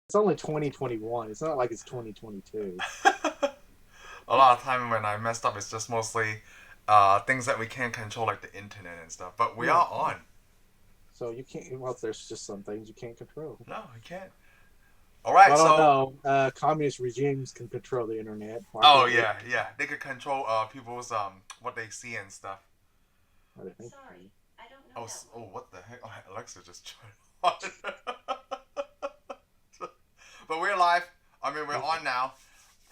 It's only 2021. It's not like it's 2022. A lot of time when I messed up, it's just mostly things that we can't control, like the internet and stuff. But we Yeah. are on. So you can't. Well, there's just some things you can't control. No, we can't. All right, Well, I don't so know. Communist regimes can control the internet. Why oh can't we? yeah, yeah, they could control people's what they see and stuff. I don't think. Sorry, I don't know Oh, that oh, one. what the heck? Oh, Alexa just joined on. But we're live. I mean, we're on now.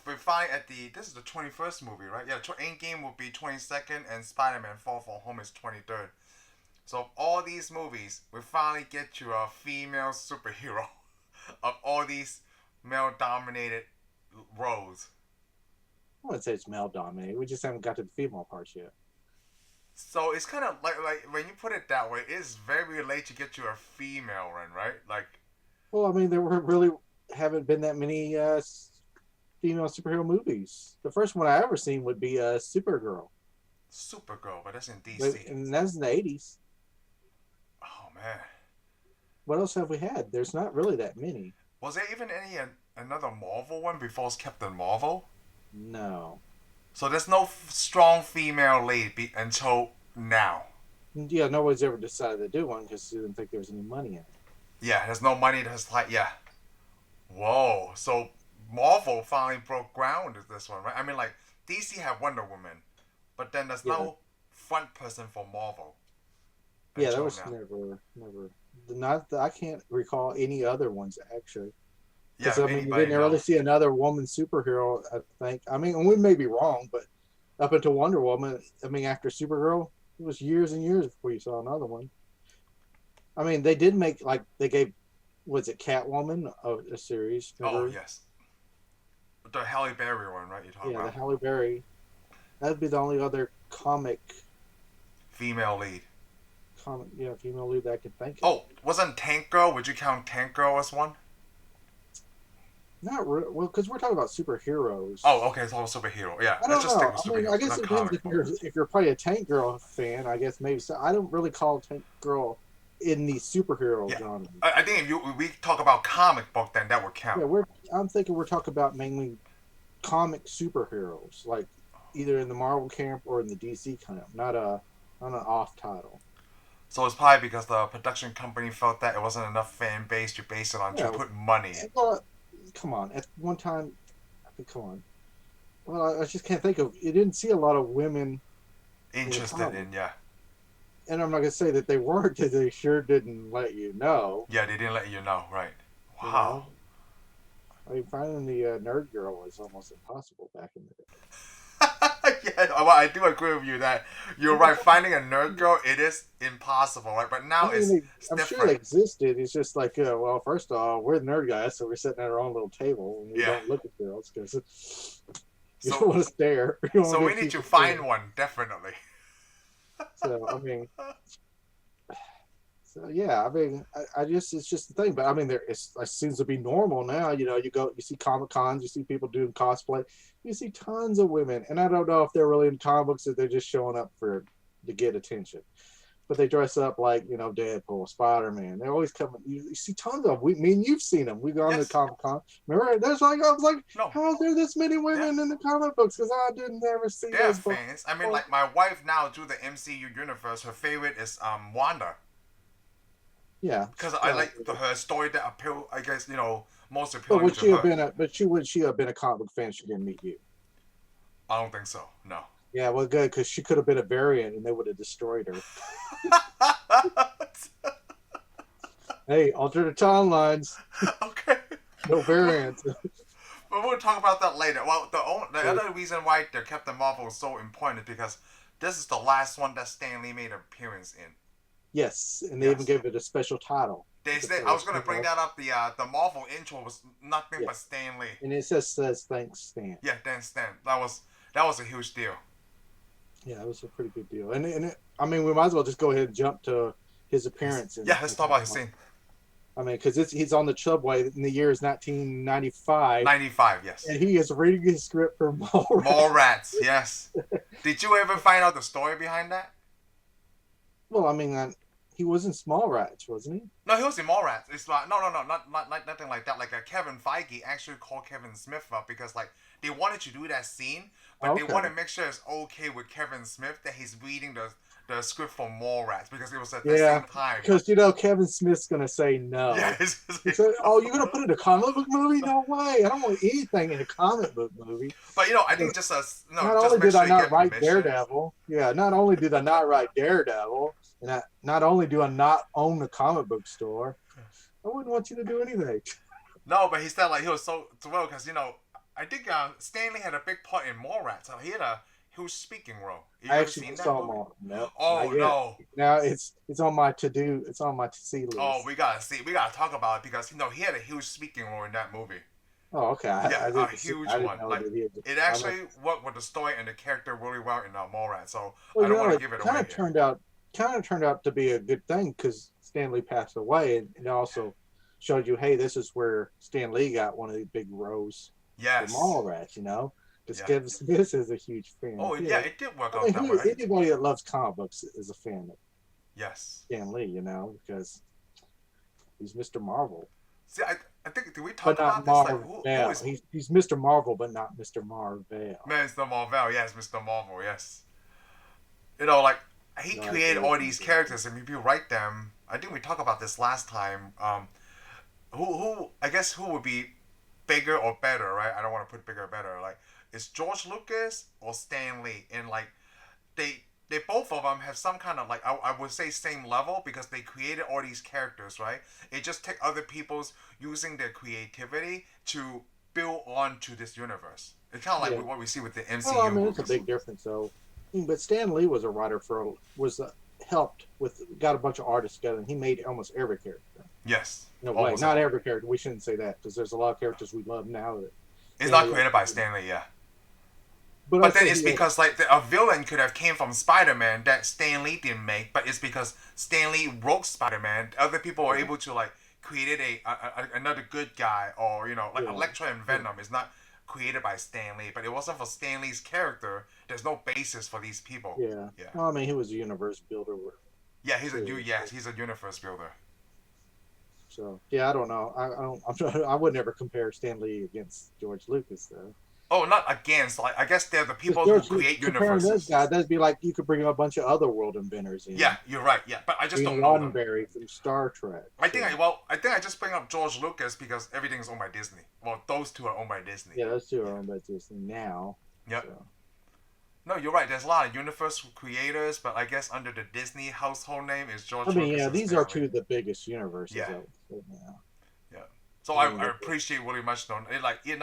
We're fine at the. This is the 21st movie, right? Yeah, Endgame will be 22nd, and Spider-Man: Far From Home is 23rd. So of all these movies, we finally get you a female superhero of all these male-dominated roles. I wouldn't say it's male dominated. We just haven't got to the female parts yet. So it's kind of like when you put it that way, it's very late to get you a female one, right? Like, Well, I mean, there were really haven't been that many female superhero movies. The first one I ever seen would be Supergirl, Supergirl, but that's in DC. and that's in the '80s. Oh man, What else have we had? There's not really that many. was there even any another Marvel one before Captain Marvel? No. So there's no strong female lead until now. Yeah, nobody's ever decided to do one because they didn't think there was any money in it. Yeah, there's no money. There's like yeah. Whoa. So Marvel finally broke ground with this one, right? I mean, like DC had Wonder Woman, but then there's no front person for Marvel. Yeah, that was never. Not I can't recall any other ones actually. Yeah, Because I mean, you didn't really see another woman superhero. I think. I mean, and we may be wrong, but up until Wonder Woman, I mean, after Supergirl, it was years and years before you saw another one. I mean, they did make they gave, was it Catwoman a series? Oh Remember? yes, the Halle Berry one, right? You're talking Yeah, about the Halle Berry. That'd be the only other female lead. female lead that I could think of. Oh, wasn't Tank Girl? Would you count Tank Girl as one? Not really. Well, because we're talking about superheroes. Oh, okay, it's all superhero. Yeah, I let's don't just stick know. with I mean, superheroes. I guess Not it depends comic if you're probably a Tank Girl fan. I guess maybe so. I don't really call Tank Girl in the superhero yeah. genre. I think if we talk about comic book, then that would count. Yeah, I'm thinking we're talking about mainly comic superheroes, like either in the Marvel camp or in the DC camp, not an off title. So it's probably because the production company felt that it wasn't enough fan base to base it on to put money. Well, come on. At one time, I mean, come on. Well, I just can't think of. You didn't see a lot of women Interested in, yeah. And I'm not gonna say that they weren't, because they sure didn't let you know. Yeah, they didn't let you know, right? Wow. You know? I mean, finding the nerd girl was almost impossible back in the day. Yeah, well, I do agree with you that you're right. Finding a nerd girl, it is impossible, right? But now it's I'm different. sure they existed. It's just like, well, first of all, we're the nerd guys, so we're sitting at our own little table, and we don't look at girls because you don't want to stare. So we need to find one, definitely. So I mean, yeah, I mean, I just it's just the thing. But I mean, it seems to be normal now. You know, you see Comic Cons, you see people doing cosplay, you see tons of women, and I don't know if they're really in comic books or they're just showing up to get attention. But they dress up like, you know, Deadpool, Spider-Man. They always come. You see tons of. Me and you've seen them. We've gone to Comic Con. Remember? There's I was like, how are there this many women in the comic books? Because I didn't ever see those fans. I mean, like my wife now, through the MCU universe, her favorite is Wanda. Yeah, because I like her story that appeal. I guess most appealing. But would she have been would she have been a comic book fan? She didn't meet you. I don't think so. No. Yeah, well, good, because she could have been a variant, and they would have destroyed her. Hey, alternate timelines. Okay. No variants. But we'll talk about that later. Well, the other reason why the Captain Marvel is so important is because this is the last one that Stan Lee made an appearance in. Yes, and they even gave it a special title. I was going to bring that up. The Marvel intro was nothing but Stan Lee. And it says thanks, Stan. Yeah, thanks, Stan. That was a huge deal. Yeah, it was a pretty big deal. And I mean, we might as well just go ahead and jump to his appearance. Let's talk about his scene. I mean, because he's on the subway, and the year is 1995. 95, yes. And he is reading his script for Mallrats. Mallrats, yes. Did you ever find out the story behind that? Well, I mean, He was in Smallrats, wasn't he? No, he was in Mallrats. It's like no, not nothing like that. Like Kevin Feige actually called Kevin Smith up because like they wanted to do that scene, but they Okay. want to make sure it's okay with Kevin Smith that he's reading the script for Mallrats because it was at the Yeah, same time. because Kevin Smith's gonna say no. Yes. He said, "Oh, you're gonna put it in a comic book movie? No way! I don't want anything in a comic book movie." But I think just Not just only make did sure I you not get write permission. Daredevil, not only did I not write Daredevil, and not only do I not own the comic book store, I wouldn't want you to do anything. No, but he said like he was so thrilled because I think Stanley had a big part in Mallrats. So he had a huge speaking role. You I ever actually seen that saw movie? them all. No, Oh not yet. no. Now it's on my to do. It's on my to see list. Oh, we gotta see. We gotta talk about it because he had a huge speaking role in that movie. Oh, okay. Yeah, I a huge didn't one. know Like that he had, it actually worked with the story and the character really well in Mallrats. So well, I don't want to it give it kind away. of turned out to be a good thing because Stan Lee passed away, and it also showed you, hey, this is where Stan Lee got one of the big roles Yes. from Mallrats, because Yeah. Kevin Smith is a huge fan. Oh yeah, it did work I out mean, that way. anybody that loves comic books is a fan of Yes. Stan Lee, because he's Mr. Marvel. See, I think did we talk But not about this? Like Marvel. who is He's Mr. Marvel, but not Mr. Marvel. Mr. Marvel? Yes, Mr. Marvel. Yes. Like he created all these characters, and if you write them, I think we talked about this last time. Who I guess who would be bigger or better, right? I don't want to put bigger or better. Like, is George Lucas or Stan Lee? And like, they both of them have some kind of like I would say same level because they created all these characters, right? It just take other people's using their creativity to build onto this universe. It's kind of like what we see with the MCU. Well, I mean, movies. it's a big difference, though. But Stan Lee was a writer helped with, got a bunch of artists together, and he made almost every character. Yes. No way, not every character. We shouldn't say that because there's a lot of characters we love now that it's not created by Stan Lee, yeah. But then it's because like a villain could have came from Spider-Man that Stan Lee didn't make, but it's because Stan Lee wrote Spider-Man. Other people were able to like create another good guy, or Elektra and Venom is not created by Stan Lee, but it wasn't for Stan Lee's character. There's no basis for these people. Yeah. Well, I mean, he was a universe builder. Yeah, he's a universe builder. So I don't know. I would never compare Stan Lee against George Lucas though. Oh, not against. Like I guess they're the people who create universes. This guy, that'd be like you could bring a bunch of other world inventors in. Yeah, you're right. Yeah, but I just don't know them. Roddenberry from Star Trek. I think I just bring up George Lucas because everything's owned by Disney. Well, those two are owned by Disney. Yeah, those two are owned by Disney now. Yep. So. No, you're right. There's a lot of universe creators, but I guess under the Disney household name is George Lucas. I mean, these are two of the biggest universes. Yeah. Now. Yeah. So I appreciate really much though.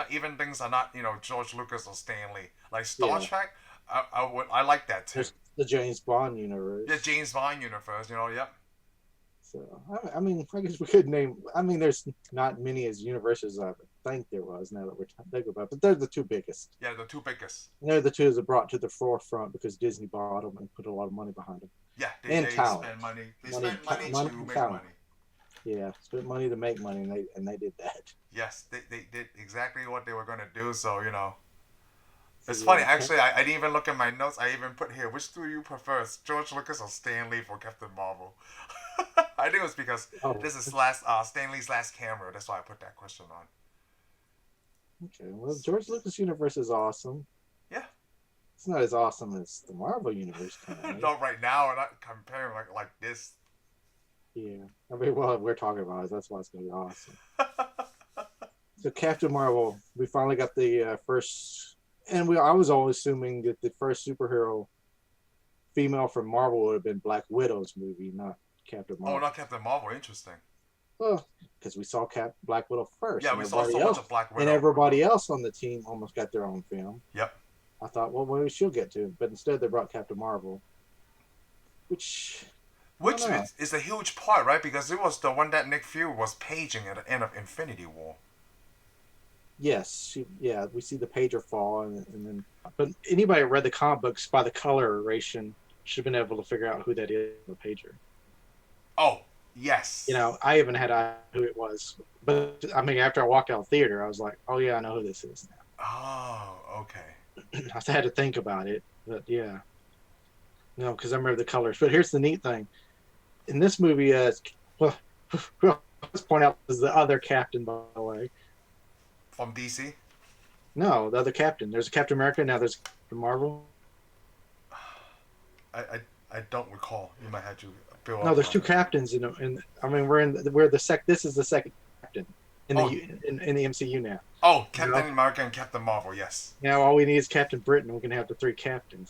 Even things are not George Lucas or Stan Lee. Like Star Trek, I like that too. There's the James Bond universe. The James Bond universe, Yep. So I mean, I guess we could name. I mean, there's not many as universes I would think there was. Now that we're thinking about it, but they're the two biggest. Yeah, the two biggest. And they're the two that brought to the forefront because Disney bought them and put a lot of money behind them. Yeah, they spend money. They spent money to make money. Yeah, spent money to make money, and they did that. Yes, they did exactly what they were going to do. So it's funny. Actually, I didn't even look at my notes. I even put here, which do you prefer, George Lucas or Stan Lee for Captain Marvel? I think it was because this is Stan Lee's last camera. That's why I put that question on. Okay, well, George Lucas universe is awesome. Yeah. It's not as awesome as the Marvel universe. Not right now. We're not comparing like this. Yeah, I mean, well, we're talking about it. That's why it's gonna be awesome. So Captain Marvel, we finally got the first, and I was always assuming that the first superhero female from Marvel would have been Black Widow's movie, not Captain Marvel. Oh, not Captain Marvel. Interesting. Well, because we saw Black Widow first. Yeah, we saw so much of Black Widow. And everybody else on the team almost got their own film. Yep. I thought, well, maybe she'll get to it, but instead they brought Captain Marvel, which is a huge part, right? Because it was the one that Nick Fury was paging at the end of Infinity War. Yes, we see the pager fall, and then. But anybody who read the comic books by the coloration should have been able to figure out who that is, the pager. Oh, yes. I even had who it was, but I mean, after I walked out of the theater, I was like, oh yeah, I know who this is now. Oh, okay. I had to think about it, but yeah. Because I remember the colors. But here's the neat thing. in this movie, well, let's point out is the other captain, by the way. From DC. No, the other captain. There's a Captain America. Now there's Captain Marvel. I don't recall. You might have to fill No, up there's on two it. captains. I mean, we're the sec. This is the second captain in Oh. in the MCU now. Oh, Captain America and Captain Marvel. Yes. Now all we need is Captain Britain. We can have the three captains.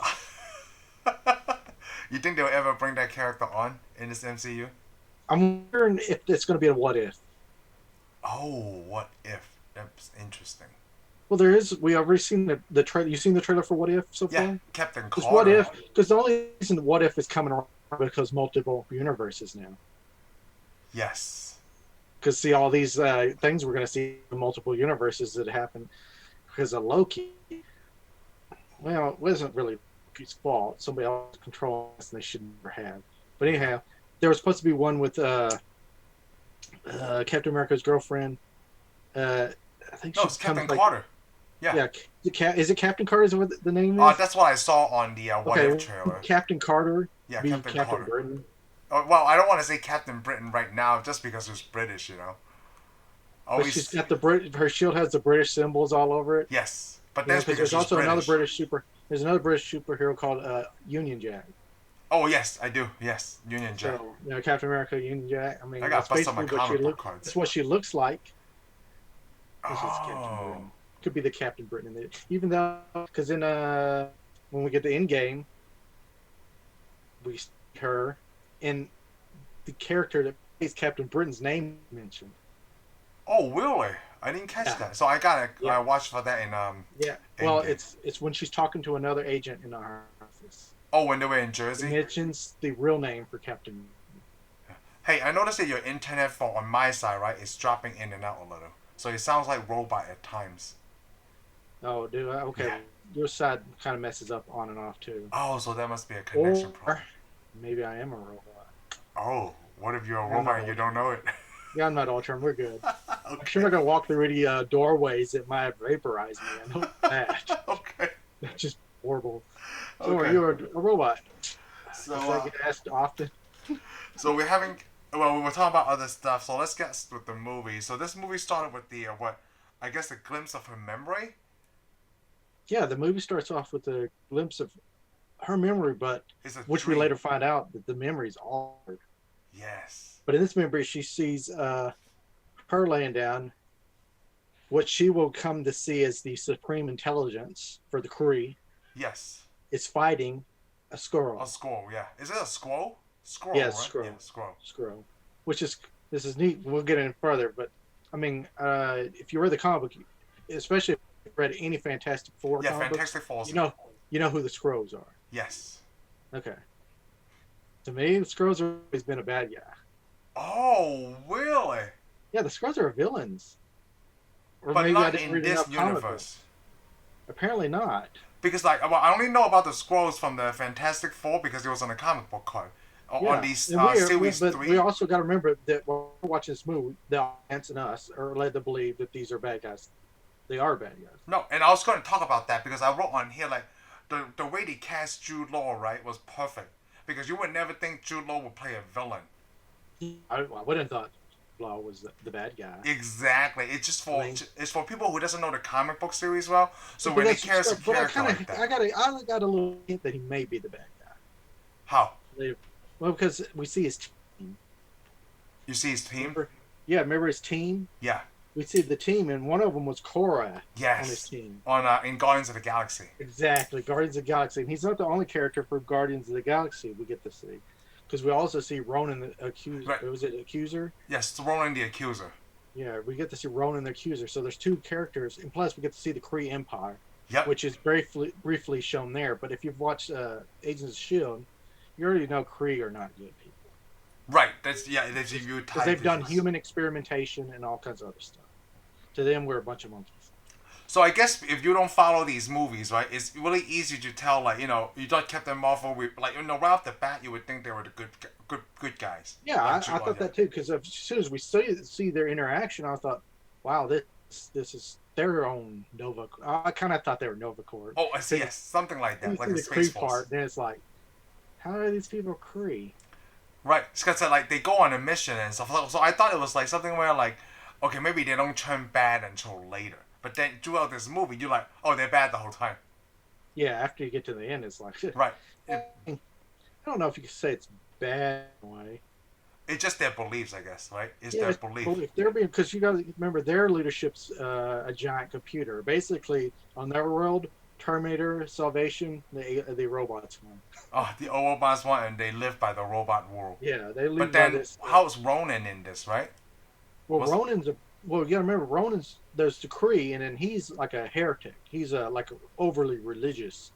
You think they'll ever bring that character on in this MCU? I'm wondering if it's going to be a what if. Oh, what if? That's interesting. Well, there is. We already seen the trailer. You seen the trailer for What If so far? Yeah, Captain Because Carter. What If? Because the only reason What If is coming around because multiple universes now. Yes. Because see all these things we're going to see in multiple universes that happen because of Loki. Well, it wasn't really Loki's fault. Somebody else controlled us and they should never have. But anyhow, there was supposed to be one with Captain America's girlfriend. I think No, it's Captain Carter. Yeah. Is it Captain Carter? Is what the name is? That's what I saw on the What If trailer. Captain Carter. Yeah, be Captain Carter. Britain. Well, I don't want to say Captain Britain right now, just because it's British, you know. But she's got her shield has the British symbols all over it. Yes, but that's because there's also British. There's another British superhero called Union Jack. Oh yes, I do. Yes, Union Jack. So, Captain America, Union Jack. I mean, I got bust on my comic book cards. That's what she looks like. Oh. Could be the Captain Britain. Even though, because in when we get to Endgame, we see her in the character that plays Captain Britain's name mentioned. Oh really? I didn't catch that. So I watched for that in Yeah. Well, it's when she's talking to another agent in our office. Oh, when they were in Jersey. It mentions the real name for Captain. Hey, I noticed that your internet on my side, right, is dropping in and out a little. So it sounds like robot at times. Oh, dude. Okay. Yeah. Your side kind of messes up on and off too. Oh, so that must be a connection problem. Maybe I am a robot. Oh, what if you're a robot and you don't know it? Yeah, I'm not Ultron. We're good. Okay. I'm sure not gonna walk through any doorways that might vaporize me. I know that. Okay. That's just horrible. So okay. You're a robot. So I get asked often. So we were talking about other stuff. So let's get with the movie. So this movie started with the I guess a glimpse of her memory. Yeah, the movie starts off with a glimpse of her memory, but which dream. We later find out that the memory's altered. Yes. But in this memory, she sees her laying down what she will come to see as the supreme intelligence for the Kree. Yes. Is fighting a Skrull. A Skrull, yeah. Is it a Skrull? Skrull, yeah, right? Skrull. Yeah, Skrull. Skrull. This is neat. We'll get in further, but I mean, if you read the comic book, especially if you've read any Fantastic Four comic Fantastic Four. You know who the Skrulls are. Yes. Okay. To me, the Skrulls have always been a bad guy. Oh, really? Yeah, the Skrulls are villains. Or but not in this universe. Apparently not. Because I only know about the Skrulls from the Fantastic Four because it was on a comic book card. On these series 3. We also got to remember that while we're watching this movie, the audience and us are led to believe that these are bad guys. They are bad guys. No, and I was going to talk about that because I wrote on here the way they cast Jude Law, right, was perfect. Because you would never think Jude Law would play a villain. I wouldn't have thought Law was the bad guy. Exactly. It's just it's for people who doesn't know the comic book series well. So when they cast a character like that, I got a little hint that he may be the bad guy. How? Well, because we see his team. You see his team? Remember his team? Yeah. We see the team, and one of them was Korra. Yes. On his team. In Guardians of the Galaxy. Exactly, Guardians of the Galaxy, and he's not the only character for Guardians of the Galaxy we get to see. Because we also see Ronan the Accuser. Right. Was it Accuser? Yes, Ronan the Accuser. Yeah, we get to see Ronan the Accuser. So there's two characters, and plus we get to see the Kree Empire, which is briefly shown there. But if you've watched Agents of S.H.I.E.L.D., you already know Kree are not good people. Right. Because they've done human experimentation and all kinds of other stuff. To them, we're a bunch of monkeys. So I guess if you don't follow these movies, right, it's really easy to tell. You thought Captain Marvel, right off the bat, you would think they were the good guys. Yeah, I thought that too. Because as soon as we see their interaction, I thought, wow, this is their own Nova. I kind of thought they were Nova Corps. Oh, I see. Yes, something like that, like the Space Kree Force. Part. Then it's like, how are these people Kree? Right. Because like they go on a mission and stuff. So I thought it was like something where like, okay, maybe they don't turn bad until later. But then throughout this movie, you're like, oh, they're bad the whole time. Yeah, after you get to the end, it's like Right. I don't know if you could say it's bad in a way. It's just their beliefs, I guess. Right. It's Yeah, their it's belief. belief. They're being because you got to remember their leadership's a giant computer. Basically, on their world, Terminator, Salvation, the robots won. Oh, the robots one, and they live by the robot world. Yeah, they But live by then, this. how's Ronan in this, right? Well, Was Ronan's a well. You got to remember Ronan's there's Decree, and then he's like a heretic. He's a like overly religious.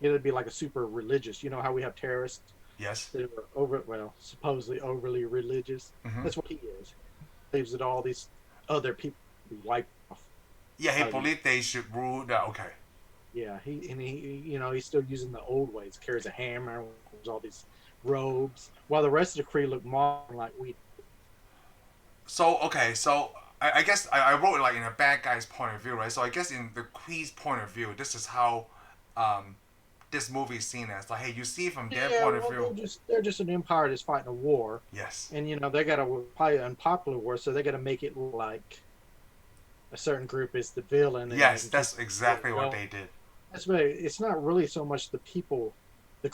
It'd be like a super religious. You know how we have terrorists yes. that are supposedly overly religious. Mm-hmm. That's what he is. He believes that all these other people be wiped off. Yeah, he believed they should rule. Okay. Yeah, he's still using the old ways. Carries a hammer, wears all these robes, while the rest of the crew look modern like we. So okay, so I guess I wrote it like in a bad guy's point of view, right? So I guess in the Queen's point of view, this is how this movie is seen as. Like, hey, you see from their point of view. They're just an empire that's fighting a war. Yes. And they got to fight an unpopular war, so they got to make it look like a certain group is the villain. Yes, that's exactly what they did. It's not really so much the people, the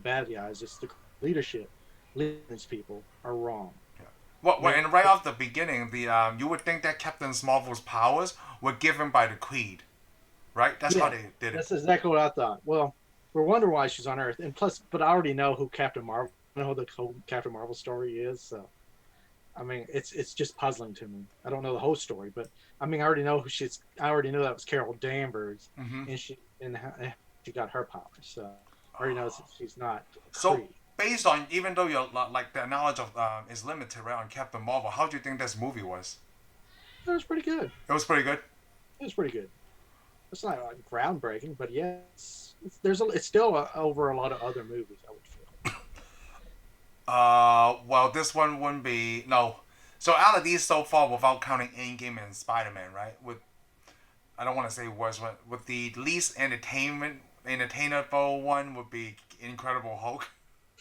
bad guys. It's the leadership. These people are wrong. Well, and right off the beginning, the you would think that Captain Marvel's powers were given by the Queen, right? That's how they did it. That's exactly what I thought. Well, we're wondering why she's on Earth, and plus, but I already know who Captain Marvel. I know who the whole Captain Marvel story is. So, I mean, it's just puzzling to me. I don't know the whole story, but I mean, I already know who she's. I already knew that was Carol Danvers, and she got her powers. So I already know she's not. So. Based on, even though your like the knowledge of is limited, right, on Captain Marvel, how do you think this movie was? It was pretty good. It was pretty good. It was pretty good. It's not like groundbreaking, but yeah, it's still over a lot of other movies. I would feel. Well, this one wouldn't be no. So out of these so far, without counting Endgame and Spider-Man, right? I don't want to say worse, but with the least entertainable one would be Incredible Hulk.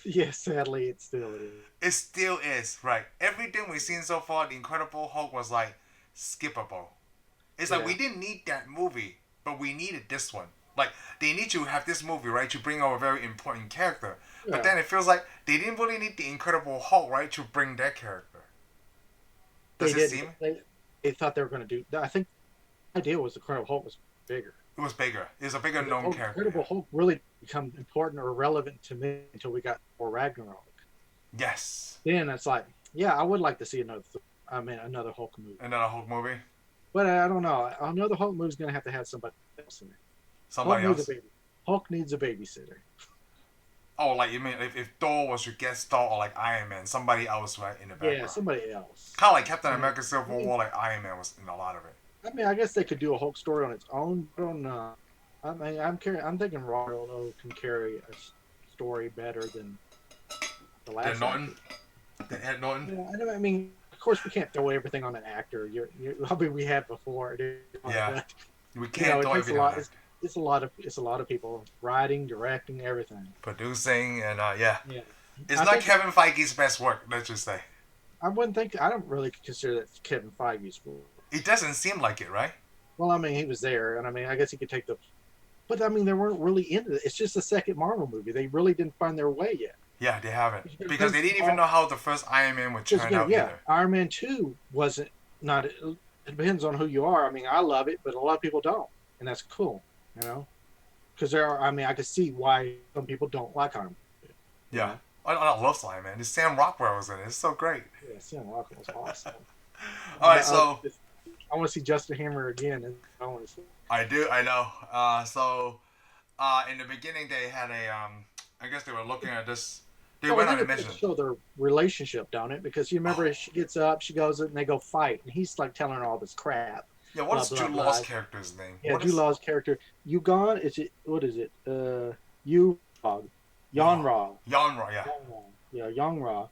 Yeah, sadly, it still is. It still is, right. Everything we've seen so far, The Incredible Hulk was like skippable. It's like we didn't need that movie, but we needed this one. Like, they need to have this movie, right, to bring out a very important character. Yeah. But then it feels like they didn't really need The Incredible Hulk, right, to bring that character. Does it seem? They thought they were going to do... I think the idea was The Incredible Hulk was bigger. It was bigger. It was a bigger known character. Incredible Hulk really become important or relevant to me until we got more Ragnarok. Yes. Then it's like, yeah, I would like to see another Hulk movie. Another Hulk movie? But I don't know. Another Hulk movie is going to have somebody else in it. Somebody else? Hulk needs a babysitter. Oh, like you mean if Thor was your guest star or like Iron Man, somebody else right in the background? Yeah, somebody else. Kind of like Captain America Civil War, like Iron Man was in a lot of it. I mean, I guess they could do a Hulk story on its own. I don't know. I mean, I'm thinking Ronald can carry a story better than the last. Than Ed Norton. Yeah, I mean, of course, we can't throw everything on an actor. Probably we had before. Yeah, we can't throw everything on. It's a lot of people writing, directing, everything, producing, and yeah. It's not Kevin Feige's best work. Let's just say. I don't really consider that Kevin Feige's work. It doesn't seem like it, right? Well, I mean, he was there, and I mean, I guess he could take the... But, I mean, they weren't really into it. It's just the second Marvel movie. They really didn't find their way yet. Yeah, they haven't. Because they didn't even know how the first Iron Man would turn out either. Iron Man 2 wasn't... It depends on who you are. I mean, I love it, but a lot of people don't. And that's cool, you know? Because I could see why some people don't like Iron Man. Yeah. I love Iron Man. Sam Rockwell was in it. It's so great. Yeah, Sam Rockwell was awesome. All right, so... I want to see Justin Hammer again. I do. I know. In the beginning, they had I guess they were looking at this. They went on a mission. Show their relationship, don't it? Because you remember, she gets up, she goes, and they go fight, and he's like telling her all this crap. Yeah. What is Jude Law's character's name? Yeah, Jude Law's character. Yugon. What is it? Yonrog. Yonrog. Yeah. Yeah, Yonrog.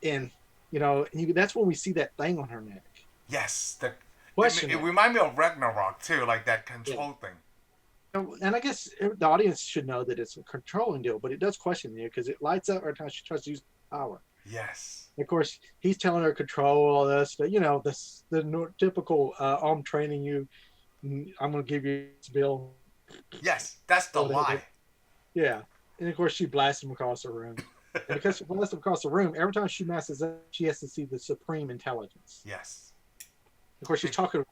And that's when we see that thing on her neck. Yes, it reminded me of Ragnarok too, like that control thing. And I guess the audience should know that it's a controlling deal, but it does question you because it lights up every time she tries to use power. Yes. Of course, he's telling her to control all this, but typical. I'm training you. I'm going to give you this bill. Yes, that's the lie. Yeah, and of course she blasts him across the room. And because she blasts him across the room, every time she messes up, she has to see the supreme intelligence. Yes. Of course, she's talking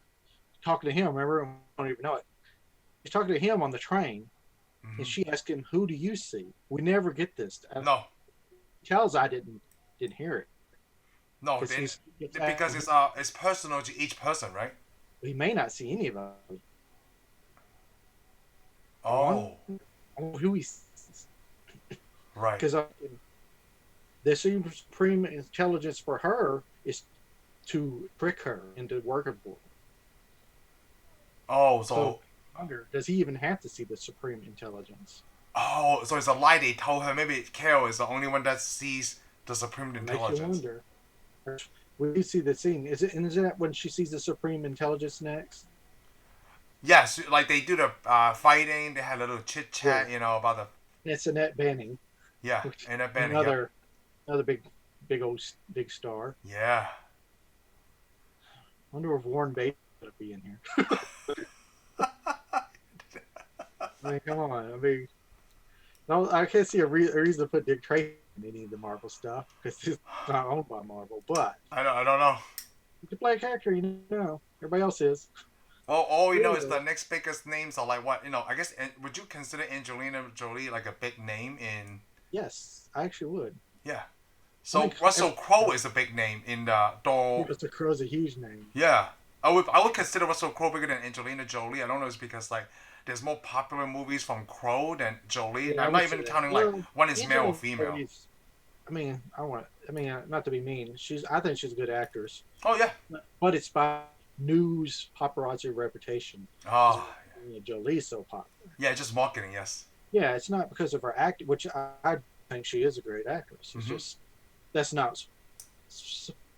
to him. Remember, I don't even know it. She's talking to him on the train, and she asks him, "Who do you see?" We never get this. No. He tells I didn't hear it. No, because it's personal to each person, right? He may not see any of them. Oh. Who he sees. Right. Because the supreme intelligence for her is to trick her into working for him. Oh, so I wonder, does he even have to see the supreme intelligence? Oh, so it's a lie they told her. Maybe Carol is the only one that sees the supreme intelligence. Makes you wonder. We see the scene. Isn't that when she sees the supreme intelligence next? Yes, like they do the fighting. They had a little chit chat, about the. It's Annette Bening. Yeah, Annette Bening. Another big star. Yeah. I wonder if Warren Beatty would be in here. I mean, come on. I mean, no, I can't see a reason to put Dick Tracy in any of the Marvel stuff because it's not owned by Marvel. But I don't know. You can play a character, Everybody else is. Well, all we know is the next biggest names are like what I guess. Would you consider Angelina Jolie like a big name in? Yes, I actually would. Yeah. So Russell Crowe is a big name in the Thor. Russell Crowe's a huge name. Yeah, I would consider Russell Crowe bigger than Angelina Jolie. I don't know, it's because like there's more popular movies from Crowe than Jolie. Yeah, I'm not even counting like one is male or female. Not to be mean. I think she's a good actress. Oh yeah. But it's by news paparazzi reputation. Oh. Jolie's so popular. Yeah, just marketing, yes. Yeah, it's not because of her acting, which I think she is a great actress. It's just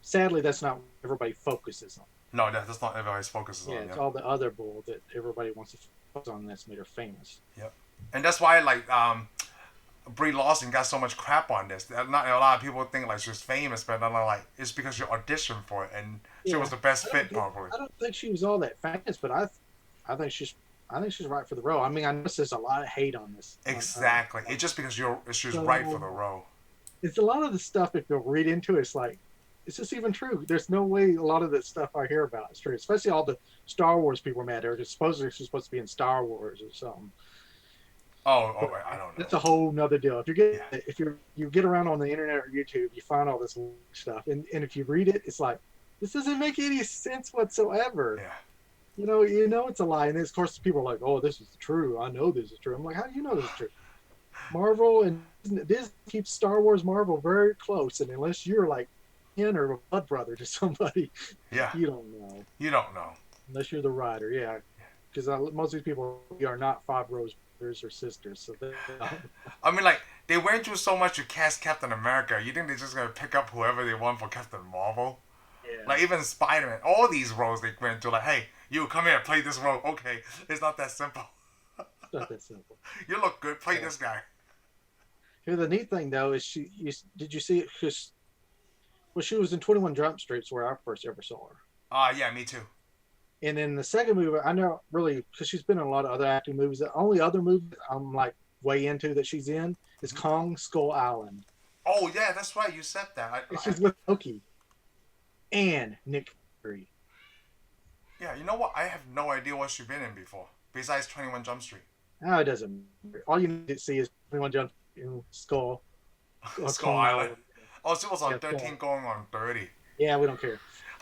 sadly that's not what everybody focuses on. No, that's not everybody's focuses on. Yeah, it's all the other bull that everybody wants to focus on that's made her famous. Yep. And that's why Brie Larson got so much crap on this. Not a lot of people think like she's famous, but not like it's because she auditioned for it and she was the best fit probably. I don't think she was all that famous, but I think she's right for the role. I mean, I know there's a lot of hate on this. Exactly. It's just because she's right for the role. It's a lot of the stuff, if you read into it, it's like, is this even true? There's no way a lot of the stuff I hear about is true. Especially all the Star Wars people are mad. Supposedly she's supposed to be in Star Wars or something. I don't know. That's a whole nother deal. If you get around on the internet or YouTube, you find all this stuff, and if you read it, it's like, this doesn't make any sense whatsoever. Yeah. You know it's a lie, and of course people are like, "Oh, this is true. I know this is true." I'm like, "How do you know this is true?" Marvel and Disney keeps Star Wars Marvel very close, and unless you're like kin or a blood brother to somebody, you don't know. You don't know unless you're the writer, yeah. Because most of these people are not Five Rose brothers or sisters, so they don't. I mean, like they went through so much to cast Captain America. You think they're just gonna pick up whoever they want for Captain Marvel? Yeah. Like even Spider-Man, all these roles they went through. Like, hey, you come here, play this role. Okay, it's not that simple. It's not that simple. You look good. Play this guy. Here, the neat thing though is did you see it? Because she was in 21 Jump Streets where I first ever saw her. Yeah, me too. And in the second movie, I know really because she's been in a lot of other acting movies. The only other movie I'm like way into that she's in is Kong Skull Island. Oh yeah, that's right. You said that. She's with Loki and Nick Fury. Yeah, you know what? I have no idea what she's been in before besides 21 Jump Street. No, it doesn't matter. All you need to see is 21 Jump Street Skull Island. Oh, she was on 13 going on 30. Yeah, we don't care.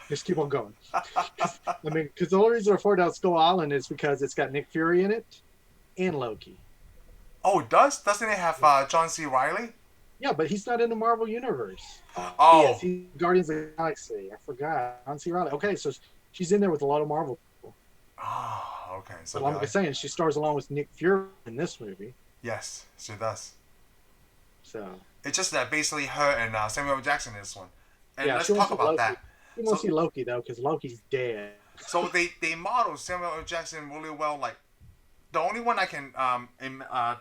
Just keep on going. I mean, because the only reason I poured out Skull Island is because it's got Nick Fury in it and Loki. Oh, it does? Doesn't it have John C. Reilly? Yeah, but he's not in the Marvel Universe. Oh. Yes, he's Guardians of the Galaxy. I forgot. John C. Reilly. Okay, so she's in there with a lot of Marvel people. Oh, okay. So I'm just saying, she stars along with Nick Fury in this movie. Yes, she does. So it's just that basically her and Samuel Jackson in this one. And yeah, let's talk about that. You won't see Loki though, because Loki's dead. So they modeled Samuel L. Jackson really well, like the only one I can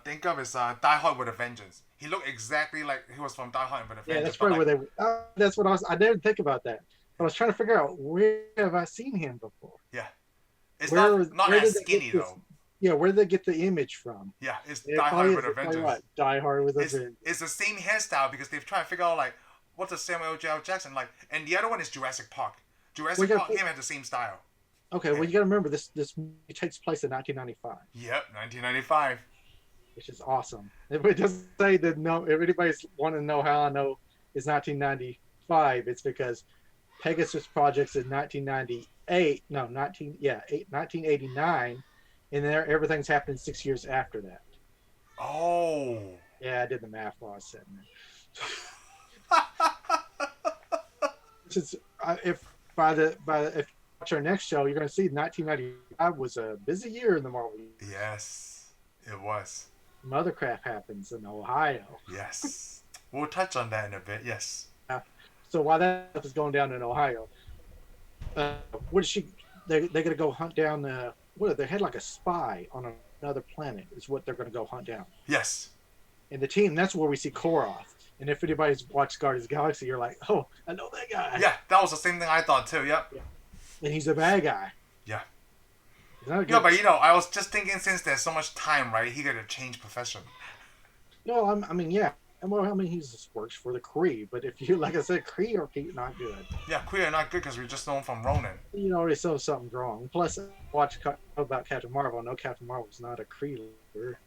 think of is Die Hard with a Vengeance. He looked exactly like he was from Die Hard with a Yeah, Vengeance. that's But probably like, where they. That's what I was. I didn't think about that. I was trying to figure out where have I seen him before. yeah, it's Where not where as did they skinny get this? though. Yeah, where did they get the image from? Yeah, it's It Die probably Hard is. with a It's probably Vengeance. right. Die Hard with a It's Vengeance. it's the same hairstyle because they've tried to figure out like what's a Samuel L. Jackson like, and the other one is Jurassic Park. We Jurassic got Park, him had the same style. okay. Well, you got to remember this movie takes place in 1995, Yep, 1995. which is awesome. If it doesn't say that, no, if anybody's wanting to know how I know it's 1995, it's because Pegasus Projects in 1998. No, 1989, and then everything's happening 6 years after that. Oh. Yeah, I did the math while I was sitting there. Since if if you watch our next show, you're going to see 1995 was a busy year in the Marvel universe. Yes, it was. Mothercraft happens in Ohio. Yes. We'll touch on that in a bit. Yes. So while that stuff is going down in Ohio, what is she? They're going to go hunt down. They had like a spy on another planet. Is what they're going to go hunt down. Yes. And the team. That's where we see Koroth. And if anybody's watched Guardians of the Galaxy, you're like, oh, I know that guy. Yeah, that was the same thing I thought too. Yep. Yeah. And he's a bad guy. Yeah. Yeah, but I was just thinking since there's so much time, right? He got to change profession. No, I mean, yeah. Well, I mean, he works for the Kree, but if you, like I said, Kree are not good. Yeah, Kree are not good because we just know him from Ronin. You already saw something's wrong. Plus, watch about Captain Marvel. I know Captain Marvel's not a Kree leader.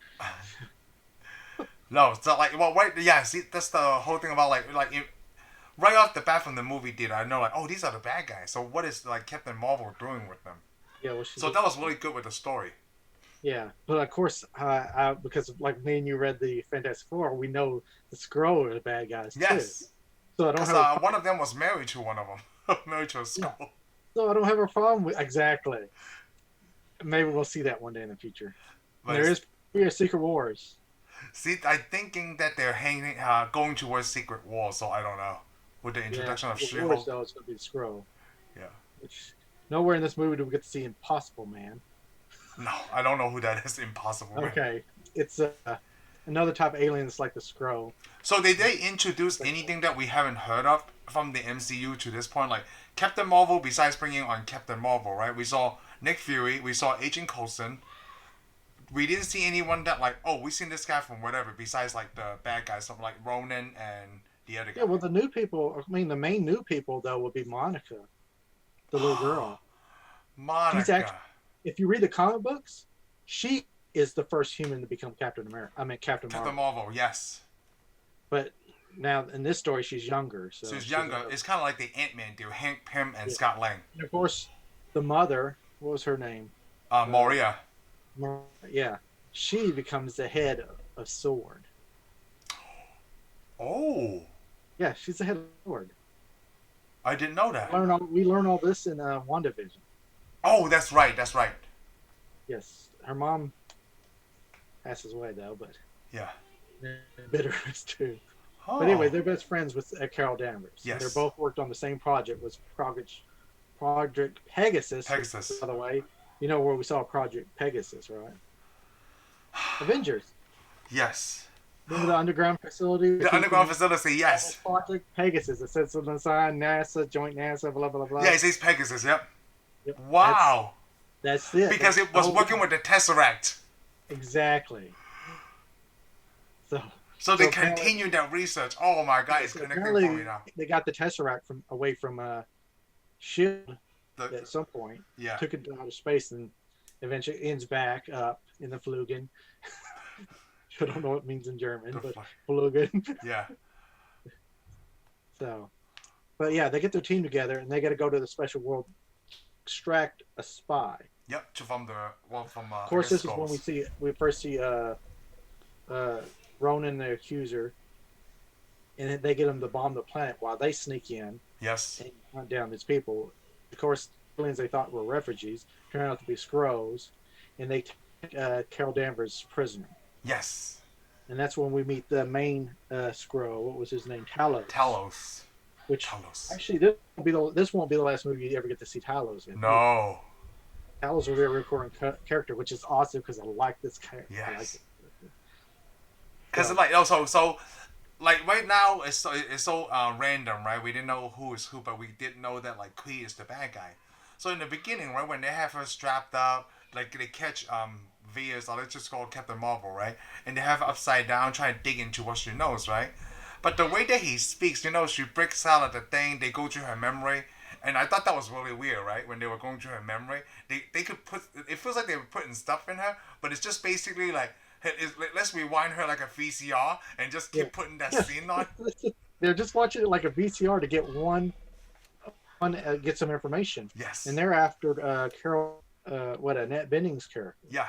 No, so like, well, right, yeah. See, that's the whole thing about right off the bat from the movie theater, I know like, oh, these are the bad guys. So what is like Captain Marvel doing with them? Yeah, well, so that was really good with the story. Yeah, but of course, because like me and you read the Fantastic Four, we know the Skrull are the bad guys yes. too. So I don't have one of them was married to one of them, married to a Skrull. Yeah. So I don't have a problem with exactly. Maybe we'll see that one day in the future. But there is Secret Wars. See, I'm thinking that they're going towards Secret Wars, so I don't know. With the introduction of She-Hulk. Though, it's going to be the Skrull. Yeah. Which, nowhere in this movie do we get to see Impossible Man. No, I don't know who that is. Impossible Man. Okay. It's another type of alien that's like the Skrull. So did they introduce anything that we haven't heard of from the MCU to this point? Like Captain Marvel, besides bringing on Captain Marvel, right? We saw Nick Fury. We saw Agent Coulson. We didn't see anyone that like, oh, we've seen this guy from whatever, besides like the bad guys, something like Ronan and the other guy. Yeah, well, the new people, I mean, the main new people, though, would be Monica, the little girl. Monica. She's actually, if you read the comic books, she is the first human to become Captain America. I mean, Captain Marvel. Captain Marvel, yes. But now, in this story, she's younger. So she's younger. It's kind of like the Ant-Man deal, Hank Pym and Scott Lang. And, of course, the mother, what was her name? Moria. Yeah, she becomes the head of S.W.O.R.D. Oh. Yeah, she's the head of S.W.O.R.D. I didn't know that. We learn all this in WandaVision. Oh, that's right. That's right. Yes, her mom passes away though, but yeah, bitterness too. Oh. But anyway, they're best friends with Carol Danvers. Yes, they're both worked on the same project. Was Project Pegasus. Pegasus. By the way. You know where we saw Project Pegasus, right? Avengers. Yes. Remember the underground facility? The underground facility, yes. Project Pegasus. It says on the sign, NASA, Joint NASA, blah, blah, blah. Yeah, it says Pegasus, yep. Wow. That's it. Because it was working with the Tesseract. Exactly. So they continued that research. Oh my God, it's connecting for me now. They got the Tesseract away from S.H.I.E.L.D. at some point. Yeah. Took it to outer space and eventually ends back up in the Flugen. I don't know what it means in German, but Flugen. Yeah. So, but yeah, they get their team together and they got to go to the special world, extract a spy. Yep, from of course, this is when we first see Ronan the Accuser, and they get him to bomb the planet while they sneak in. Yes. And hunt down these people. Of course, aliens they thought were refugees turn out to be Skrulls, and they take Carol Danvers prisoner. Yes. And that's when we meet the main Skrull. What was his name? Talos. Which actually this won't be the last movie you ever get to see Talos in. No. Talos will be a recurring character, which is awesome because I like this character. I like Yes. it. Because So, like also so like right now it's so random, right? We didn't know who is who, but we did know that like Kui is the bad guy. So in the beginning, right, when they have her strapped up, like they catch Vias, or let's just call Captain Marvel, right? And they have her upside down, trying to dig into what she knows, right? But the way that he speaks, she breaks out of the thing. They go through her memory, and I thought that was really weird, right? When they were going through her memory, they could put. It feels like they were putting stuff in her, but it's just basically like, hey, let's rewind her like a VCR and just yeah. keep putting that scene on. They're just watching it like a VCR to get get some information, Yes. and they're after Carol, Annette Bening's character. Yeah.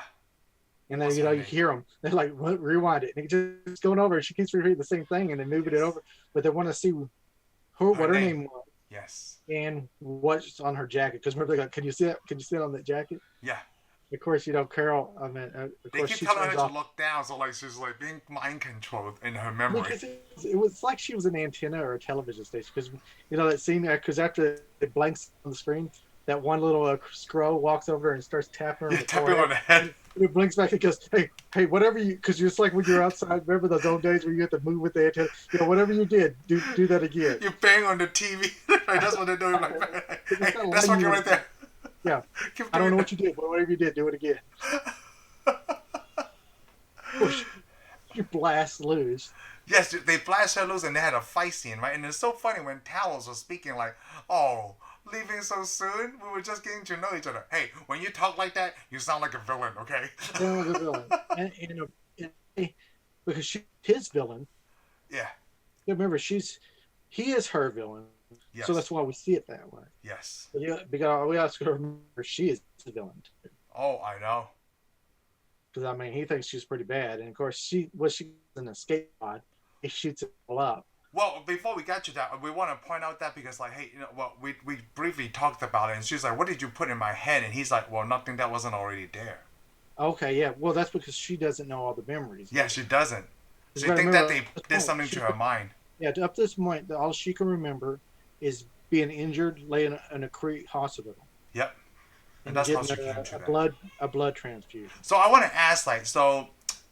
And then What's you her name? hear them. They're like, rewind it. And it's just going over. She keeps repeating the same thing and then moving it over. But they want to see what her name was Yes. and what's on her jacket. Because remember, they go, can you see it? Can you see it on that jacket? Yeah. Of course, Carol. I mean, of They course, keep she telling her turns to off. look down, so like she's like being mind controlled in her memory. Because it was like she was an antenna or a television station. Because that scene. Because after it blanks on the screen, that one little scroll walks over and starts tapping her. Yeah, tapping on the head. And it blinks back and goes, hey, whatever you, because just like when you're outside, remember those old days where you have to move with the antenna? Whatever you did, do that again. You bang on the TV. Like, that's what they're doing. Like, hey, that's fucking right there. Yeah. I don't know what you did, but whatever you did, do it again. Push. You blast loose. Yes, they blast her loose and they had a fight scene, right? And it's so funny when Talos was speaking like, oh, leaving so soon? We were just getting to know each other. Hey, when you talk like that, you sound like a villain, okay? Sound like a villain. And because she's his villain. Yeah. Remember, he is her villain. Yes. So that's why we see it that way. Yes. But yeah, because we also remember she is the villain too. Oh, I know. Because I mean, he thinks she's pretty bad, and of course, she's an escape pod. He shoots it all up. Well, before we get to that, we want to point out that because, like, hey, we briefly talked about it, and she's like, "What did you put in my head?" And he's like, "Well, nothing that wasn't already there." Okay, yeah. Well, that's because she doesn't know all the memories. Yeah, she doesn't. So you think that they did something to her mind? Yeah, up to this point, all she can remember is being injured, laying in a Crete hospital. Yep. And that's how getting she came to that. a blood transfusion. So I want to ask, like, so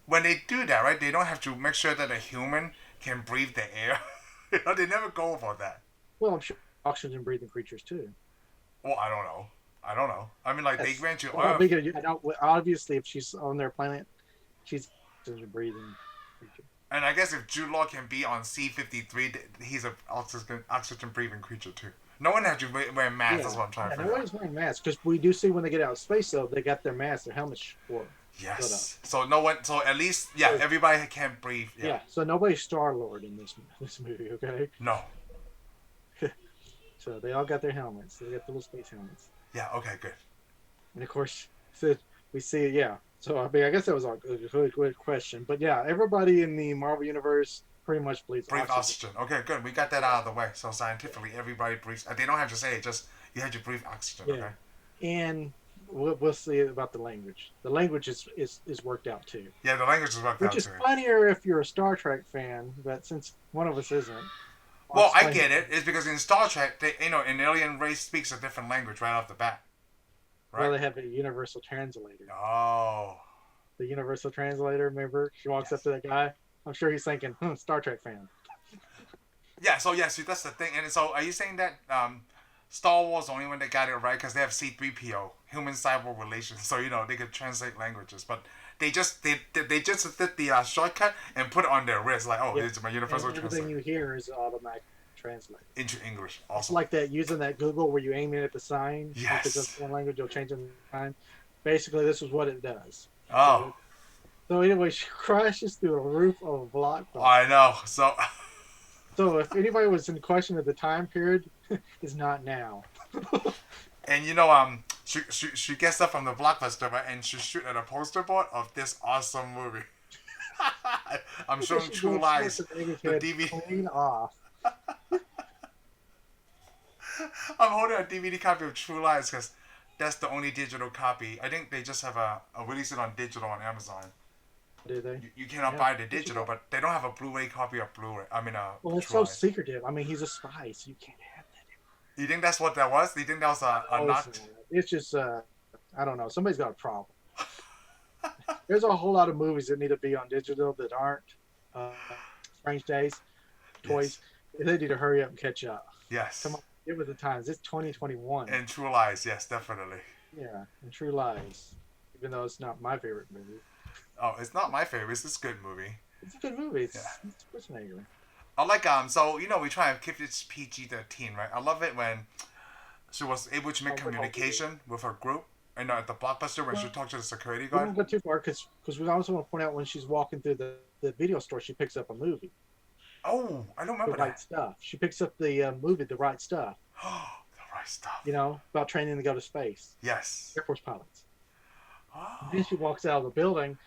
when they do that, right? They don't have to make sure that a human can breathe the air. They never go for that. Well, I'm sure oxygen breathing creatures too. Well, I don't know. I mean, like, they grant you Earth. Because obviously, if she's on their planet, she's oxygen breathing creature. And I guess if Jude Law can be on C-53, he's an oxygen breathing creature too. No one has to wear masks. Yeah. That's what I'm trying to figure out. Nobody's wearing masks because we do see when they get out of space, though, they got their masks, their helmets for. Yes. So no one. So at least, yeah, everybody can breathe. Yeah. So nobody's Star-Lord in this movie, okay? No. So they all got their helmets. They got the little space helmets. Yeah. Okay. Good. And of course, so we see, yeah. So I mean, I guess that was a good question, but yeah, everybody in the Marvel universe pretty much breathes oxygen. Okay, good. We got that out of the way. So scientifically, everybody breathes. They don't have to say it. Just you have to breathe oxygen. Yeah. Okay. And we'll see about the language. The language is worked out too. Yeah, the language is worked out too. Which is funnier if you're a Star Trek fan, but since one of us isn't. Well, I get it. It's because in Star Trek, an alien race speaks a different language right off the bat. Right? Well, they have a universal translator. Oh. The universal translator, remember? She walks up to that guy. I'm sure he's thinking, Star Trek fan. Yeah, so see, that's the thing. And so are you saying that Star Wars only when they got it right because they have C-3PO, human cyborg relations, so they could translate languages, but they just did the shortcut and put it on their wrist like, it's my universal translator. Everything you hear is automatic translate into English. Also, it's like that using that Google where you aim it at the sign. Yes. If it's one language, you'll change it in time. Basically, this is what it does. Oh. So anyway, she crashes through a roof of a blockbuster. I know. So if anybody was in question of the time period, it's not now. And she gets up from the blockbuster, right, and she shoot at a poster board of this awesome movie. I'm showing True Lies, the DVD. Clean off. I'm holding a DVD copy of True Lies because that's the only digital copy. I think they just have a release it on digital on Amazon. Do they? You cannot buy the digital, but they don't have a Blu-ray copy of Blu-ray. I mean, well, it's so secretive. I mean, he's a spy, so you can't have that. You think that's what that was? You think that was a notch? It's just I don't know. Somebody's got a problem. There's a whole lot of movies that need to be on digital that aren't. Uh, Strange Days, Yes. Toys. They need to hurry up and catch up. Come Yes. on, give it the times. It's 2021. And True Lies, yes, definitely. Yeah, and True Lies. Even though it's not my favorite movie, Oh, it's not my favorite. It's a good movie. it's a good movie. Yeah. It's Schwarzenegger. I like so we try and keep it PG-13, right? I love it when she was able to make communication with her group, and at the blockbuster when she talked to the security We guard. don't go too far because we also want to point out when she's walking through the video store, she picks up a movie. Oh, I don't The remember Right that. Stuff. She picks up the movie, The Right Stuff. The right stuff. You know, about training to go to space. Yes. Air Force pilots. Oh. Then she walks out of the building.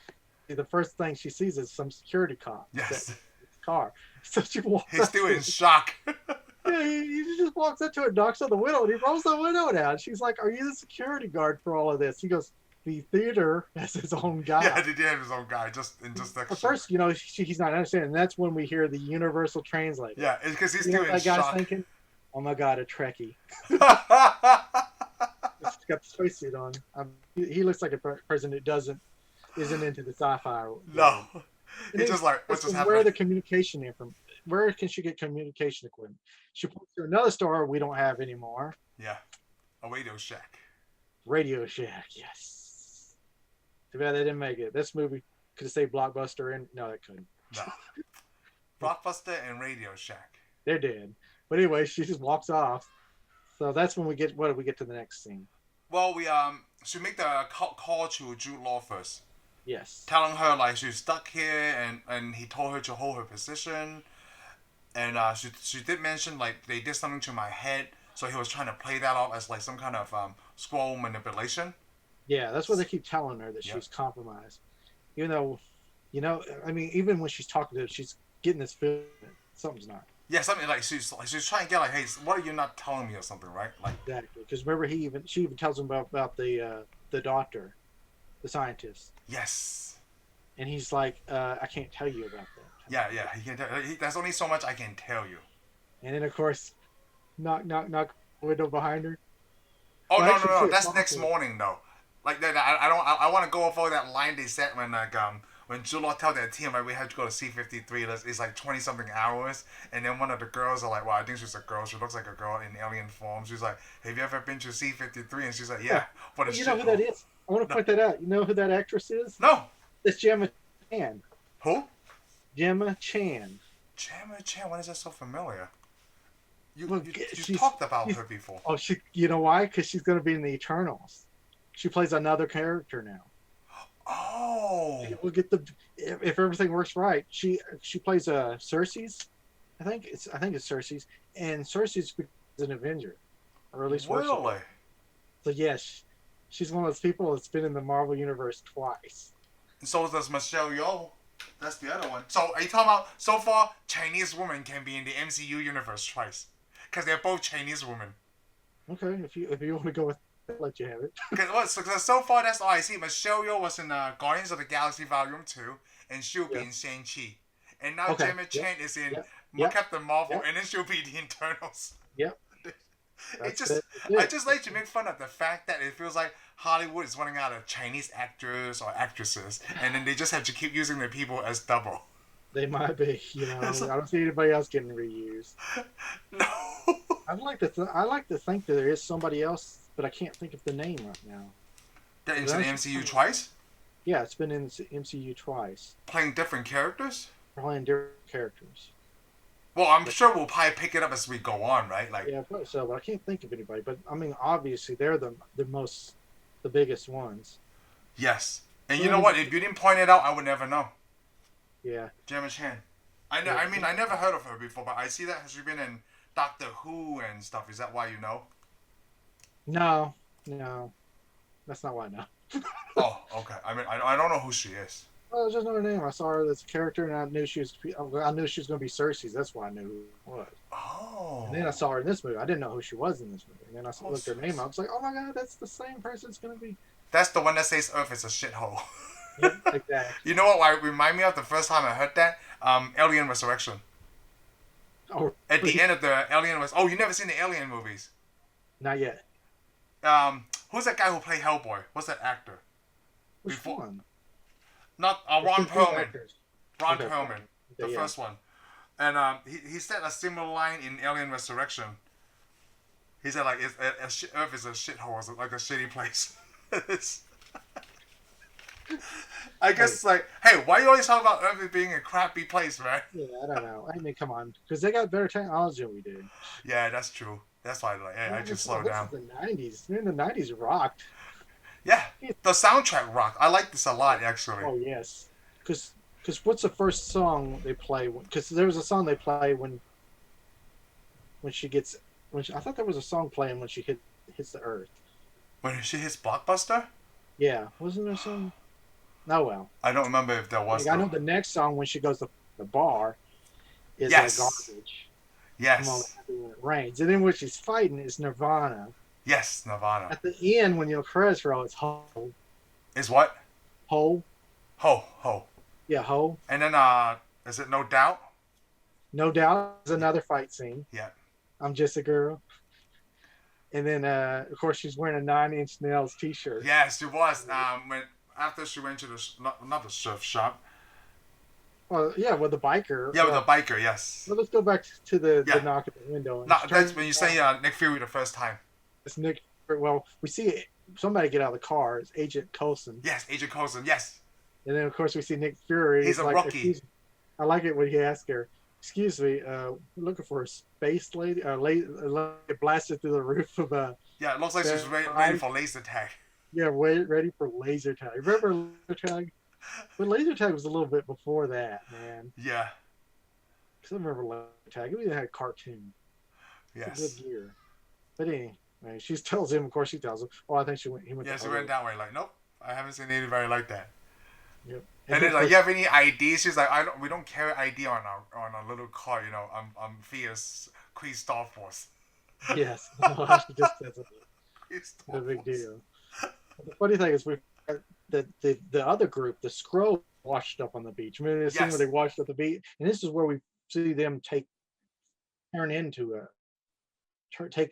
The first thing she sees is some security cop. Yes. Car. So she walks. He's still in shock. Yeah, he just walks up to her, knocks on the window, and he rolls the window down. She's like, "Are you the security guard for all of this?" He goes, "The theater has his own guy." Yeah, they did have his own guy, just that. At first, you know, he's not understanding. And that's when we hear the universal translator. Yeah, it's because he's You know still what in that guy's shock. thinking? Oh my God, a Trekkie. He's got the spacesuit on. He looks like a person who isn't into the sci-fi. No. And He's just like, what's this just is where the happening? communication from. Where can she get communication equipment? She points to another store we don't have anymore. Yeah. A Radio Shack. Radio Shack, yes. Too bad they didn't make it. This movie could have stayed Blockbuster, and no, it couldn't. No. Blockbuster and Radio Shack. They're dead. But anyway, she just walks off. So that's when we get. What do we get to the next scene? Well, we should make the call to Jude Law first, Yes. telling her like she's stuck here, and he told her to hold her position, and she did mention like they did something to my head, so he was trying to play that off as like some kind of scroll manipulation. Yeah, that's what they keep telling her, that she's compromised. Even though, you know, I mean, even when she's talking to her, she's getting this feeling that something's not. Yeah, something like she's trying to get like, hey, what are you not telling me or something, right? Like Exactly. Because remember, she even tells him about the doctor, the scientist, yes. and he's like, I can't tell you about that. Yeah, he can tell. There's only so much I can tell you. And then of course, knock window behind her. Oh Well, actually, no! too, That's it's next awful. morning though. Like that, I want to go over that line they said when Jude Law tell their team like we had to go to C-53. It's like 20 something hours, and then one of the girls are like, well, I think she's a girl. She looks like a girl in alien form. She's like, have you ever been to C-53? And she's like, yeah. What a You know who that is? I want to point that out. You know who that actress is? No. It's Gemma Chan. Who? Gemma Chan. Gemma Chan. Why is that so familiar? You she's- talked about her before. Oh, you know why? Because she's going to be in the Eternals. She plays another character now. Oh. We'll get if everything works right. She plays Cersei's. I think it's Cersei's, and Cersei's an Avenger, or at least works. Really? So yes, she's one of those people that's been in the Marvel universe twice. And so does Michelle Yeoh. That's the other one. So are you talking about so far Chinese women can be in the MCU universe twice? Because they're both Chinese women. Okay, if you want to go with that, let you have it. Because so far that's all I see. Michelle Yeoh was in Guardians of the Galaxy Volume 2, and she'll be in Shang-Chi. And now Gemma Chan is in Captain Marvel, and then she'll be in the Internals. Yep. I just like to make fun of the fact that it feels like Hollywood is running out of Chinese actors or actresses, and then they just have to keep using their people as double. They might be, you know. I don't see anybody else getting reused. No. I like to think that there is somebody else, but I can't think of the name right now. They're into the MCU twice? Yeah, it's been in the MCU twice. Playing different characters? Playing different characters. Well, I'm sure we'll probably pick it up as we go on, right? Like, yeah, probably so, but I can't think of anybody. But I mean, obviously, they're the biggest ones. Yes, and you know what? If you didn't point it out, I would never know. Yeah. Gemma Chan. I never heard of her before, but I see that she's been in Doctor Who and stuff. Is that why you know? No, that's not why I know. Oh, okay. I mean, I don't know who she is. Oh, I just know her name. I saw her as a character, and I knew she was going to be Cersei's. That's why I knew who it was. Oh. And then I saw her in this movie. I didn't know who she was in this movie. And then I looked her name up. I was like, oh my God, that's the same person it's going to be. That's the one that says Earth is a shithole. Yep, exactly. You know what? Why remind me of the first time I heard that? Alien Resurrection. Oh, At the end of the Alien was. Oh, you never seen the Alien movies? not yet. Who Who's that guy who played Hellboy? What's that actor? Which one? Not Ron Perlman. Ron Perlman, the yeah. first one. And he said a similar line in Alien Resurrection. He said like Earth is a shithole, it's like a shitty place. I guess it's like, hey, why you always talk about Earth being a crappy place, man? Yeah, I don't know. I mean, come on, because they got better technology than we did. Yeah, that's true. That's why, like, hey, I just slow down. This is the '90s. Man, the '90s rocked. Yeah, the soundtrack rocked. I like this a lot, actually. Oh yes, because what's the first song they play? Because there was a song they play when she gets I thought there was a song playing when she hits the Earth. When she hits Blockbuster? Yeah, wasn't there some? No, well. I don't remember if there was. Like, I know the next song when she goes to the bar is garbage. Yes. When it rains, and then when she's fighting is Nirvana. Yes, Nirvana. At the end, when your credits roll, it's Ho. Is what? Ho. Ho. Yeah, Ho. And then is it No Doubt? No Doubt is another fight scene. Yeah. I'm Just a Girl. And then, of course, she's wearing a 9 Inch Nails T-shirt. Yes, she was. After she went to not the surf shop. Well, yeah, with the biker. Yeah, with the biker. Yes. Well, let's go back to the knock at the window. No, that's when you say Nick Fury the first time. It's Nick. Well, we see somebody get out of the car. It's Agent Coulson. Yes, Agent Coulson. Yes. And then, of course, we see Nick Fury. He's a rookie. I like it when he asks her, "Excuse me, we're looking for a space lady." Blasted through the roof of a. Yeah, it looks like she's ready for laser tag. Yeah, ready for laser tag. Remember laser tag? But laser tag was a little bit before that, man. Yeah. Because I remember laser tag. It even had a cartoon. Yes. It's a good year. But anyway, she tells him. Of course, she tells him. Oh, I think he went. Yeah, she went that way. Like, nope, I haven't seen anybody like that. Yep. And then like, you have any ID? She's like, we don't carry ID on our little car. You know, I'm Fia's Queen Star Force. Yes. She just says it. It's a big deal. But the funny thing is, the other group, the Skrull, washed up on the beach. Remember the scene where they washed up the beach, and this is where we see them take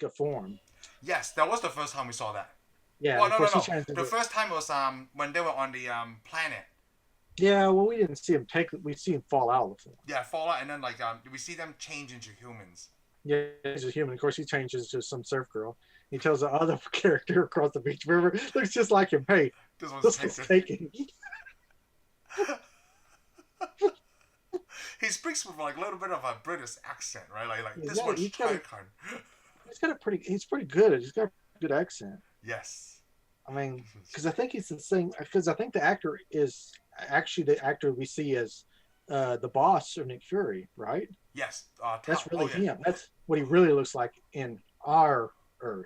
a form. Yes, that was the first time we saw that. Yeah. Well, no. The first time was when they were on the planet. Yeah, well, we didn't see him we see him fall out of the form. Yeah, fall out, and then like we see them change into humans. Yeah, he's a human. Of course, he changes to some surf girl. He tells the other character across the beach, remember, looks just like him. Hey, this one's taken. He speaks with like a little bit of a British accent, right? Like this yeah, one's he's pretty good. He's got a good accent. Yes. I mean, because I think he's the same. Because I think the actor is actually the actor we see as the boss of Nick Fury, right? Yes. That's really him. That's what he really looks like in our Earth,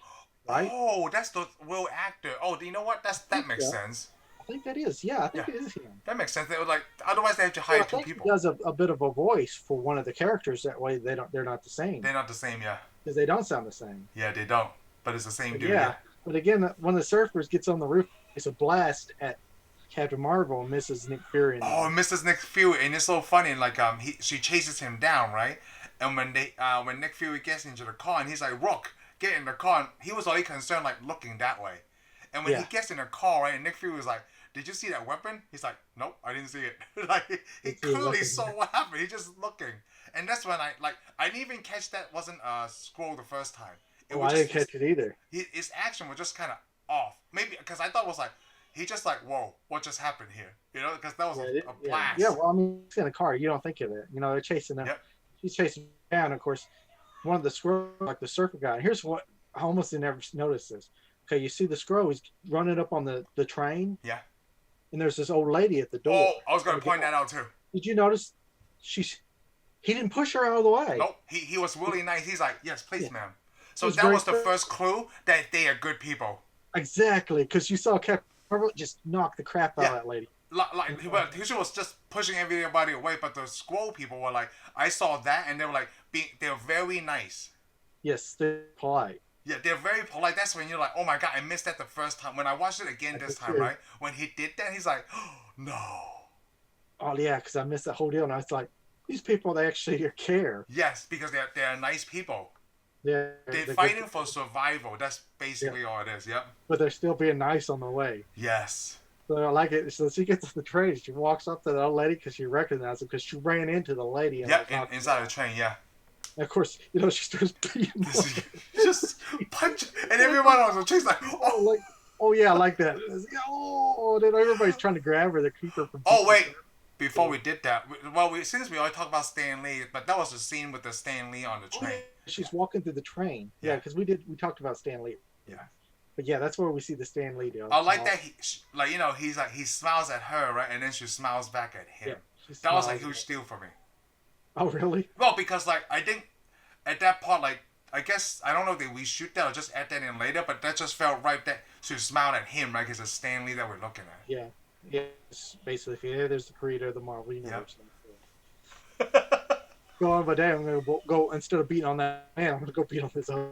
right? Oh, that's the real actor. Oh, do you know what? That makes sense. I think that is. Yeah, I think it is him. That makes sense. They were like, otherwise they have to hire two people. He does a bit of a voice for one of the characters. That way, they're not the same. They're not the same, yeah. Because they don't sound the same. Yeah, they don't. But it's the same dude. Yeah. But again, when the surfers gets on the roof, it's a blast at Captain Marvel and misses Nick Fury. Oh, Mrs. Nick Fury, and it's so funny. Like she chases him down, right? And when Nick Fury gets into the car, and he's like, "Rook, get in the car." And he was already concerned, like looking that way. And when he gets in the car, right, and Nick Fury was like, "Did you see that weapon?" He's like, "Nope, I didn't see it." Like he clearly saw what happened. He's just looking, and that's when I didn't even catch that wasn't a scroll the first time. I didn't catch it either. His action was just kind of off. Maybe because I thought it was like he just like, whoa, what just happened here? You know, because that was a blast. Yeah, well, I mean, he's in a car. You don't think of it. You know, they're chasing him. Yep. He's chasing him down. Of course, one of the Skrull, like the surfer guy. Here's what I almost never noticed this. Okay, you see the Skrull. He's running up on the train. Yeah. And there's this old lady at the door. Oh, I was going to point that out too. Did you notice? He didn't push her out of the way. Nope. He was really nice. He's like, yes, please, ma'am. So that was the first clue that they are good people. Exactly, because you saw Captain Marvel just knock the crap out of that lady. He was just pushing everybody away, but the Skrull people were like, I saw that, and they were like, they're very nice. Yes, they're polite. Yeah, they're very polite. That's when you're like, oh my god, I missed that the first time. When I watched it again this time, right? When he did that, he's like, oh, no. Oh yeah, because I missed that whole deal, and I was like, these people, they actually care. Yes, because they're nice people. Yeah, They're they're fighting for survival. That's basically all it is. Yep. but they're still being nice on the way. Yes. So I like it. So she gets on the train. She walks up to the old lady because she recognizes her because she ran into the lady and Yep. was knocking Inside her the train. Yeah. And of course, she starts beating This is just punch, and everyone on the train's like, oh, like, oh yeah, I like that. Oh, then everybody's trying to grab her to keep her from. Oh wait, before we did that, since we already talked about Stan Lee, but that was the scene with the Stan Lee on the train. Yeah, she's walking through the train. Yeah, because we talked about Stan Lee. Yeah. But yeah, that's where we see the Stan Lee deal. I like that he smiles at her, right, and then she smiles back at him. Yeah, that was a huge deal for me. Oh really? Well, because I think at that part, I guess I don't know if they reshoot that or just add that in later, but that just felt right that she smiled at him, right, because it's Stan Lee that we're looking at. Yeah. Yes, basically, there's the creator of the Marvel Universe. Yep. Go on, but damn, I'm gonna go instead of beating on that man, I'm gonna go beat on this other.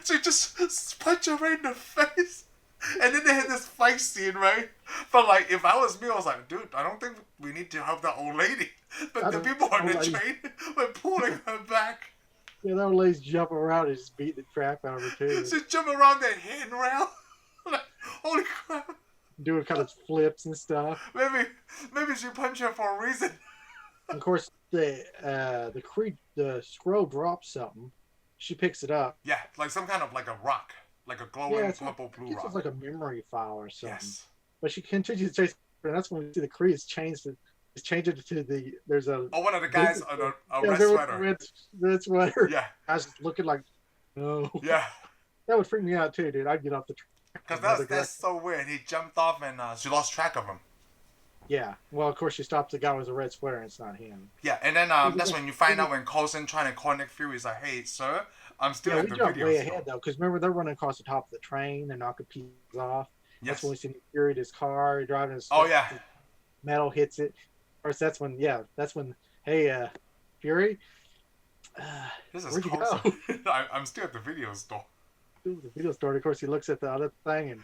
So you just punch her right in the face, and then they had this fight scene, right? But if I was me, I was like, dude, I don't think we need to help that old lady. But the people on the train were pulling her back. Yeah, that old lady's jumping around and just beating the crap out of her too. She's jumping around that handrail. Holy crap. Doing kind of flips and stuff. Maybe she punched her for a reason. Of course, the scroll drops something. She picks it up. Yeah, like some kind of a rock, like a glowing purple blue rock. It's like a memory file or something. Yes. But she continues to chase her, and that's when we see the Kree is changed it. It's changed it to there's a. Oh, one of the guys on a red sweater. Red sweater. Yeah. I was looking like, no. Yeah. That would freak me out too, dude. I'd get off the train. Because that's so weird. He jumped off and she lost track of him. Yeah. Well, of course, she stops the guy with a red sweater and it's not him. Yeah, and then that's when you find out when Coulson trying to call Nick Fury. He's like, hey, sir, I'm still at the video store. way ahead, though, because remember, they're running across the top of the train. They're knocking pieces off. Yes. That's when we see Nick Fury in his car, driving his metal hits it. Of course, that's when, hey, Fury, this is where'd you Coulson. go? I'm still at the video store. The video store. Of course, he looks at the other thing and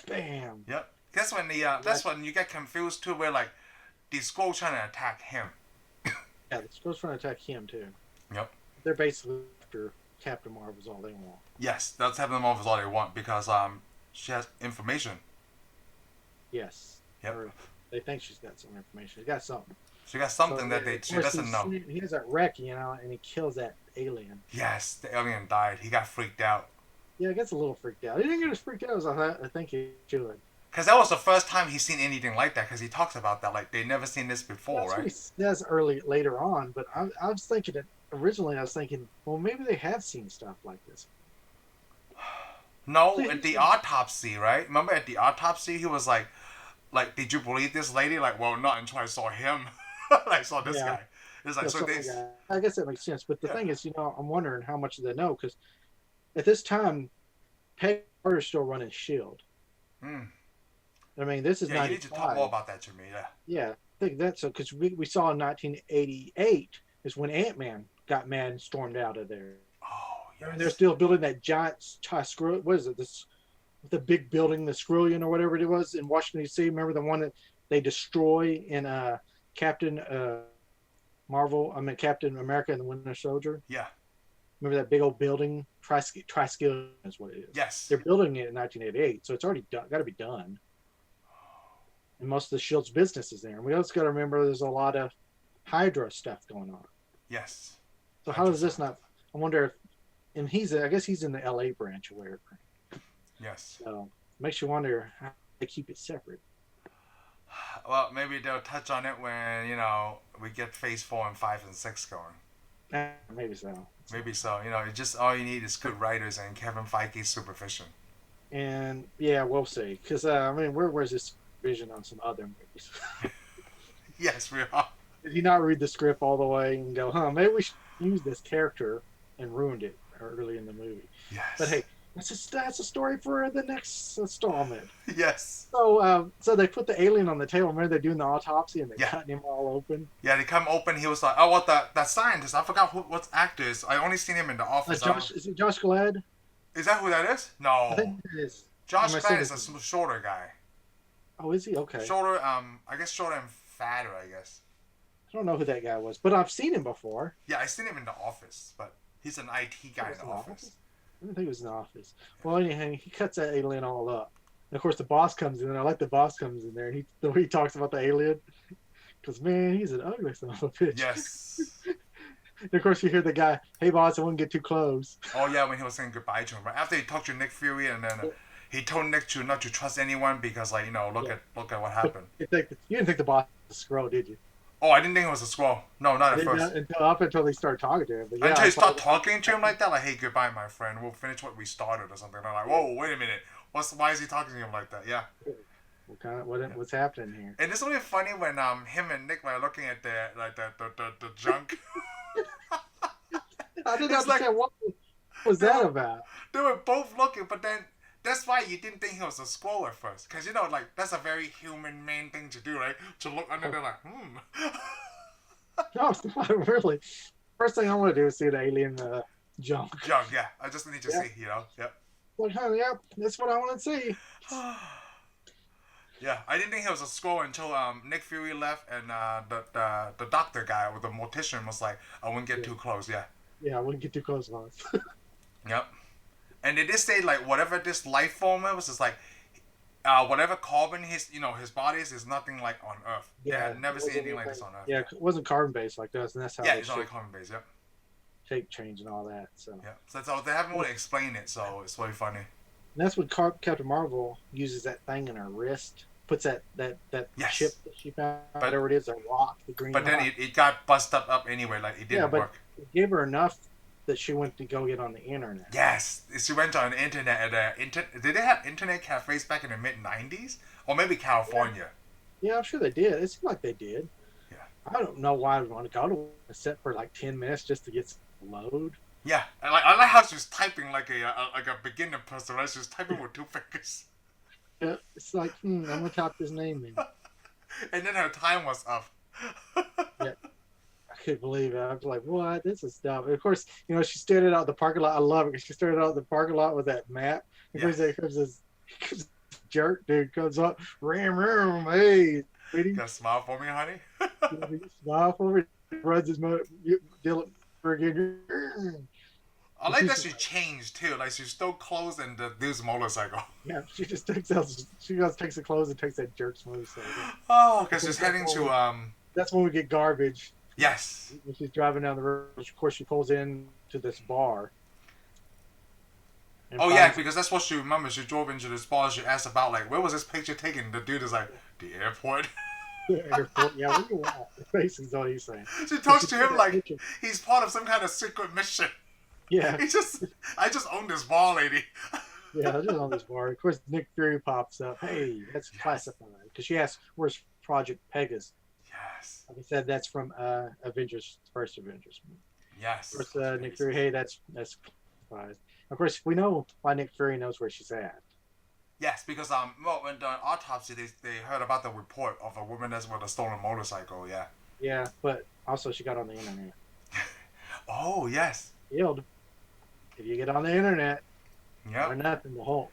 bam. Yep. That's when that's when you get confused too, where the Skrull trying to attack him. Yeah, the Skrulls trying to attack him too. Yep. They're basically after Captain Marvel's all they want. Yes, that's Captain Marvel's all they want because she has information. Yes. Yep. Or they think she's got some information. She got something. She got something that she doesn't know. He has that wreck, and he kills that alien. Yes, the alien died. He got freaked out. Yeah, he gets a little freaked out. He didn't get as freaked out as I think he should. Because that was the first time he's seen anything like that. Because he talks about that, they've never seen this before, That's right? what he says later on. But I was thinking that originally. I was thinking, well, maybe they have seen stuff like this. No, at the autopsy, right? Remember at the autopsy, he was like, did you believe this lady? Well, not until I saw him. I saw this guy. It's like, so they. I guess that makes sense. But the thing is, I'm wondering how much do they know? Because at this time, Peggy Carter's still running S.H.I.E.L.D. I mean, this is 95. You need to talk more about that to me, Yeah, I think that's so, because we saw in 1988 is when Ant-Man got mad and stormed out of there. Oh, yes. And they're still building that giant what is it? The big building, the Skrillion or whatever it was in Washington, D.C. Remember the one that they destroy in Captain America and the Winter Soldier? Yeah. Remember that big old building? Triskelion is what it is. Yes. They're building it in 1988, so it's already got to be done. And most of the S.H.I.E.L.D.'s business is there. And we also got to remember there's a lot of Hydra stuff going on. Yes. So how does this not? I wonder if, and I guess he's in the L.A. branch or whatever. Yes. So makes you wonder how they keep it separate. Well, maybe they'll touch on it when we get Phase 4 and 5 and 6 going. Maybe so. Maybe so. It's just all you need is good writers and Kevin Feige's supervision. And yeah, we'll see. Because where's this vision on some other movies? Yes, we are. Did he not read the script all the way and go, maybe we should use this character and ruined it early in the movie? Yes. But hey, that's a story for the next installment. Yes. So they put the alien on the table. Remember they're doing the autopsy and they're cutting him all open? Yeah, they come open. He was like, oh, what that scientist? I forgot what actor is. I only seen him in The Office. Is it Josh Gad? Is that who that is? No. I think it is. Josh Gad is a shorter guy. Oh, is he? Okay. Shorter, I guess shorter and fatter, I guess. I don't know who that guy was, but I've seen him before. Yeah, I seen him in The Office, but He's an IT guy in the office. I didn't think it was in the office. Well, anyhow, he cuts that alien all up. And of course, the boss comes in, and I like the boss comes in there, and the way he talks about the alien, because man, he's an ugly son of a bitch. Yes. And of course, you hear the guy, "Hey, boss, I wouldn't get too close." Oh yeah, when he was saying goodbye to him, right after he talked to Nick Fury, and then he told Nick to not to trust anyone because, like, look at what happened. You didn't think the boss was a Skrull, did you? Oh, I didn't think it was a Skrull. No, not at first. Until they start talking to him. But yeah, until they start talking to him like that, like, "Hey, goodbye, my friend. We'll finish what we started," or something. And I'm like, "Whoa, wait a minute. Why is he talking to him like that?" Yeah. What's happening here? And it's really funny when him and Nick were looking at the junk. I didn't understand what was that about. They were both looking, but then that's why you didn't think he was a Skrull at first, because like that's a very human man thing to do, right? To look under there like, No, it's not really. First thing I want to do is see the alien junk. Junk, yeah. I just need to see, Yep. Like, honey, yeah, that's what I want to see. Yeah, I didn't think he was a Skrull until Nick Fury left, and the doctor guy with the mortician was like, "I wouldn't get too close." Yeah. Yeah, I wouldn't get too close, boss. Yep. And they did say, like, whatever this life form was, is like, whatever carbon his body is nothing like on Earth. Yeah, I've never seen anything like this on Earth. Yeah, it wasn't carbon based like this, and that's how. Yeah, it's only carbon based. Yep. Shape change and all that. So. Yeah. So they haven't really explained it, so it's really funny. And that's when Captain Marvel uses that thing in her wrist. Puts that yes. chip that she found, whatever it is, a rock, the green rock. But then it got busted up anyway, like it didn't work. It gave her enough that she went to go get on the internet. Yes, she went on the internet did they have internet cafes back in the mid-90s? Or maybe California? Yeah, I'm sure they did. It seemed like they did. Yeah. I don't know why I would want to go to a set for like 10 minutes just to get some load. Yeah, I like how she was typing like a beginner person, right? She was typing with 2 fingers. Yeah, it's like, I'm going to type his name in. And then her time was up. Yeah. I couldn't believe it. I was like, what? This is dumb. And of course, she started out the parking lot. I love it because she started out the parking lot with that map. And yes. There comes this jerk dude comes up, ram, hey. You got a smile for me, honey? Smile for me. Runs his motor. Again. I like that she changed too. Like she's still clothes and the dude's motorcycle. Yeah, she just takes the clothes and takes that jerk's motorcycle. Oh, because she's heading to That's when we get garbage. Yes. When she's driving down the road, of course she pulls in to this bar. Oh yeah, because that's what she remembers. She drove into this bar. She asked about like, where was this picture taken? The dude is like, the airport. The airport. Yeah, where you at? Basically, is all he's saying. She talks to him like he's part of some kind of secret mission. Yeah. I just own this bar, lady. Yeah, I just own this bar. Of course, Nick Fury pops up. Hey, that's classified. Because she asks, where's Project Pegasus? Yes. Like I said, that's from first Avengers movie. Yes. Of course, Nick Fury, hey, that's classified. Of course, we know why Nick Fury knows where she's at. Yes, because when the autopsy, they heard about the report of a woman that's with a stolen motorcycle. Yeah. Yeah, but also she got on the internet. Oh yes. If you get on the internet, yeah, or nothing to hold.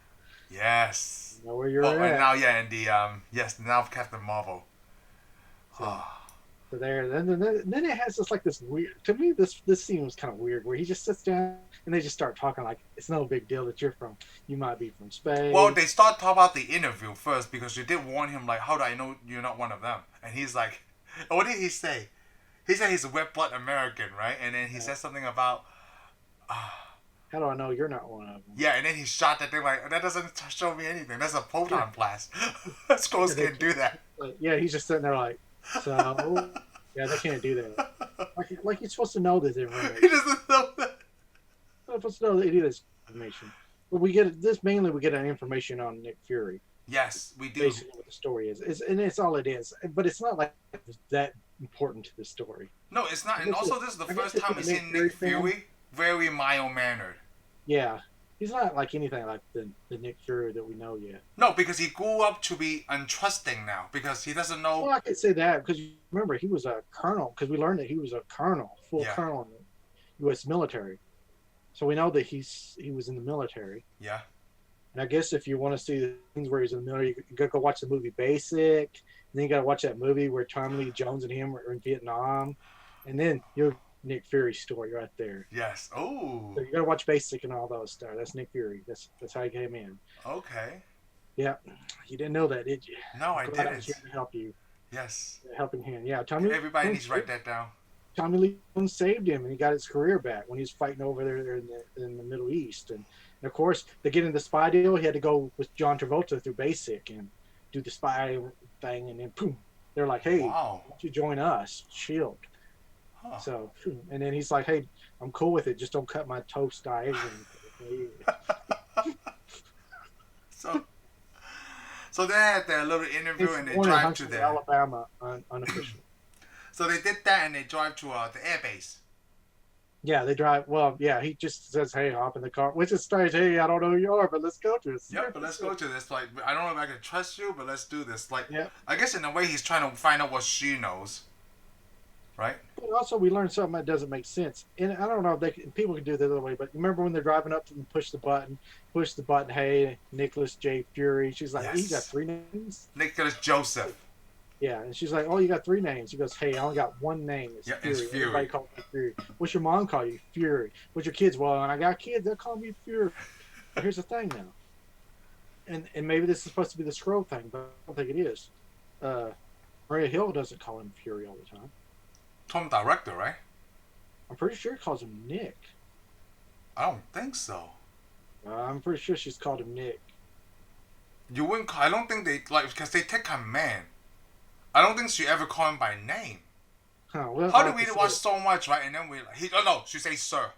Yes. You know where you're at. And now in the now Captain Marvel. So there, then it has this weird. To me, this scene was kind of weird, where he just sits down and they just start talking like it's no big deal that you might be from space. Well, they start talking about the interview first because you did warn him like, how do I know you're not one of them? And he's like, what did he say? He said he's a wet blood American, right? And then he says something about. How do I know you're not one of them? Yeah, and then he shot that thing like, that doesn't show me anything. That's a proton blast. Skrulls can't do that. Yeah, he's just sitting there like, so, yeah, they can't do that. Like you're supposed to know this information. He doesn't know that. You're supposed to know that it is information. But we get an information on Nick Fury. Yes, we do. Basically what the story is. And it's all it is. But it's not like it's that important to the story. No, it's not. And also, this is the first time we've seen Nick Fury very mild-mannered. Yeah. He's not like anything like the Nick Fury that we know yet. No, because he grew up to be untrusting now. Because he doesn't know... Well, I could say that. Because remember, he was a colonel. Because we learned that he was a colonel. Full colonel in the U.S. military. So we know that he was in the military. Yeah. And I guess if you want to see the things where he's in the military, you got to go watch the movie Basic. And then you got to watch that movie where Tommy Lee Jones and him are in Vietnam. And then you'll Nick Fury story right there. Yes. Oh. So you gotta watch Basic and all those stuff. That's Nick Fury. That's how he came in. Okay. Yeah, you didn't know that, did you? No, I'm I glad I was didn't. here to help you. Yes. A helping hand. Yeah, Everybody needs to write that down. Tommy Lee Jones saved him, and he got his career back when he was fighting over there in the Middle East. And of course, to get into the spy deal, he had to go with John Travolta through Basic and do the spy thing, and then boom, they're like, "Hey, why Wow. don't you join us, Shield?" Huh. So, and then he's like, "Hey, I'm cool with it. Just don't cut my toast diagram." so, so they had their little interview It's and they born in drive to Huntsville, there. Alabama, unofficial. So they did that and they drive to the air base. Yeah, they drive. Well, yeah, he just says, "Hey, hop in the car," which is strange. Hey, I don't know who you are, but let's go to this. Yep, but let's go to this. Like, I don't know if I can trust you, but let's do this. Like, Yeah. I guess in a way he's trying to find out what she knows, right? But also, we learned something that doesn't make sense. And I don't know if people can do it the other way, but remember when they're driving up and push the button, hey, Nicholas J. Fury. She's like, Yes. "You got 3 names?" Nicholas Joseph. Yeah, and she's like, "Oh, you got 3 names." He goes, "Hey, I only got 1 name. It's Yeah, Fury. it's Fury. Everybody calls me Fury. What's your mom call you? Fury. What's your kids? Well, when I got kids, they'll call me Fury." But here's the thing now, and maybe this is supposed to be the scroll thing, but I don't think it is. Maria Hill doesn't call him Fury all the time. Tom director, right? I'm pretty sure he calls him Nick. I don't think so. I'm pretty sure she's called him Nick. You wouldn't. I don't think they like because they take command. I don't think she ever called him by name. Huh, well, How did we watch so much, right? And then no, she says sir.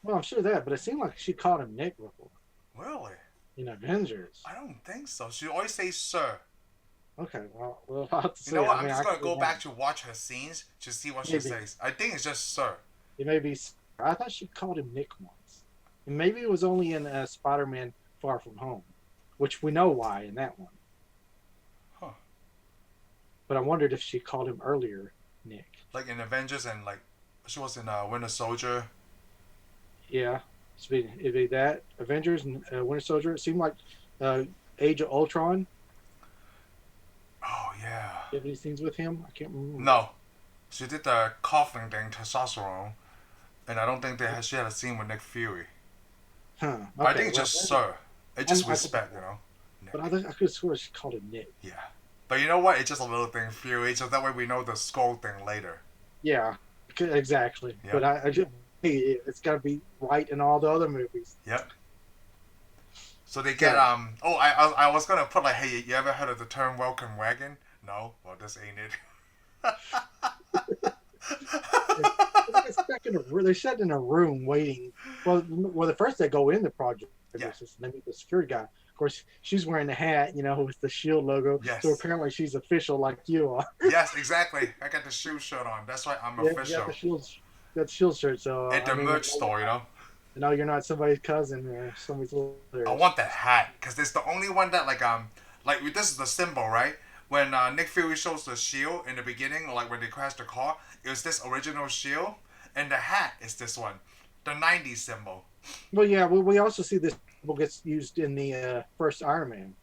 Well, I'm sure that, but it seemed like she called him Nick before. Really? In Avengers. I don't think so. She always says sir. Okay, well, we'll have to see. You know what? I mean, I'm just gonna I go back to watch her scenes to see what she says. I think it's just sir. It may be. I thought she called him Nick once, and maybe it was only in Spider-Man: Far From Home, which we know why in that one. Huh. But I wondered if she called him earlier Nick. Like in Avengers and like she was in Winter Soldier. Yeah, it'd be that Avengers and Winter Soldier. It seemed like Age of Ultron. Oh yeah. You have any scenes with him? I can't remember. No, she did the coughing thing, testosterone, and I don't think she had a scene with Nick Fury. Huh. Okay, But I think it's just sir. It's just respect, you know. Nick. But I could have sworn she called him Nick. Yeah. But you know what? It's just a little thing, Fury, so that way we know the skull thing later. Yeah, exactly. Yep. But I just, it's got to be right in all the other movies. Yep. So they get I was gonna put like, hey, you ever heard of the term welcome wagon? No, well this ain't it. They're sitting in a room waiting. Well, the first they go in the project, they meet the security guy. Of course, she's wearing the hat, with the Shield logo. Yes. So apparently she's official like you are. Yes, exactly. I got the Shield shirt on. That's right, I'm official. You got the Shield shirt. So at the merch store, No, you're not somebody's cousin or somebody's little. I want that hat because it's the only one that like this is the symbol, right? When Nick Fury shows the shield in the beginning, like when they crash the car, it was this original shield, and the hat is this one, the '90s symbol. Well, yeah, we also see this symbol gets used in the first Iron Man.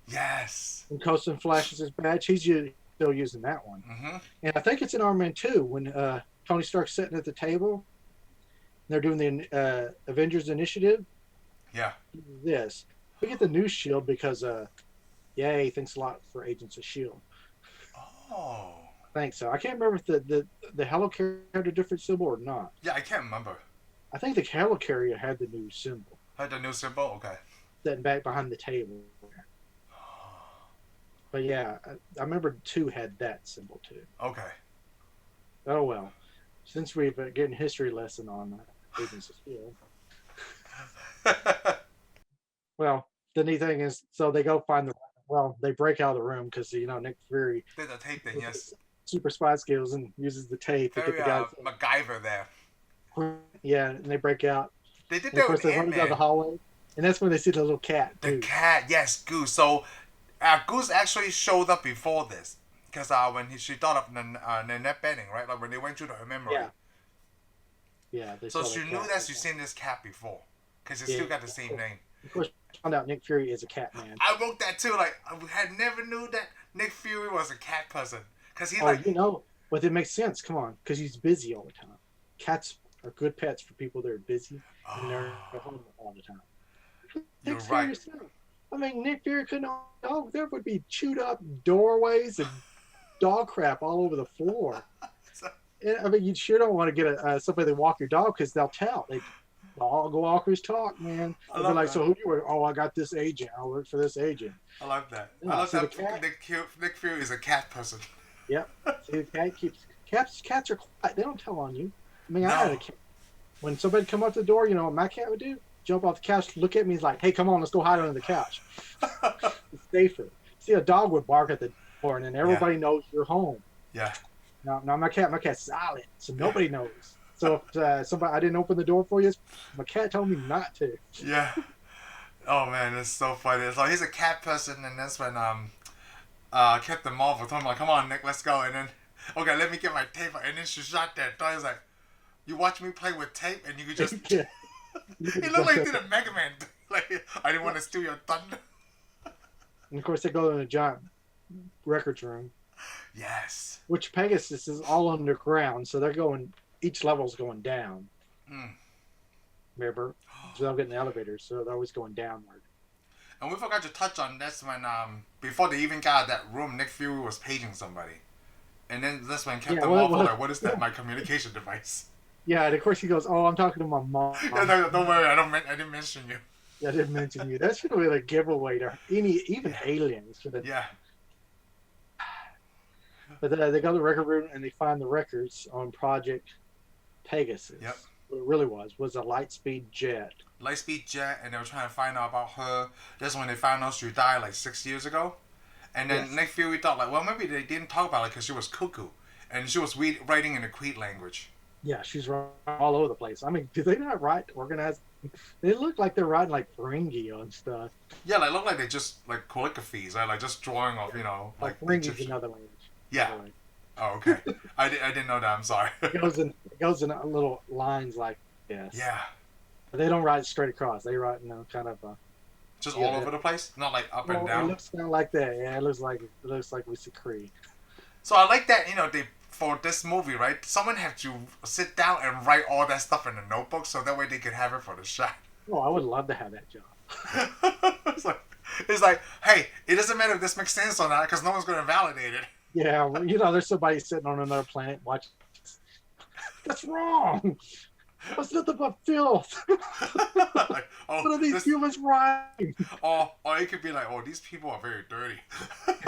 Yes. When Coulson flashes his badge, he's still using that one. Mm-hmm. And I think it's in Iron Man 2 when Tony Stark's sitting at the table. They're doing the Avengers Initiative. Yeah. This. We get the new shield because, yay, thanks a lot for Agents of S.H.I.E.L.D. Oh. I think so. I can't remember if the helicarrier had a different symbol or not. Yeah, I can't remember. I think the helicarrier had the new symbol. Had the new symbol? Okay. Sitting back behind the table. But yeah, I remember 2 had that symbol too. Okay. Oh well. Since we've getting a history lesson on Agents of S.H.I.E.L.D. Well, the neat thing is, so they go find they break out of the room because, Nick Fury did the tape thing, yes. Super spy skills and uses the tape to get the guy. MacGyver there. Yeah, and they break out. They did that with they run down the hallway, and that's when they see the little cat. The cat, yes, Goose. So, Goose actually showed up before this. Because when she thought of Annette Bening, right? Like when they went through her memory. Yeah. Yeah. So she knew that she's seen this cat before. Because it still got the same name. Of course, found out Nick Fury is a cat man. I wrote that too. Like, I had never knew that Nick Fury was a cat person. Because he but it makes sense. Come on. Because he's busy all the time. cats are good pets for people that are busy and they're at Oh, home all the time. you're Take care of right. yourself. I mean, Nick Fury couldn't own a dog. There would be chewed up doorways and dog crap all over the floor. So- And, I mean, you sure don't want to get somebody to walk your dog because they'll tell. Dog walkers talk, man. I They'll be love like, that. "So who you were? Oh, I got this agent. I work for this agent." I love that. I Yeah. love See the that. cat. Nick Fury is a cat person. Yep. See the cat keeps cats are quiet. They don't tell on you. I mean, I had a No. cat. When somebody come up to the door, you know what my cat would do? Jump off the couch, look at me, he's like, "Hey, come on, let's go hide under the couch. It's safer." See, a dog would bark at the door, and then everybody knows you're home. Yeah. Now my cat's silent, so nobody knows. So if somebody I didn't open the door for you, my cat told me not to. Yeah. Oh man, it's so funny. So he's a cat person, and that's when Captain Marvel told him like, "Come on, Nick, let's go." And then, okay, let me get my tape. And then she shot that. I was like, "You watch me play with tape, and you could just." Yeah. He looked like he did a Mega Man. Like I didn't want to steal your thunder. And of course, they go in a giant records room, Yes. which Pegasus is all underground, so they're going. Each level's going down. Mm. Remember, so they'll get in the elevators, so they're always going downward. And we forgot to touch on that's when before they even got out of that room, Nick Fury was paging somebody, and then that's when Captain Marvel like, "What is that? My communication device." Yeah, and of course he goes, "Oh, I'm talking to my mom." Yeah, no, don't worry, I didn't mention you. Yeah, I didn't mention you. That should have been a giveaway to even aliens. Yeah. But they go to the record room and they find the records on Project Pegasus. Yep. What it really was a Lightspeed jet. Lightspeed jet, and they were trying to find out about her. That's when they found out she died like 6 years ago. And then Yes. Nick Fury thought like, well, maybe they didn't talk about it because she was cuckoo, and she was writing in the Crete language. Yeah, she's all over the place. I mean, do they not write organized? They look like they're writing like Ferengi on stuff. Yeah, like look like they just like calligraphies, right? Like just drawing of Like Ferengi's Egyptian. another language. Yeah. By the way. Oh, okay. I didn't know that. I'm sorry. It goes in little lines like this. Yeah. But they don't write it straight across. They write kind of Just Yeah, all over the place, not like up and It down. looks kind of like that. Yeah, it looks like we see Cree. So I like that, they for this movie, right? Someone had to sit down and write all that stuff in a notebook so that way they could have it for the shot. Oh, I would love to have that job. it's like, hey, it doesn't matter if this makes sense or not because no one's going to validate it. Yeah, well, there's somebody sitting on another planet watching. That's wrong. That's nothing but filth. Like, oh, What are these humans writing? or it could be like, oh, these people are very dirty.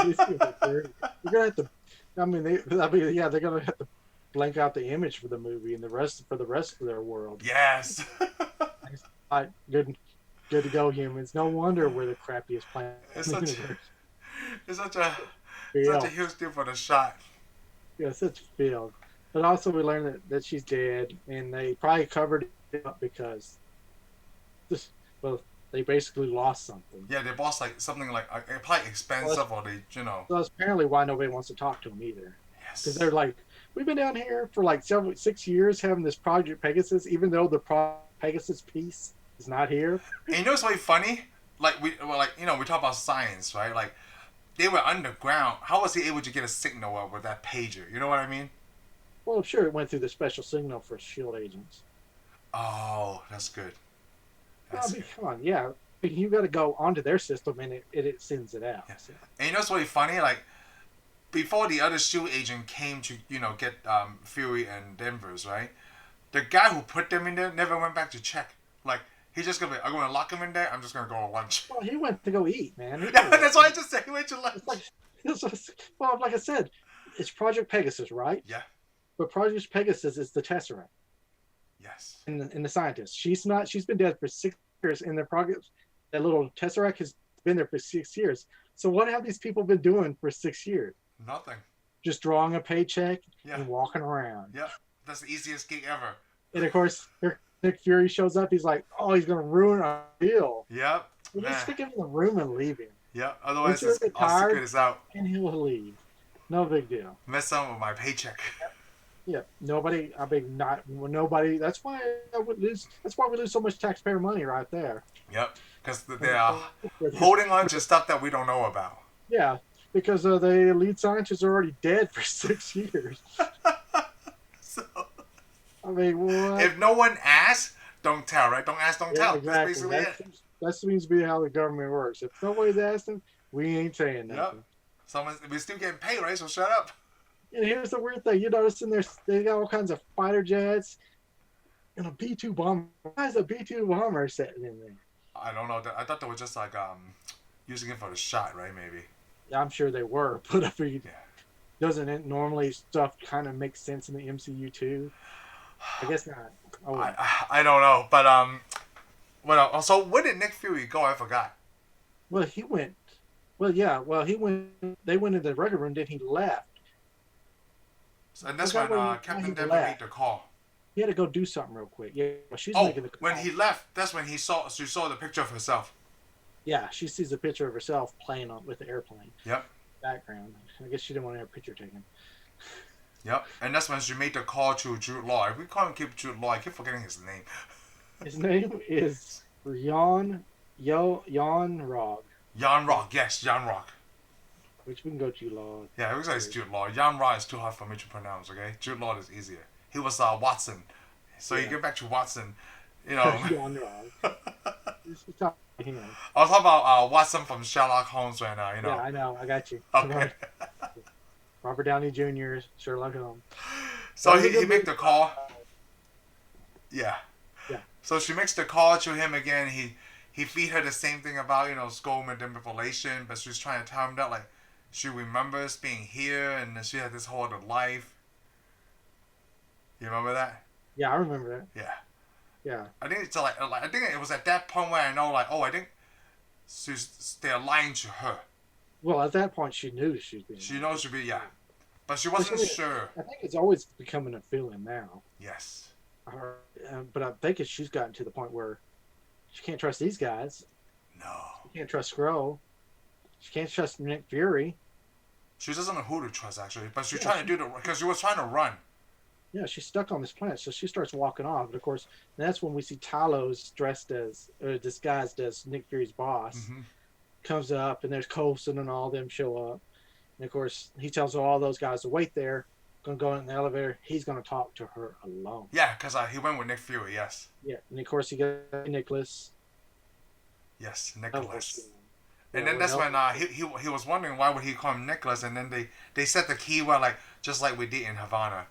These people are dirty. You're gonna have to. They're gonna have to blank out the image for the movie and the rest of their world. Yes. All right, good to go, humans. No wonder we're the crappiest planet in It's the such, universe. it's such a Yeah. huge deal for the shot. Yeah, such field. But also we learned that she's dead, and they probably covered it up because they basically lost something. Yeah, they bought like something like probably expensive or they, So that's apparently why nobody wants to talk to them either. Yes. Because they're like, we've been down here for like 6 years having this Project Pegasus, even though the Pegasus piece is not here. And you know what's really funny? Like we talk about science, right? Like they were underground. How was he able to get a signal up with that pager? You know what I mean? Well, sure, it went through the special signal for SHIELD agents. Oh, that's good. I mean, come on, yeah. You got to go onto their system and it sends it out. Yeah. So. And you know what's really funny? Like before the other SHIELD agent came to get Fury and Danvers, right? The guy who put them in there never went back to check. Like he's just gonna be, I'm gonna lock him in there. I'm just gonna go to lunch. Well, he went to go eat, man. Yeah, that's why I just said he went to lunch. Like I said, it's Project Pegasus, right? Yeah. But Project Pegasus is the Tesseract. Yes. And the scientist. She's been dead for 6 years, and that little Tesseract has been there for 6 years. So what have these people been doing for 6 years? Nothing. Just drawing a paycheck Yeah. and walking around. Yeah. That's the easiest gig ever. And of course, here Nick Fury shows up. He's like, "Oh, he's gonna ruin our deal. Yep. We'll Man. just stick him in the room and leave him, Yep. Otherwise, Once you get our tired- secret is out. and he'll leave. No big deal." Mess up with my paycheck. Yeah, nobody. I mean, nobody. That's why we lose so much taxpayer money right there. Yep. Because they are holding on to stuff that we don't know about. Yeah, because the lead scientists are already dead for 6 years. So. I mean, what? If no one asks, don't tell, right? Don't ask, don't Yeah, tell. exactly. That's basically it. That seems to be how the government works. If nobody's asking, we ain't saying Yep. nothing. We're still getting paid, right? So shut up. And here's the weird thing: you notice in there, they got all kinds of fighter jets and a B-2 bomber. Why is a B-2 bomber sitting in there? I don't know. I thought they were just like using it for the shot, right? Maybe. Yeah, I'm sure they were, but I mean, Yeah. doesn't it normally stuff kind of make sense in the MCU too? I guess not. Oh, well. I don't know, but what else? So where did Nick Fury go? I forgot. Well, he went. Well, yeah. Well, he went. They went into the record room. Then he left. And that's Forgot when why Captain he Denver left. made the call. He had to go do something real quick. Yeah, she's Oh, making the call. when he left, that's when she saw the picture of herself. Yeah, she sees a picture of herself playing on with the airplane. Yep. Background. I guess she didn't want to have a picture taken. Yep. And that's when she made the call to Jude Law. If we call him Jude Law, I keep forgetting his name. His name is Jan Rog. Jan Rock. Yes, Jan Rock. Which we can go to Law. Yeah, it looks like it's Jude Law. Jan Rock is too hard for me to pronounce, okay? Jude Law is easier. He was Watson. So you get back to Watson, you know. Jan Rog. This is talking to him. I was talking about Watson from Sherlock Holmes right now, you know. Yeah, I know. I got you. Okay. Robert Downey Jr., Sherlock Holmes. So he made the call. Yeah. Yeah. So she makes the call to him again. He feed her the same thing about, skull manipulation, but she's trying to tell him that, like, she remembers being here and she had this whole other life. You remember that? Yeah, I remember that. Yeah. Yeah. I think it's like I think it was at that point where I know, like, oh, I think they're lying to her. Well, at that point, she knew she was being. She knows she'd be, yeah. But she wasn't sure. I think it's always becoming a feeling now. Yes. But I think she's gotten to the point where she can't trust these guys. No. She can't trust Skrull. She can't trust Nick Fury. She doesn't know who to trust, actually. But she's trying to do because she was trying to run. Yeah, she's stuck on this planet, so she starts walking off. And of course, that's when we see Talos disguised as Nick Fury's boss. Mm-hmm. Comes up, and there's Coulson and all of them show up. And of course, he tells all those guys to wait there. Gonna go in the elevator. He's gonna talk to her alone. Yeah, because he went with Nick Fury. Yes. Yeah, and of course he got Nicholas. Yes, Nicholas. And then that's when he was wondering why would he call him Nicholas, and then they set the keyword like just like we did in Havana.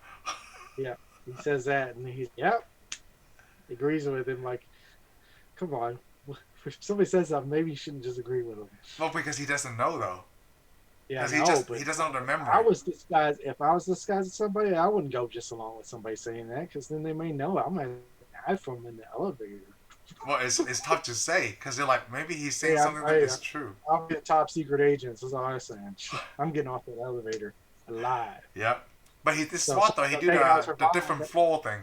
Yeah, he says that, and he's agrees with him. Like, come on, if somebody says something, maybe you shouldn't just agree with him. Well, because he doesn't know though. Yeah, he doesn't know the memory. If I was disguised as somebody, I wouldn't go just along with somebody saying that, because then they may know I'm gonna hide from him in the elevator. Well, it's tough to say because they're like maybe he's saying something that is true. I'll get top secret agents. That's all I'm saying. I'm getting off that elevator alive. Yep. But he's smart though. He do the different floor thing.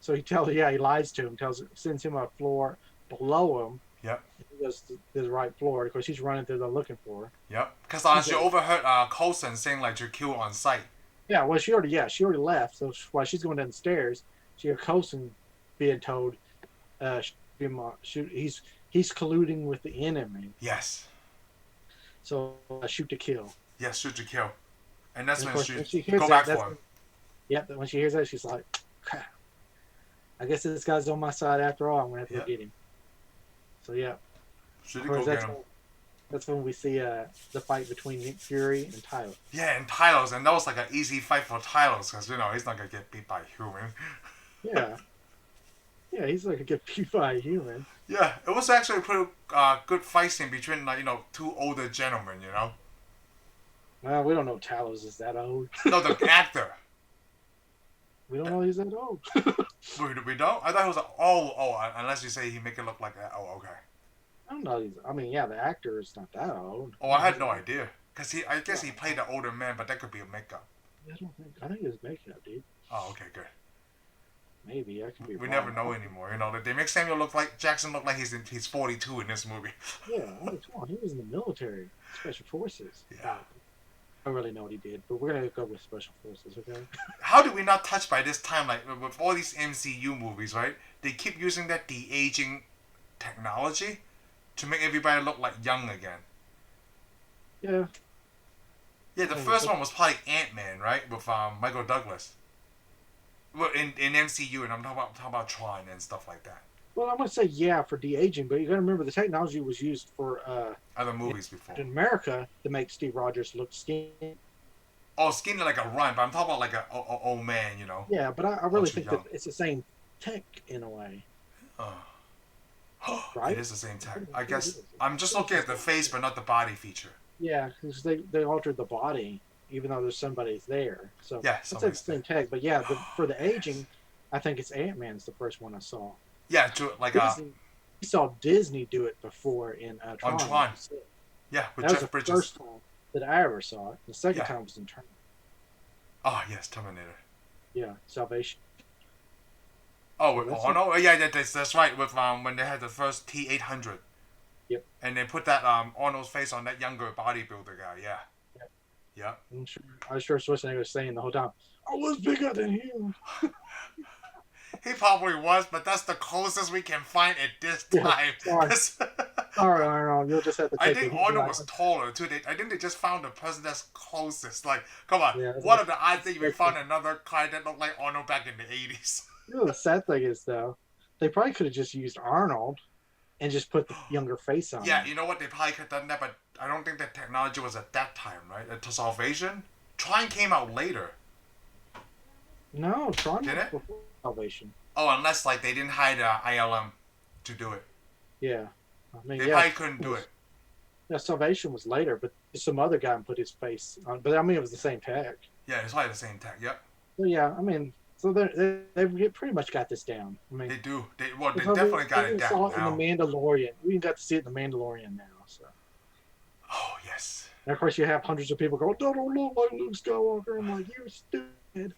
So he lies to him, sends him a floor below him. Yep. He goes to the right floor. Of course, he's running through there looking for her. Yep. Because she overheard Coulson saying like to kill on sight. Yeah. Well, she already left. So while she's going down the stairs, she heard Coulson being told, he's colluding with the enemy. Yes. So shoot to kill. Yes, shoot to kill. And that's when she go back for him. Yep. When she hears that, she's like, I guess this guy's on my side after all. I'm gonna have to go get him. So yeah. Should go get him. That's when we see the fight between Nick Fury and Talos. Yeah, and Talos, and that was like an easy fight for Talos because he's not gonna get beat by a human. Yeah. Yeah, he's like a get beat by a human. Yeah, it was actually a pretty good fight scene between two older gentlemen. Well, we don't know Talos is that old. No, the actor. We don't know he's that old. We don't? I thought he was unless you say he make it look like that. Oh, okay. I don't know. The actor is not that old. Oh, I had no idea. Because I guess he played the older man, but that could be a makeup. I think it's makeup, dude. Oh, okay, good. Maybe I can be. We never know anymore. They make Samuel Jackson look like he's 42 in this movie. Yeah, come on, he was in the military, special forces. Yeah. I don't really know what he did, but we're gonna go with special forces, okay? How did we not touch by this time, like with all these MCU movies, right? They keep using that de-aging technology to make everybody look like young again. Yeah. Yeah, the first one was probably Ant-Man, right, with Michael Douglas. Well, in MCU, and I'm talking about Tron and stuff like that. Well, I'm gonna say yeah for de-aging, but you gotta remember the technology was used for Other movies before. in America to make Steve Rogers look skinny. Oh, skinny like a run, but I'm talking about like a old man, you know. Yeah, but I really Ultra think young. that it's the same tech in a way, It right? is the same tech. I guess I'm just looking at the face, but not the body feature. Yeah, because they altered the body, even though there's somebody's there. So Yeah, it's the somebody's same there. tech. But yeah, for the Yes. aging, I think it's Ant-Man's the first one I saw. Yeah, like Disney, we saw Disney do it before in on Tron, like Tron. you said. Yeah, with That was the Jeff Bridges. first time that I ever saw it. The second Yeah. time was in Tron. Oh yes, Terminator. Yeah, Salvation. Oh, That's oh it. no, yeah, that's right. With when they had the first T-800. Yep. And they put that Arnold's face on that younger bodybuilder guy. Yeah. Yep. Yep. I'm sure Schwarzenegger was saying the whole time, "I was bigger than him." He probably was, but that's the closest we can find at this time. Sorry. Sorry, Arnold. You'll just have to I take think it. Arnold was taller too. I think they just found the person that's closest. Like, come on, Yeah, what are the odds that we found another guy that looked like Arnold back in the 80s? You know, the sad thing is, though, they probably could have just used Arnold and just put the younger face on Yeah, him. you know what? They probably could have done that, but I don't think that technology was at that time, right? To Salvation, Tron came out later. No, Tron Did was it? before Salvation. Oh, unless like they didn't hire ILM to do it. Yeah. I mean, They yeah. probably couldn't do it. Yeah, Salvation was later, but some other guy put his face on. But I mean, it was the same tech. Yeah, it's probably the same tech. Yep. So yeah, I mean, so they've pretty much got this down. I mean, They do. They because definitely got we it saw down it now. in the Mandalorian. We even got to see it in the Mandalorian now. So, Oh yes. and of course, you have hundreds of people go, "That don't look like Luke Skywalker." I'm like, "You're stupid."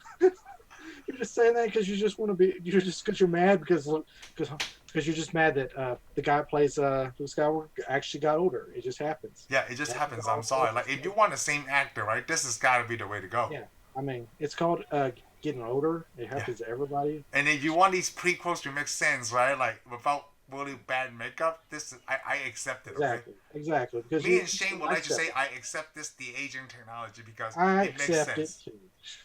You're just saying that because you just want to be. You're just because you're mad because you're just mad that the guy who plays Luke Skywalker actually got older. It just happens. Yeah, it just That's happens. all. I'm sorry. Like, if you want the same actor, right, this has got to be the way to go. Yeah, I mean, it's called getting older. It happens to everybody. And if you want these prequels to make sense, right, like without really bad makeup, this is, I accept it. Exactly, okay? exactly. Because Me and Shane would like to say I accept this the aging technology because it makes accept sense. it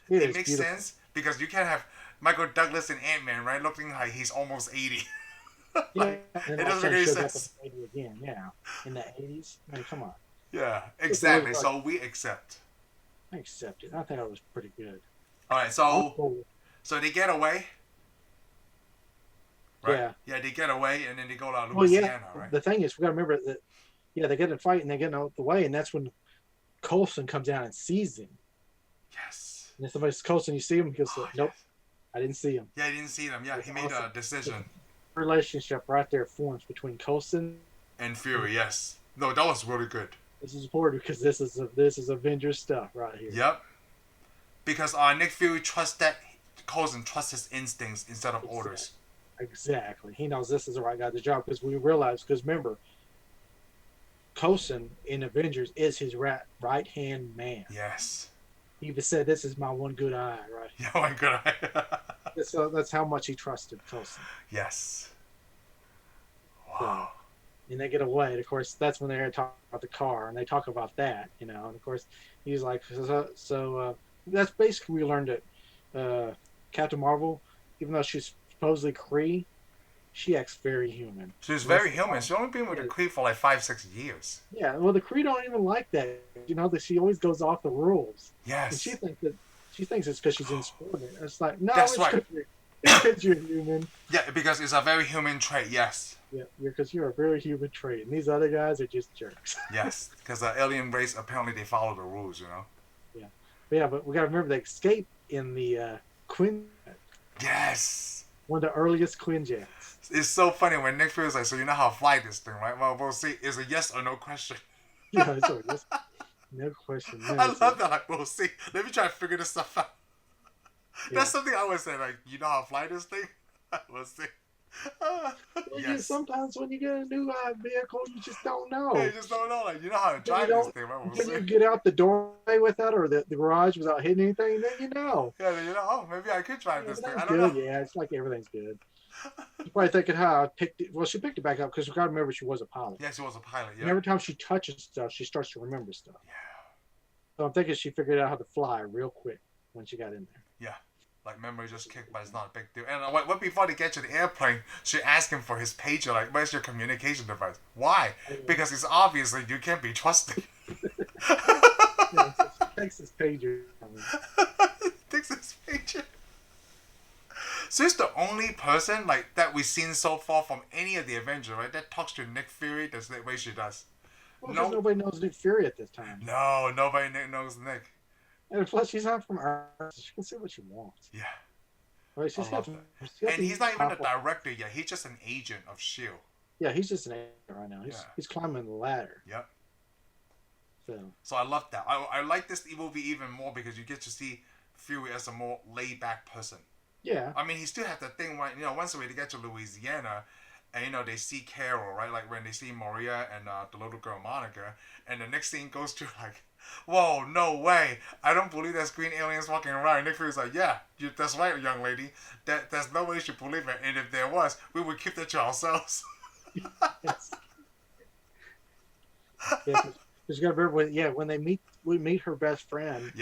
too. It makes sense because you can't have Michael Douglas and Ant-Man, right, looking like he's almost 80. Yeah, it doesn't make any sense. Again, yeah, in the 80s. I mean, come on. Yeah, exactly. So we accept. I accept it. I think it was pretty good. All right, so they get away. Right? Yeah. Yeah, they get away and then they go to Louisiana, Well, yeah. right? The thing is, we got to remember that. Yeah, they get in a fight and they get out the way, and that's when Coulson comes down and sees him. Yes. And if somebody's Coulson, you see him, he goes, "Nope, yes. I didn't see him." Yeah, he didn't see them. Yeah, he made a decision. Relationship right there forms between Coulson And Fury, yes. No, that was really good. This is important because this is Avengers stuff right here. Yep. Because Nick Fury Coulson trusts his instincts instead of orders. Exactly. He knows this is the right guy to the job because we realize, because remember, Coulson in Avengers is his right hand man. Yes. He even said, "This is my one good eye," right? Yeah, my good. That's how much he trusted Coulson. Yes. Wow. So, and they get away. And of course, that's when they're talking about the car, and they talk about that, And of course, he's like, so that's basically we learned that Captain Marvel, even though she's supposedly Kree, she acts very human. She's very human. She's only been with the Kree for like 5-6 years. Yeah, well, the Kree don't even like that. That she always goes off the rules. Yes. And she thinks it's because she's insubordinate. It's like, no, That's it's right. because you're human. Yeah, because it's a very human trait. Yes. Yeah, because you're a very human trait, and these other guys are just jerks. Yes, because the alien race apparently they follow the rules, Yeah, but we gotta remember they escape in the Quinn. Yes. One of the earliest Quinjets. It's so funny when Nick Fury's like, "So you know how to fly this thing, right?" Well, we'll see. It's a yes or no question. Yeah, it's always, no question. No, I love that. Like, we'll see. Let me try to figure this stuff out. Yeah. That's something I always say. Like, you know how to fly this thing? We'll see. Yes. Sometimes when you get a new vehicle, you just don't know. Yeah, you just don't know. Like, you know how to drive this thing, right? We'll When see. you get out the doorway with that, or the garage without hitting anything, then you know. Yeah, then you know, oh, maybe I could drive this thing. I don't good. know. Yeah, it's like everything's good. You're probably thinking how I picked it. Well, she picked it back up because we got to remember she was a pilot. Yeah, she was a pilot. Yeah. And every time she touches stuff, she starts to remember stuff. Yeah. So I'm thinking she figured out how to fly real quick when she got in there. Yeah. Like memory just kicked, but it's not a big deal. And what before they get to the airplane, she asked him for his pager. Like, where's your communication device? Why? Because it's obviously you can't be trusted. Yeah, so she takes his pager. Takes his pager. So he's the only person like that we've seen so far from any of the Avengers, right? That talks to Nick Fury the way she does. Well, no, nobody knows Nick Fury at this time. No, nobody knows Nick. And plus, she's not from Earth. She can say what she wants. Yeah. Right, she's got, and he's not even the director yet. He's just an agent of S.H.I.E.L.D. Yeah, he's just an agent right now. He's climbing the ladder. Yep. So I love that. I like this movie even more because you get to see Fury as a more laid-back person. Yeah. I mean, he still has the thing when, once they get to Louisiana, and, they see Carol, right? Like, when they see Maria and the little girl, Monica, and the next scene goes to, like, whoa, no way. I don't believe there's green aliens walking around. And Nick Fury's like, yeah, that's right, young lady. There's no way you should believe it. And if there was, we would keep that to ourselves. Yes. Yeah, because you got to remember, when we meet her best friend,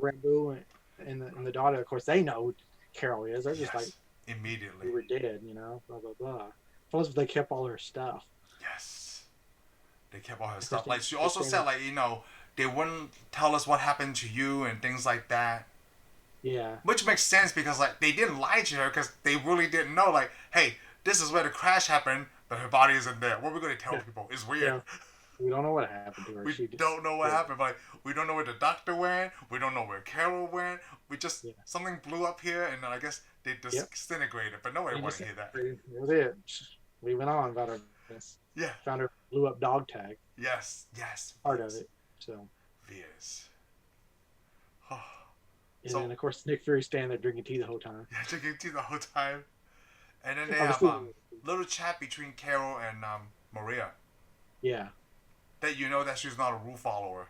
Rambo and the daughter, of course, they know who Carol is. They're just like, immediately. We were dead, blah, blah, blah. Plus, they kept all her stuff. Yes. They kept all her stuff. Like, she also said, like, they wouldn't tell us what happened to you and things like that. Yeah. Which makes sense because, like, they didn't lie to her because they really didn't know, like, hey, this is where the crash happened, but her body isn't there. What are we going to tell people? It's weird. Yeah. We don't know what happened to her. We don't know what happened. But, like, we don't know where the doctor went. We don't know where Carol went. We just, something blew up here, and I guess they disintegrated. But nobody wanted to hear that. That was it. We went on about our business. Yeah. Found her blew up dog tag. Yes. Part of it. So. Vias. And then, of course, Nick Fury standing there drinking tea the whole time. Yeah, drinking tea the whole time. And then they have a little chat between Carol and Maria. Yeah. That that she's not a rule follower.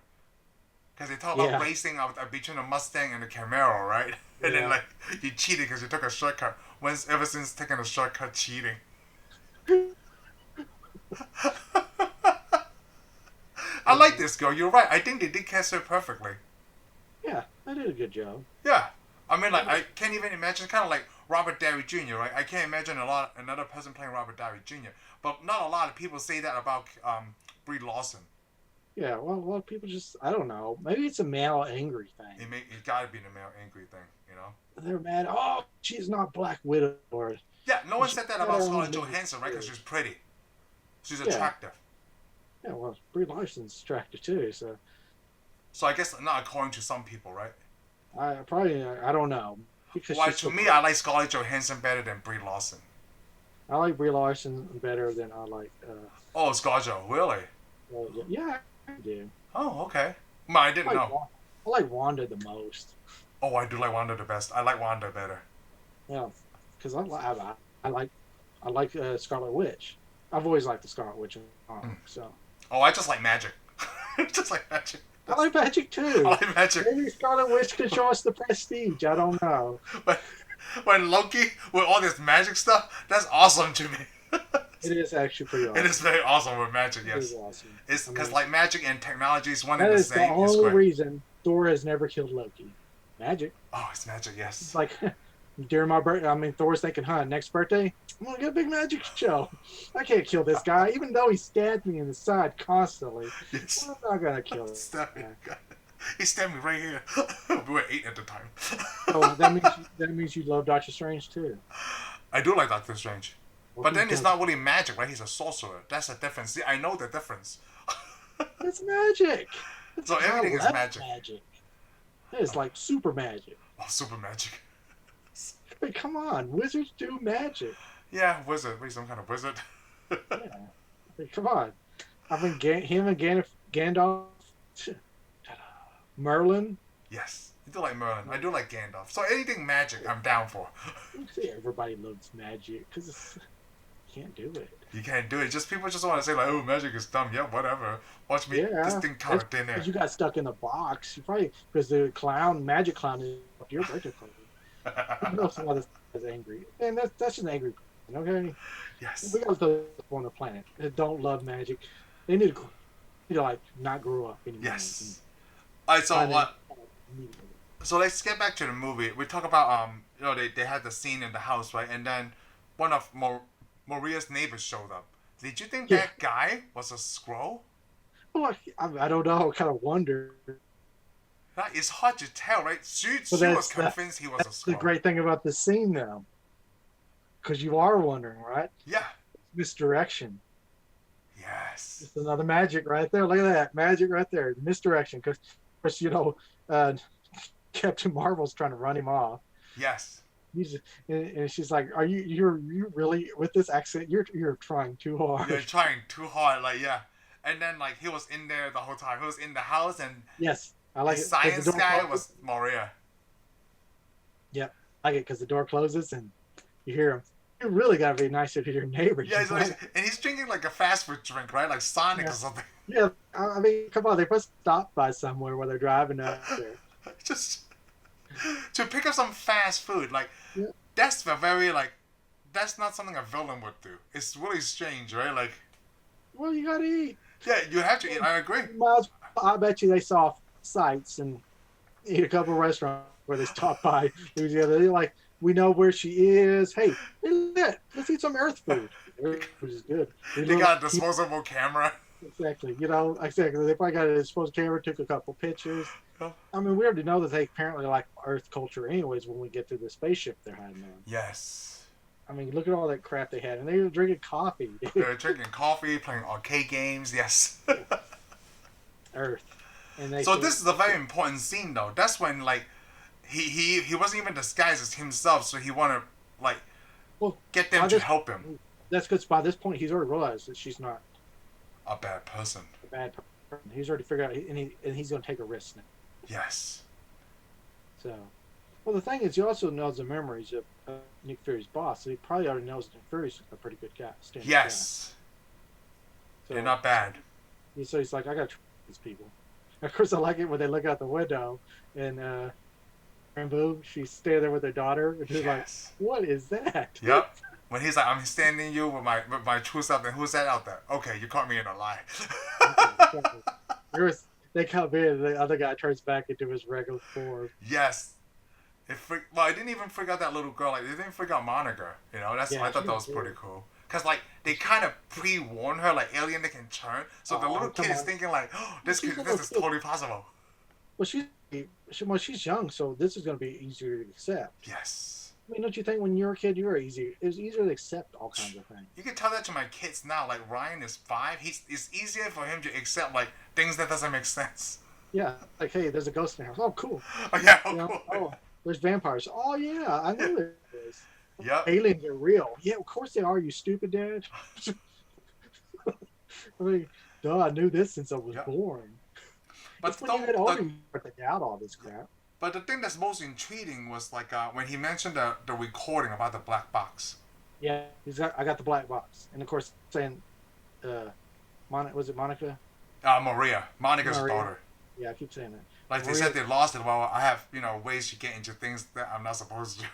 Because they talk about racing between a Mustang and a Camaro, right? And then, like, you cheated because you took a shortcut. Ever since taking a shortcut, cheating. I like this girl. You're right. I think they did cast her perfectly. Yeah, they did a good job. Yeah. I mean, like, I can't even imagine, kind of like Robert Downey Jr., right? I can't imagine another person playing Robert Downey Jr. But not a lot of people say that about Brie Larson. Yeah, well, a lot of people just, I don't know. Maybe it's a male angry thing. It got to be the male angry thing, They're mad. Oh, she's not Black Widow. Or yeah, no one said that about Scarlett Johansson, right? Because she's pretty. She's attractive. Yeah, well, Brie Larson's attractive too, so. So I guess not according to some people, right? I don't know. Why, to me, I like Scarlett Johansson better than Brie Larson. I like Brie Larson better than I like. Oh, Scarlett, really? Yeah, I do. Oh, okay. No, I didn't know. I like Wanda the most. Oh, I do like Wanda the best. I like Wanda better. Yeah, because I like Scarlet Witch. I've always liked the Scarlet Witch. So. Oh, I just like magic. Just like magic. I like magic too. I like magic. Maybe Scarlet Witch could show us the prestige. I don't know. But when Loki with all this magic stuff, that's awesome to me. It is actually pretty awesome. It is very awesome with magic, yes. It is awesome. It's because like magic and technology is one and the same. That is the only reason Thor has never killed Loki. Magic. Oh, it's magic, yes. It's like during my birthday, Thor's thinking, next birthday, I'm going to get a big magic show. I can't kill this guy, even though he stabbed me in the side constantly. Yes. I'm not going to kill him. He stabbed me right here. We were 8 at the time. Oh, that means you love Doctor Strange too. I do like Doctor Strange. But then it's not really magic, right? He's a sorcerer. That's the difference. See, I know the difference. It's magic. So everything is magic. It's like super magic. Oh, super magic. Hey, come on. Wizards do magic. Yeah, wizard. Wait, some kind of wizard. Yeah. Hey, come on. Him and Gandalf. Merlin. Yes. You do like Merlin. I do like Gandalf. So anything magic, I'm down for. See, everybody loves magic because you can't do it. You can't do it. People just want to say like, "Oh, magic is dumb." Yeah, whatever. Watch me. This thing kind of thin air. You got stuck in the box. You probably because the magic clown is your birthday party. You know someone that's angry, and that's just an angry person. Okay. Yes. We got those on the planet that don't love magic. They need to like not grow up anymore. Yes. Alright, so what? So let's get back to the movie. We talk about they had the scene in the house, right? And then one of Maria's neighbors showed up. Did you think Yeah. that guy was a Skrull? Well, I don't know. I kind of wonder. It's hard to tell, right? She But was convinced he was a that's the Skrull. great thing about this scene, though, because you are wondering, right? Yeah. Misdirection. Yes. It's another magic right there. Look at that magic right there. Misdirection, because Captain Marvel's trying to run him off. Yes. And she's like, "Are you're really with this accent? You're trying too hard." You're trying too hard, like yeah. And then like he was in there the whole time. He was in the house, and yes, I like the it. science guy was Maria. Yep, I like it because the door closes and you hear him. You really gotta be nicer to your neighbors. Yeah, and he's drinking like a fast food drink, right? Like Sonic or something. Yeah, I mean, come on, they must stop by somewhere while they're driving up there. Just to pick up some fast food, like yeah. that's that's not something a villain would do. It's really strange, right? Like, well, you gotta eat. Yeah, you have to eat. I agree. Miles, I bet you they saw sights and eat a couple of restaurants where they stopped by. They're like, we know where she is. Hey, let's eat some Earth food. Earth food is good. They got a disposable camera. Exactly. Exactly. They probably got a disposable camera, took a couple pictures. I mean, we already know that they apparently like Earth culture anyways when we get to the spaceship they're hiding on. Yes. I mean, look at all that crap they had. And they were drinking coffee. They were drinking coffee, playing arcade games, yes. Earth. So this is a very important scene, though. That's when, like, he wasn't even disguised as himself, so he wanted, like, get them to help him. That's because by this point, he's already realized that she's not a bad person. He's already figured out, and he's going to take a risk now. Yes. So, well, the thing is, he also knows the memories of Nick Fury's boss, so he probably already knows that Nick Fury's a pretty good guy. Yes. So, they're not bad. So he's like, I got to trust these people. Of course, I like it when they look out the window and Rambo, she's standing there with her daughter, and she's like, "What is that?" Yep. When he's like, "I'm standing you with my true self," and who's that out there? Okay, you caught me in a lie. They come in, and the other guy turns back into his regular form. Yes. I didn't even freak out that little girl. Like, they didn't freak out Monica. You know, I thought that was pretty cool. Because, like, they kind of pre-warn her, like, alien they can turn. So the little kid is thinking, like, oh, this is totally possible. Well, she's young, so this is going to be easier to accept. Yes. I mean, don't you think when you're a kid, it was easier to accept all kinds of things? You can tell that to my kids now. Like, Ryan is 5. It's easier for him to accept, like, things that doesn't make sense. Yeah. Like, hey, there's a ghost in the house. Oh, cool. Oh, yeah. Cool. Oh, there's vampires. Oh, yeah. I know there is. Yep. Aliens are real. Yeah, of course they are, you stupid dad. I mean, duh, I knew this since I was born. But when you get older, you start to doubt all this crap. But the thing that's most intriguing was like when he mentioned the recording about the black box. Yeah, I got the black box, and of course saying, was it Monica? Maria, Monica's daughter. Yeah, I keep saying that. Like Maria, they said they lost it. Well, I have ways to get into things that I'm not supposed to.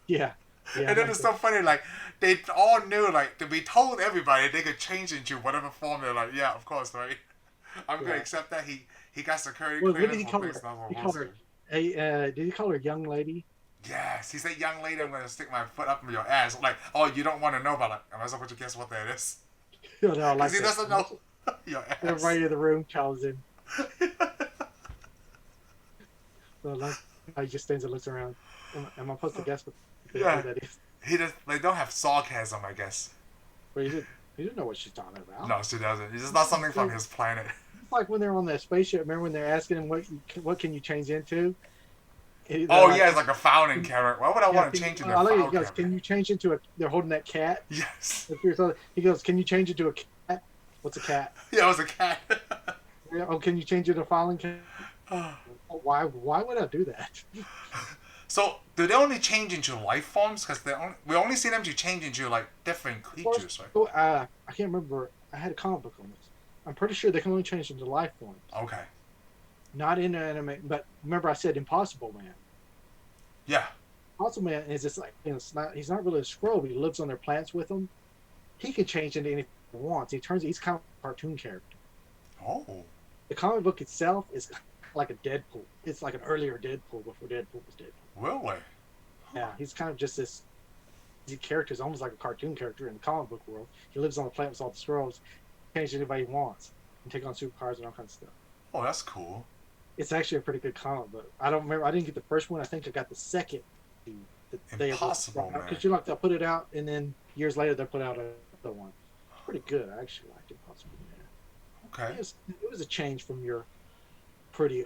Yeah. And then it's so funny, like, they all knew, like, we told everybody they could change into whatever form. They're like, yeah, of course, right? I'm going to accept that he got security clearance. What did he call her? He called her, did he call her young lady? Yes, he said, young lady, I'm going to stick my foot up in your ass. Like, oh, you don't want to know about it. Am I supposed to guess what that is? No, like because he doesn't know your ass. Everybody in the room tells him. So, like, he just stands and looks around. Am I supposed to guess what that is? He just, they don't have sarcasm, I guess. But he didn't know what she's talking about. No, she doesn't. It's just not something from his planet. It's like when they're on that spaceship. Remember when they're asking him what can you change into? It's like a fountain carrot. Why would I want to change into a fountain carrot? Can you change into they're holding that cat? Yes. He goes, can you change into a cat? What's a cat? Yeah, it was a cat. Oh, can you change into a filing cat? Why would I do that? So, do they only change into life forms? Because we only see them to change into, like, different creatures, right? Oh, I can't remember. I had a comic book on this. I'm pretty sure they can only change into life forms. Okay. Not in anime, but remember I said Impossible Man. Yeah. Impossible Man is just like, he's not really a Skrull, but he lives on their plants with them. He can change into anything he wants. He's kind of a cartoon character. Oh. The comic book itself is like a Deadpool. It's like an earlier Deadpool before Deadpool was Deadpool. Really? Yeah, he's kind of just this character. Is almost like a cartoon character in the comic book world. He lives on the planet with all the scrolls, change anybody he wants, and take on superpowers and all kinds of stuff. Oh, that's cool. It's actually a pretty good comic book. I don't remember. I didn't get the first one. I think I got the second. Impossible, man. Because they'll put it out, and then years later they'll put out another one. It's pretty good. I actually liked Impossible Man. Okay. It was a change from your pretty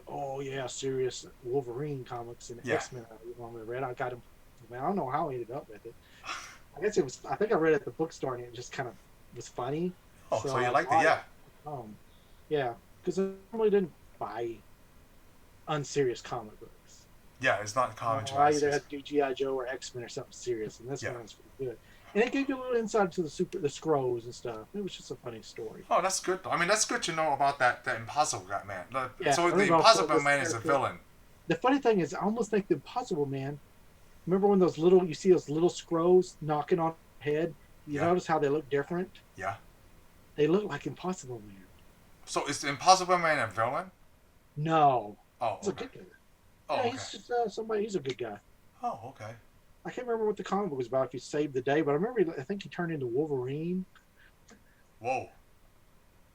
serious Wolverine comics and X-Men I normally read. I got him. Man, I don't know how I ended up with it. I guess it was. I think I read it at the bookstore, and it just kind of was funny. Oh, so you liked it, yeah? Yeah, because I normally didn't buy unserious comic books. Yeah, it's not common. I either had to do G.I. Joe or X-Men or something serious, and this one was pretty good. And it gave you a little insight to the Skrulls and stuff. It was just a funny story. Oh, that's good. I mean, that's good to know about that Impossible Man. So the the Impossible Man is a villain. The funny thing is, I almost think the Impossible Man. Remember when you see those little Skrulls knocking on your head? You notice how they look different? Yeah. They look like Impossible Man. So is the Impossible Man a villain? No. Oh, he's a good guy. Oh, okay. He's just somebody. He's a good guy. Oh, okay. I can't remember what the comic book was about. If he saved the day, but I remember. I think he turned into Wolverine. Whoa.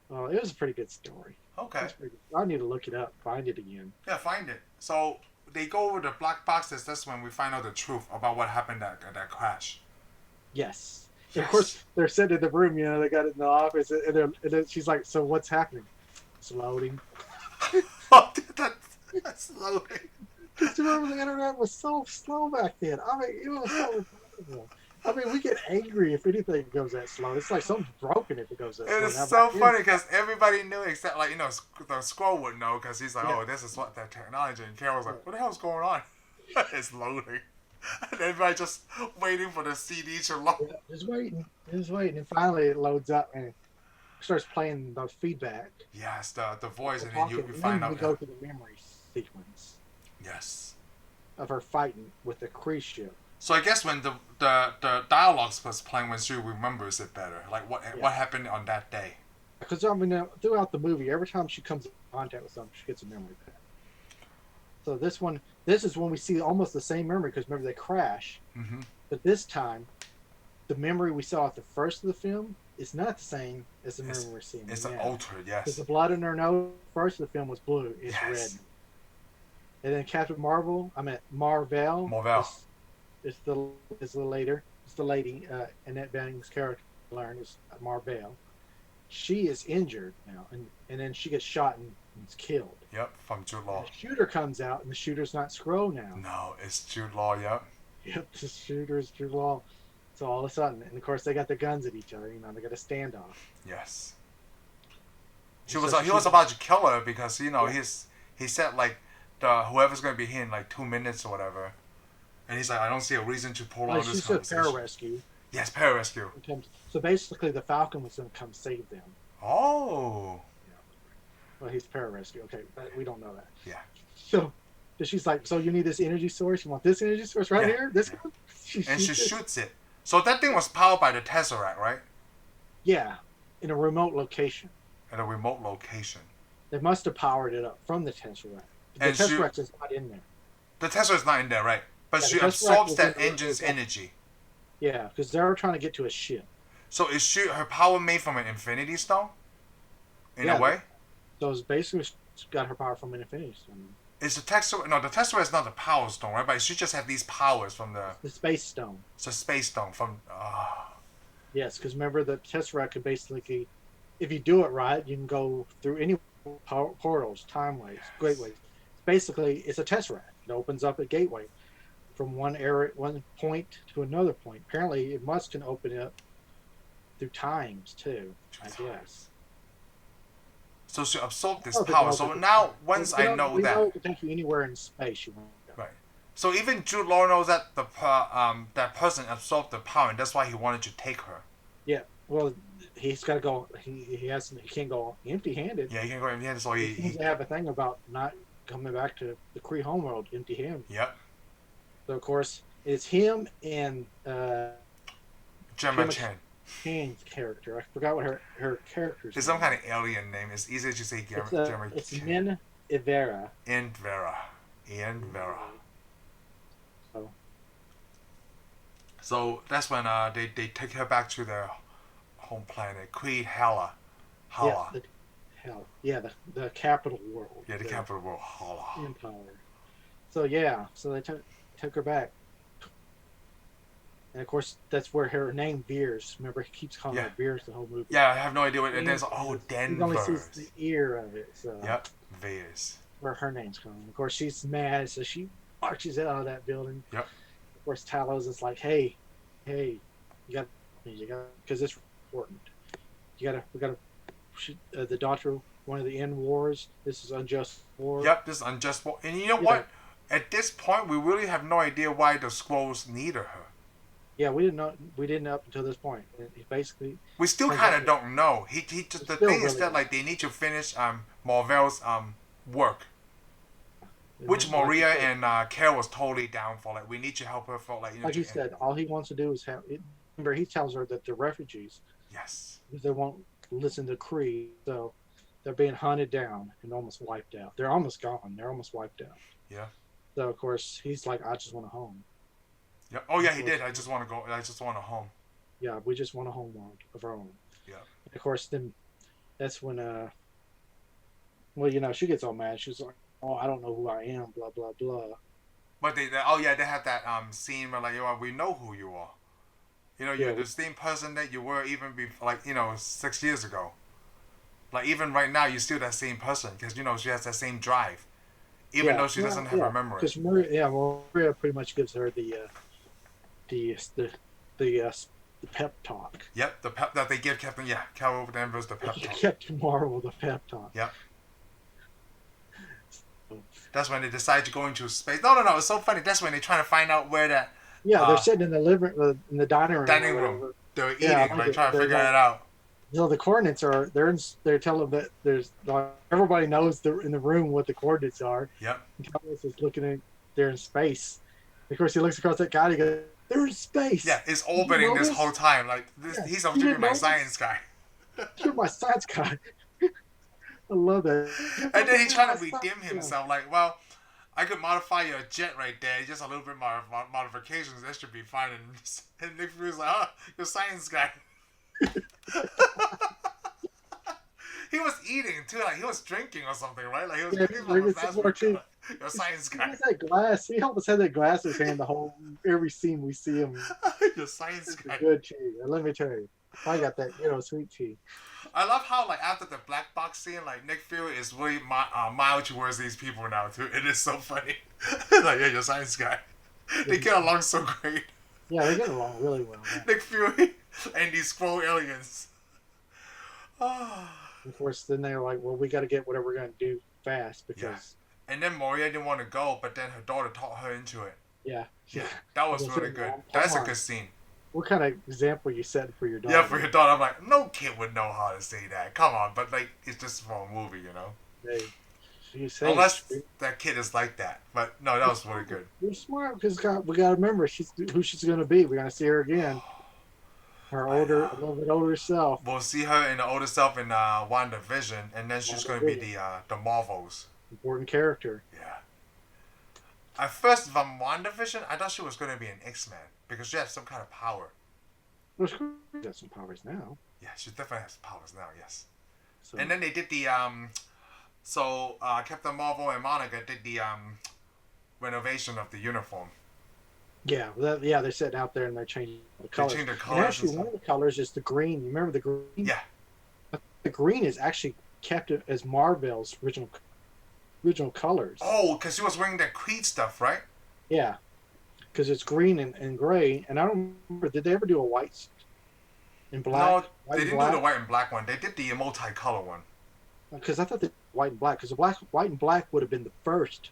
It was a pretty good story. Okay. I need to look it up, find it again. Yeah, find it. So they go over the black boxes. That's when we find out the truth about what happened at that crash. Yes. Of course, they're sitting in the room. They got it in the office, and then she's like, "So what's happening?" It's loading. Oh, that's loading. Because remember, the internet was so slow back then. I mean, it was so incredible. I mean, we get angry if anything goes that slow. It's like something's broken if it goes that slow. It is so funny because everybody knew except, the Scroll would know because he's like, oh, this is what that technology. And Carol's like, what the hell's going on? It's loading. And everybody just waiting for the CD to load. Yeah, just waiting. And finally it loads up and it starts playing the feedback. Yes, the voice, and then you find out. We go to the memory sequence. Yes. Of her fighting with the Kree ship. So I guess when the dialogues was playing, when she remembers it better, like what happened on that day. Because I mean, throughout the movie, every time she comes in contact with something, she gets a memory back. So this is when we see almost the same memory, because remember they crash. Mm-hmm. But this time, the memory we saw at the first of the film is not the same as the memory we're seeing. It's an altered, yes. Because the blood in her nose, first of the film was blue, it's red. And then Captain Marvel, Marvel. It's the lady, Annette Bening's character, is Marvel. She is injured now, and then she gets shot and is killed. Yep, from Jude Law. And the shooter comes out, and the shooter's not Skrull now. No, it's Jude Law, yep. Yep, the shooter is Jude Law. So all of a sudden, and of course they got their guns at each other, they got a standoff. Yes. He was about to kill her because, he said, whoever's going to be here in 2 minutes or whatever. And he's like, I don't see a reason to prolong this conversation. She said pararescue. Yes, pararescue. So basically the Falcon was going to come save them. Oh. Yeah. Well, he's pararescue. Okay, but we don't know that. Yeah. So she's like, so you need this energy source? You want this energy source right here? This one? She shoots it. So that thing was powered by the Tesseract, right? Yeah, in a remote location. At a remote location. They must have powered it up from the Tesseract. The Tesseract is not in there. The Tesseract's not in there, right? But she absorbs that engine's energy. Yeah, because they're trying to get to a ship. So is her power made from an Infinity Stone? In a way? So it's basically she got her power from an Infinity Stone. Is the Tesseract... No, the Tesseract is not the Power Stone, right? But she just have these powers from the... The Space Stone. It's a Space Stone from... Yes, because remember the Tesseract could basically... If you do it right, you can go through any portals, time-ways, gateways. Basically, it's a Tesseract. It opens up a gateway from one point to another point. Apparently, it can open up through times, too, I guess. So she absorbed this power. So now, once I know that... it can take you anywhere in space you want to go. Right. So even Jude Law knows that that person absorbed the power, and that's why he wanted to take her. Yeah. Well, he's got to go... He can't go empty-handed. Yeah, he can't go empty-handed, so he needs to have a thing about not coming back to the Kree homeworld empty-handed. Yep. So, of course, it's him and... Gemma Chan. Chan's character. I forgot what her character's It's some kind of alien name. It's easier to say Gemma Chan. It's Ivera. And Vera. And Vera. So So that's when they take her back to their home planet, Queen Hala. yeah, Hala. the capital world, Yeah, the the capital world, Hala. empire. So yeah, so they took her back, and of course that's where her name veers. Remember, he keeps calling Yeah. her Veers the whole movie. Yeah, I have no idea what it is. Danvers. Oh, He only sees Danvers. the ear of it, so Yep, Veers. where her name's coming. Of course, she's mad, so she marches out of that building. Yep. Of course, Talos is like, "Hey, you got, because it's important. We got to, the doctor. One of the end wars. This is unjust war. Yep, this is unjust war. And you know what? At this point, we really have no idea why the Skrulls needed her. Yeah, we didn't know. We didn't up until this point. He basically. We still kind of don't know. He just the thing is that like they need to finish Marvel's work, which Maria and Carol was totally down for. Like we need to help her for like like you said, all he wants to do is have. Remember, he tells her that they're refugees. Yes. Because they won't listen to Kree, so they're being hunted down and almost wiped out. They're almost gone. They're almost wiped out. Yeah. So of course he's like, I just want a home. Yeah. Oh yeah, he did. I just want to go. I just want a home. Yeah, we just want a home of our own. Yeah. And of course, then that's when well, she gets all mad. She's like, oh, I don't know who I am, blah blah blah. But they have that scene where like, we know who you are. You're the same person that you were even before, like 6 years ago. Like even right now, you're still that same person because she has that same drive, even though she doesn't have her memory. Because Maria pretty much gives her the pep talk. Yep, the pep that they give Carol Danvers the pep talk. Captain Marvel the pep talk. Yep. That's when they decide to go into space. No, it's so funny. That's when they're trying to find out where that. Yeah, they're sitting in the dining room. Dining room. They're eating, trying to figure it out. The coordinates are. They're telling them that there's everybody knows in the room what the coordinates are. Yep. Thomas is looking at they're in space. Of course, he looks across that guy. And he goes, "They're in space." Yeah, it's orbiting this whole time. Like this, he's obviously my science guy. You're my science guy. I love that. And then he's trying to redeem himself. Like, well, I could modify your jet right there. Just a little bit more modifications. That should be fine. And Nick Fury's like, you're science guy. He was eating too. Like he was drinking or something, right? Like he was drinking fast food. You're science guy. He has that glass. He almost had that glass in his hand the whole every scene we see him. You're science guy. Good tea. And let me tell you, I got that sweet tea. I love how like after the black box scene, like Nick Fury is really mild towards these people now too. It is so funny. Like you're a science guy. They get along so great. Yeah, they get along really well. Man. Nick Fury and these Skrull aliens. Of course, then they're like, well, we got to get whatever we're going to do fast because. Yeah. And then Maria didn't want to go, but then her daughter taught her into it. Yeah. That was really good. That's a good scene. What kind of example you set for your daughter? Yeah, for your daughter. I'm like, no kid would know how to say that. Come on, but like, it's just for a movie, Hey, unless that kid is like that. But no, that was really good. You're smart because we got to remember who she's going to be. We're going to see her again. Her a little bit older self. We'll see her in the older self in WandaVision, and then she's going to be the Marvels. Important character. Yeah. At first, from WandaVision, I thought she was going to be an X-Men because she has some kind of power. Well, she has some powers now. Yeah, she definitely has powers now. Yes. So, and then they did the Captain Marvel and Monica did the renovation of the uniform. Yeah, they're sitting out there and they're changing the colors. They changed the colors. And actually, one of the colors is the green. You remember the green? Yeah. The green is actually kept as Marvel's original colors. Oh, because she was wearing that Creed stuff, right? Yeah, because it's green and gray. And I don't remember, did they ever do a white and black? No, they didn't do the white and black one. They did the multicolor one. Because I thought the white and black, because the white and black would have been the first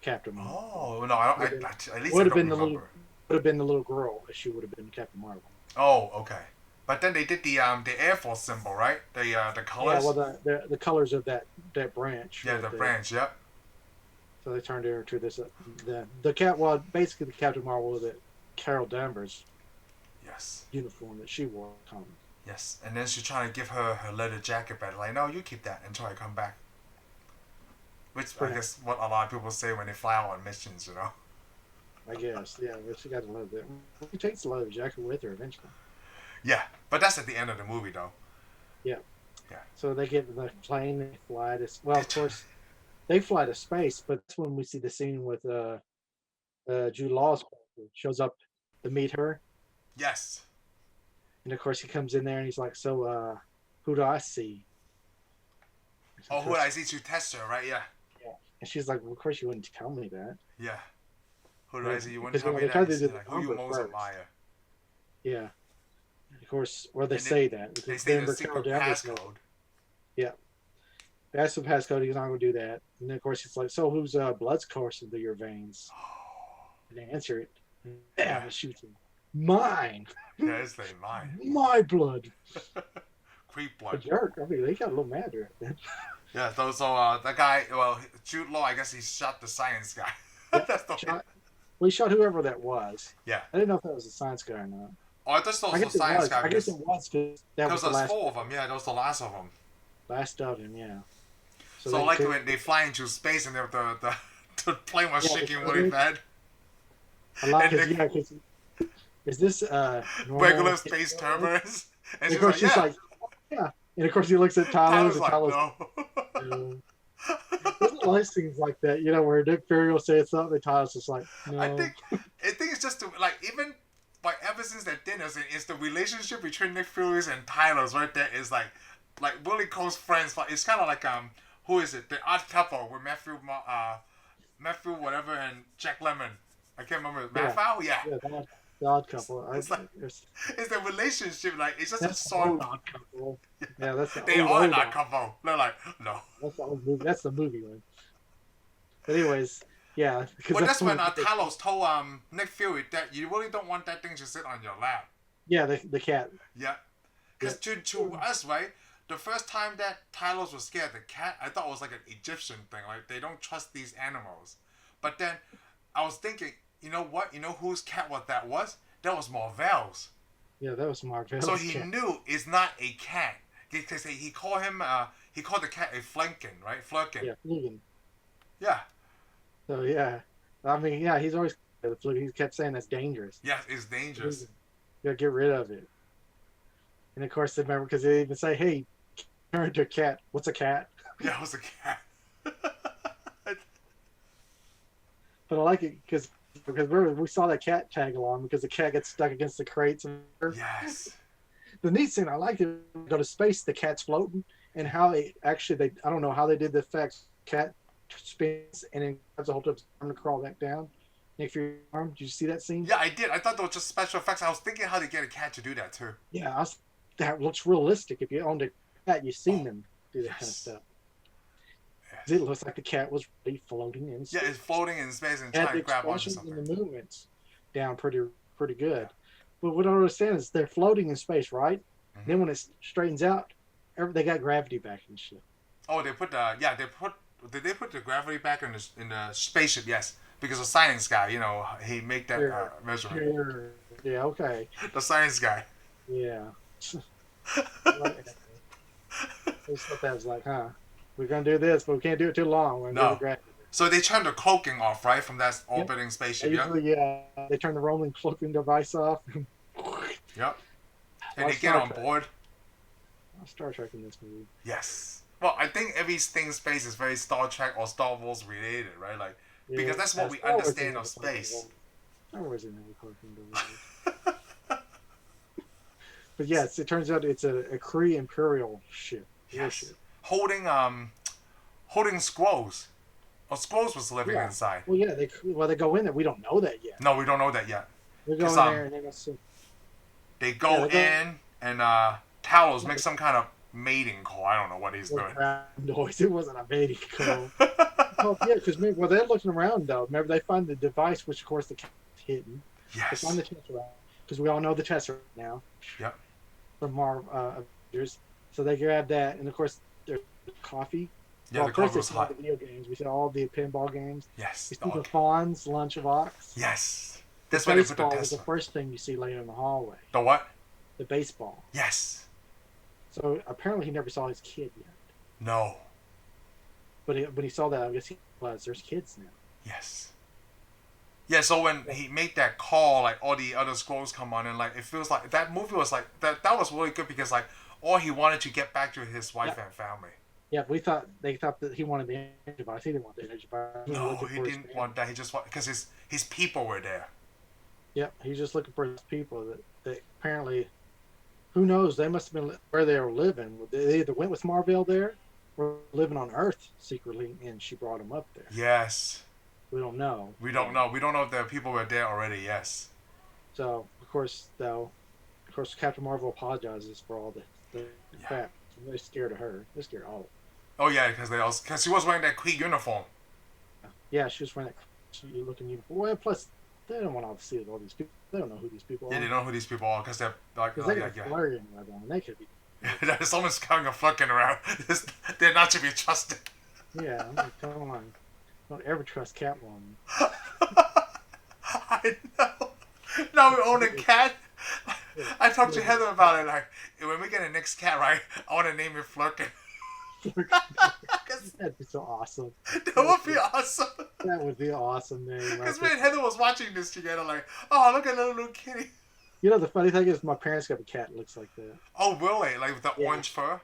Captain Marvel. Oh no, I don't. At least would I don't remember. Would have been the little girl if she would have been Captain Marvel. Oh, okay. But then they did the Air Force symbol, right? The colors. Yeah, well, the colors of that branch. Yeah, the branch. Yep. So they turned her to this basically the Captain Marvel that Carol Danvers. Yes. Uniform that she wore. Yes, and then she's trying to give her leather jacket back. Like, no, you keep that until I come back. Which I guess what a lot of people say when they fly out on missions, you know. I guess, yeah, but she got a little bit. He takes a leather jacket with her eventually. Yeah, but that's at the end of the movie, though. Yeah. Yeah. So they get in the plane, they fly to. Well, of course, they fly to space, but that's when we see the scene with Jude Law's character shows up to meet her, Yes. and of course he comes in there and he's like, "So, who do I see?" Oh, who I see to test her, right? Yeah. Yeah. And she's like, "Well, of course you wouldn't tell me that." Yeah. Who do I see? You wouldn't Because tell me they tried that. to do the Like, who you most first. admire? Yeah. Of course, or they And say that They because say then the Carol secret Danvers. passcode. Yeah. That's the passcode. He's not going to do that. And then, of course, it's like, "So whose blood's coursing through your veins?" And they answer it. Bam! It shoots him. Mine. Yeah, it's like mine. My blood. Creep A blood. jerk. I mean, they got a little mad there. Yeah, so the guy, well, Jude Law, I guess he shot the science guy. Yeah, That's the well, he shot whoever that was. Yeah. I didn't know if that was a science guy or not. Oh, I thought I it guess was it a science was. guy. I guess it was because that was the Because last, there's 4 of them. Yeah, that was the last of them. last of him. Yeah. So like when they fly into space and the plane was shaking really bad. I like And his, yeah, cause, is this normal Regular space turbulence. And of course she's she's like, yeah. And of course he looks at Tyler's and like, Tyler's no. There's a lot of things like that, you know, where Nick Fury will say something and Tyler's just like, no. I think it's just like even like ever since that dinner, it's the relationship between Nick Fury's and Tyler's right there is like really close friends. But it's kind of like who is it? The odd couple with Matthew whatever and Jack Lemmon. I can't remember. Matthew, yeah. Yeah, the odd couple. It's the relationship, like it's just a that's the song. old odd couple. Yeah, that's the They old, are old not odd. couple. They're like no. That's the old movie. That's the movie one. But anyways, yeah. Well, that's when Talos told Nick Fury that you really don't want that thing to sit on your lap. Yeah, the cat. Yeah. Because to us, right, the first time that Talos was scared, the cat, I thought it was like an Egyptian thing. Like, they don't trust these animals. But then I was thinking, you know what? You know whose cat that was? That was Marvel's. Yeah, that was Marvel's So he cat. knew it's not a cat. Because he called the cat a Flenken, right? Flerken. Yeah, Flugen. Yeah. So, yeah. I mean, yeah, he's always the Flugen. He kept saying that's dangerous. Yes, it's dangerous. You gotta get rid of it. And of course, they remember because they even say, "Hey, turn into a cat." What's a cat? Yeah, it was a cat. But I like it because we saw that cat tag along because the cat gets stuck against the crates. Yes. The neat thing I like is go to space, the cat's floating, and how they actually I don't know how they did the effects. Cat spins and then grabs a hold of his arm to crawl back down. Nick Fury's arm. Did you see that scene? Yeah, I did. I thought that was just special effects. I was thinking how to get a cat to do that too. Yeah, that looks realistic. If you owned a cat, you've seen them do that kind of stuff. Yes. It looks like the cat was really floating in space. Yeah, it's floating in space and trying to grab onto something. And the movements down pretty good. Yeah. But what I understand is they're floating in space, right? Mm-hmm. Then when it straightens out, they got gravity back and shit. Oh, did they put the gravity back in the spaceship? Yes, because the science guy, you know, he make that measurement. Yeah, okay. The science guy. Yeah. I just thought that was like, we're gonna do this, but we can't do it too long. We're gonna do the gravity. So they turned the cloaking off, right, from that orbiting spaceship. Yeah. They turn the rolling cloaking device off. Yep. And they get on board. Star Trek in this movie. Yes. Well, I think everything space is very Star Trek or Star Wars related, right? Like, because that's what we understand of space. Star Wars in the But yes, it turns out it's a Kree Imperial ship. Yes. Holding scrolls. Or scrolls was living inside. Well, yeah, they go in there. We don't know that yet. No, we don't know that yet. They go in there and they go in and Talos makes some kind of mating call. I don't know what he's doing. Noise. It wasn't a mating call. Yeah, because they're looking around though. Remember, they find the device, which of course the cat's hidden. Yes. They find the Tesseract because we all know the Tesseract now. Yep. From our Avengers, so they grab that, and of course there's coffee. Yeah, the coffee was hot. The video games. We saw all the pinball games. Yes. We see the Fawn's lunchbox. Yes. That's where they put the baseball was the first thing you see later in the hallway. The what? The baseball. Yes. So apparently he never saw his kid yet. No. when he saw that, I guess he realized there's kids now. Yes. Yeah, so when he made that call, like all the other scrolls come on, and like it feels like that movie was like that was really good because like all he wanted to get back to his wife and family. Yeah, they thought that he wanted the energy virus. He didn't want the energy virus. No, he didn't want that. He just wanted because his people were there. Yep, he's just looking for his people that apparently, who knows? They must have been where they were living. They either went with Marvel there, or living on Earth secretly, and she brought him up there. Yes. We don't know. We don't know. We don't know if the people were there already. Yes. So of course, Captain Marvel apologizes for all the crap. They're scared of her. They're scared of all of them. Oh yeah, because she was wearing that Kree uniform. Yeah, she was wearing that looking uniform. Well, plus they don't want to see all these people. They don't know who these people are. Yeah, they don't know who these people are because they're like, they got flirting with them, and they could be. Someone's coming and fucking around. They're not to be trusted. Yeah, I'm like, come on. Don't ever trust Catwoman. I know. Now we own a cat. I talked to Heather about it. Like, when we get a next cat, right? I want to name it Fleck. That'd be so awesome. That would be awesome. That would be an awesome name. Because me and Heather was watching this together, like, oh, look at that little kitty. You know, the funny thing is, my parents got a cat that looks like that. Oh, really? Like with the orange fur?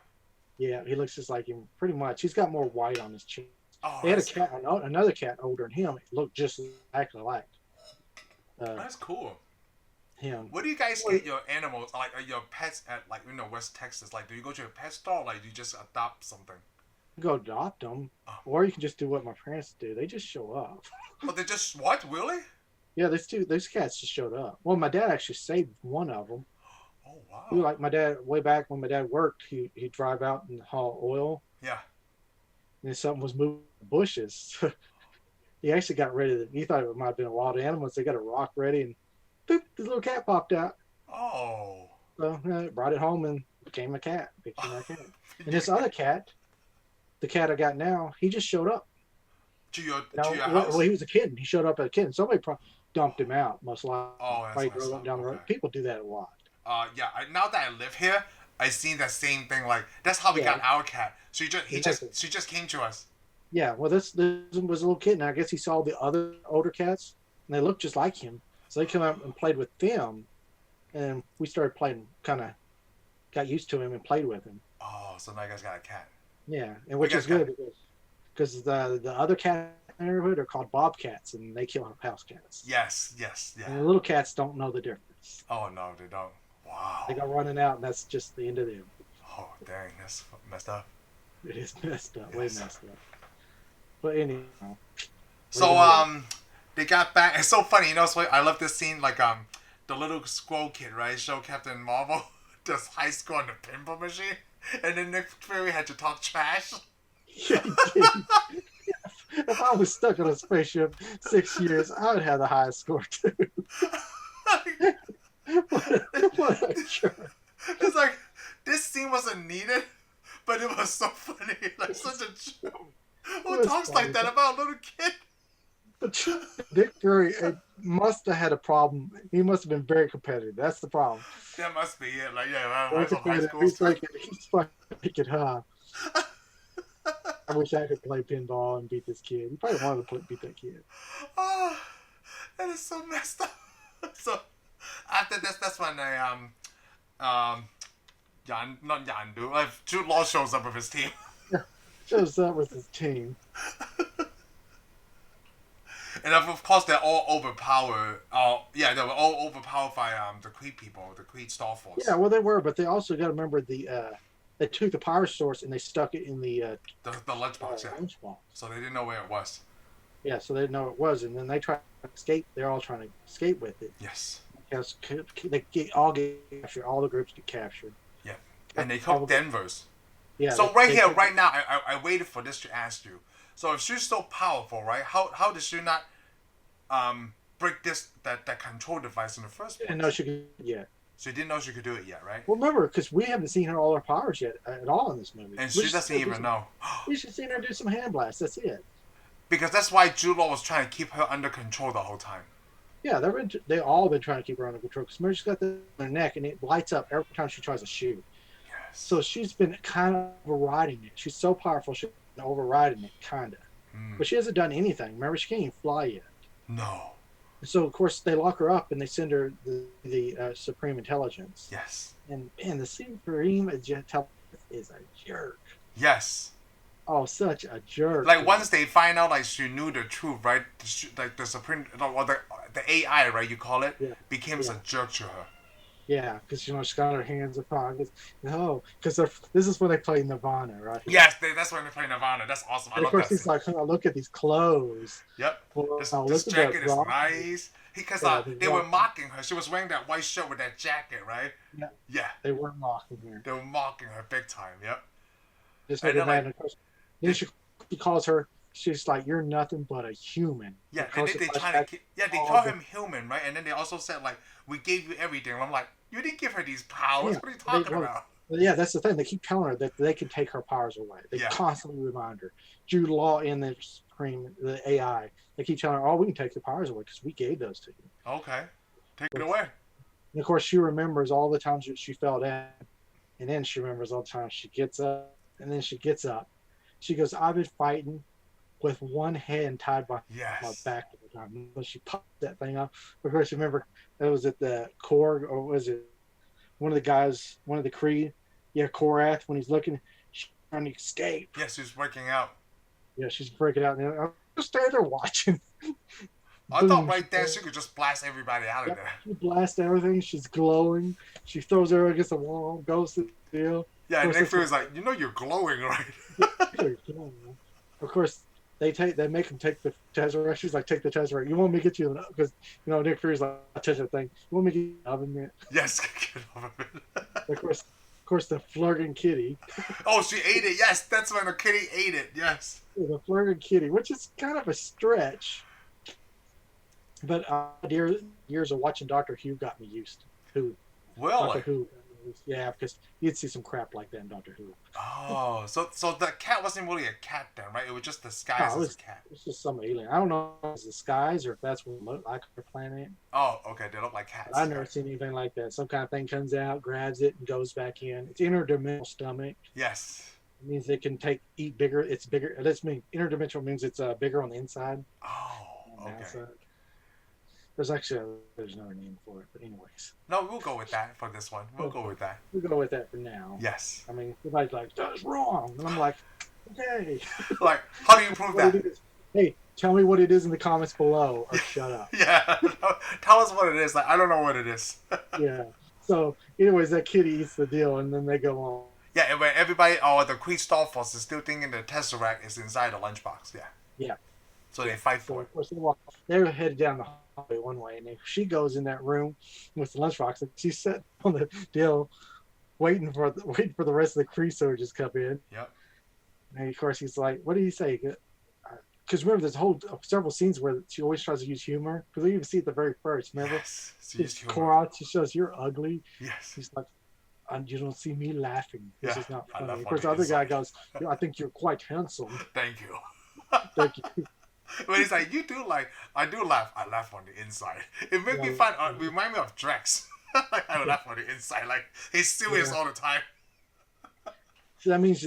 Yeah, he looks just like him, pretty much. He's got more white on his chin. Oh, they had a cat, another cat older than him. It looked just exactly like. That's cool. Him. Where do you guys get your animals, like your pets at, like, West Texas? Like, do you go to a pet store, or like, do you just adopt something? You go adopt them, or you can just do what my parents do. They just show up. Oh, they just what? Really? Yeah, those cats just showed up. Well, my dad actually saved one of them. Oh wow! He, like my dad, way back when my dad worked, he'd drive out and haul oil. Yeah. And then something was moving bushes. He actually got rid of it. He thought it might have been a wild animal, so they got a rock ready, and boop, this little cat popped out. Oh. So brought it home and became a cat. And this other cat, the cat I got now, he just showed up. To your house? Well, he was a kid. He showed up as a kid. Somebody dumped him out, most likely. Oh, that's drove up down the road. People do that a lot. Yeah. Now that I live here, I seen that same thing. Like, that's how we got our cat. So she just came to us. Yeah. Well, this was a little kid, and I guess he saw the other older cats, and they looked just like him. So they came out and played with them, and we started playing. Kind of got used to him and played with him. Oh, so now you guys got a cat. Yeah, and which is good because the other cat in the neighborhood are called bobcats, and they kill house cats. Yes, yeah. And the little cats don't know the difference. Oh no, they don't. Wow. They go running out, and that's just the end of them. Oh dang, that's messed up. It is messed up, way messed up. But anyhow. So they got back. It's so funny, you know. So I love this scene, like the little squirrel kid, right? Show Captain Marvel does high score on the pinball machine, and then Nick Fury had to talk trash. Yeah, he did. If I was stuck on a spaceship 6 years, I would have the highest score too. What a jerk. It's like, this scene wasn't needed, but it was so funny. Like, such a joke. Who talks like that about a little kid? But Nick Fury must have had a problem. He must have been very competitive. That's the problem. That must be it. Like, yeah, I was in high school. He's fucking high. I wish I could play pinball and beat this kid. He probably wanted to beat that kid. Oh, that is so messed up. So after this, that's when Jude Law shows up with his team. Shows up with his team. And of course, they're all overpowered. They were all overpowered by the Kree people, the Kree Star Force. Yeah, well, they were, but they also got to remember they took the power source and they stuck it in the lunchbox. Lunchbox. So they didn't know where it was. Yeah, so they didn't know it was, and then they tried to escape. They're all trying to escape with it. Yes. Because they all get captured. All the groups get captured. Yeah, and they called Danvers. Yeah. So right now, I waited for this to ask you. So if she's so powerful, right? How did she not break that control device in the first place? Didn't know she could yet. She didn't know she could do it yet, right? Well, remember, because we haven't seen her all her powers yet at all in this movie. And she doesn't even know. We should see her do some hand blasts. That's it. Because that's why Jude Law was trying to keep her under control the whole time. Yeah, they all been trying to keep her under control. Because Mary's got the her neck, and it lights up every time she tries to shoot. Yes. So she's been kind of overriding it. She's so powerful. She overriding it, kind of. But she hasn't done anything. Remember, she can't even fly yet. No. So, of course, they lock her up and they send her the Supreme Intelligence. Yes. And, man, the Supreme Intelligence is a jerk. Yes. Oh, such a jerk. Like, once they find out, like, she knew the truth, right? Like, the Supreme, or the AI, right, you call it, became a jerk to her. Yeah, because, you know, she's got her hands in pockets. No, because this is when they play Nirvana, right? Yes, that's when they play Nirvana. That's awesome. I love that. Of course, he's like, oh, look at these clothes. Yep. Well, this jacket is nice. Because they were mocking her. She was wearing that white shirt with that jacket, right? Yeah. Yeah. They were mocking her. They were mocking her big time, yep. Just like that. Of course, then she calls her, she's like, you're nothing but a human. Yeah, and then they call him human, right? And then they also said, like, we gave you everything. I'm like, you didn't give her these powers. What are you talking about? Yeah, that's the thing. They keep telling her that they can take her powers away. They constantly remind her. Jude Law in the AI, they keep telling her, oh, we can take the powers away because we gave those to you. Okay. Take it away. And of course, she remembers all the times she fell down. And then she remembers all the times she gets up. And then she gets up. She goes, I've been fighting with one hand tied by my back at the time. So she popped that thing up. Of course, remember, it was at the Korg, or was it one of the guys, one of the Kree? Yeah, Korath, when he's looking, she's trying to escape. Yes, she's breaking out. Yeah, she's breaking out. And I'm just standing there watching. I thought right there she could just blast everybody out of there. She blasts everything. She's glowing. She throws her against the wall, goes to the deal. Yeah, and Nick Fury's like, you know you're glowing, right? Of course, they make him take the Tesseract. She's like, take the Tesseract. You want me to get you, because, you know, Nick Fury's like, I'll touch that thing. You want me to get you an oven mitt? Yes, get oven mitt. Of course, the flirting kitty. Oh, she ate it. Yes, that's when the kitty ate it. Yes. The flirting kitty, which is kind of a stretch. But years of watching Doctor Who got me used to. Well, Doctor Who. Yeah, because you'd see some crap like that in Doctor Who. Oh, so the cat wasn't really a cat then, right? It was just disguised as a cat. It's just some alien. I don't know if it's disguise or if that's what it looked like on the planet. Oh, okay. They look like cats. I've never seen anything like that. Some kind of thing comes out, grabs it, and goes back in. It's interdimensional stomach. Yes. It means it can eat bigger. It's bigger. That's mean interdimensional means it's bigger on the inside. Oh, okay. Outside. There's another name for it, but anyways. No, we'll go with that for this one. We'll go with that. We'll go with that for now. Yes. I mean, everybody's like, that's wrong. And I'm like, okay. Like, how do you prove that? Hey, tell me what it is in the comments below, or shut up. Yeah. Tell us what it is. Like, I don't know what it is. Yeah. So, anyways, that kitty eats the deal, and then they go on. Yeah, and when everybody, the Kree Star Force is still thinking the Tesseract is inside the lunchbox. Yeah. Yeah. So they fight for it. Of course, they're headed down the hallway one way, and she goes in that room with the lunchbox, and she's sitting on the deal, waiting for the rest of the Kree soldiers to come in. Yep. And of course, he's like, "What did he say?" Because remember, there's several scenes where she always tries to use humor. Because we even see it the very first. Remember? Yes. She says, "You're ugly." Yes. He's like, you don't see me laughing. This is not funny. Of course, the other guy goes, I think you're quite handsome. Thank you. Thank you. But he's like, I do laugh. I laugh on the inside. It made me fun. Remind me of Drex. I laugh on the inside. Like, he's serious all the time. So that means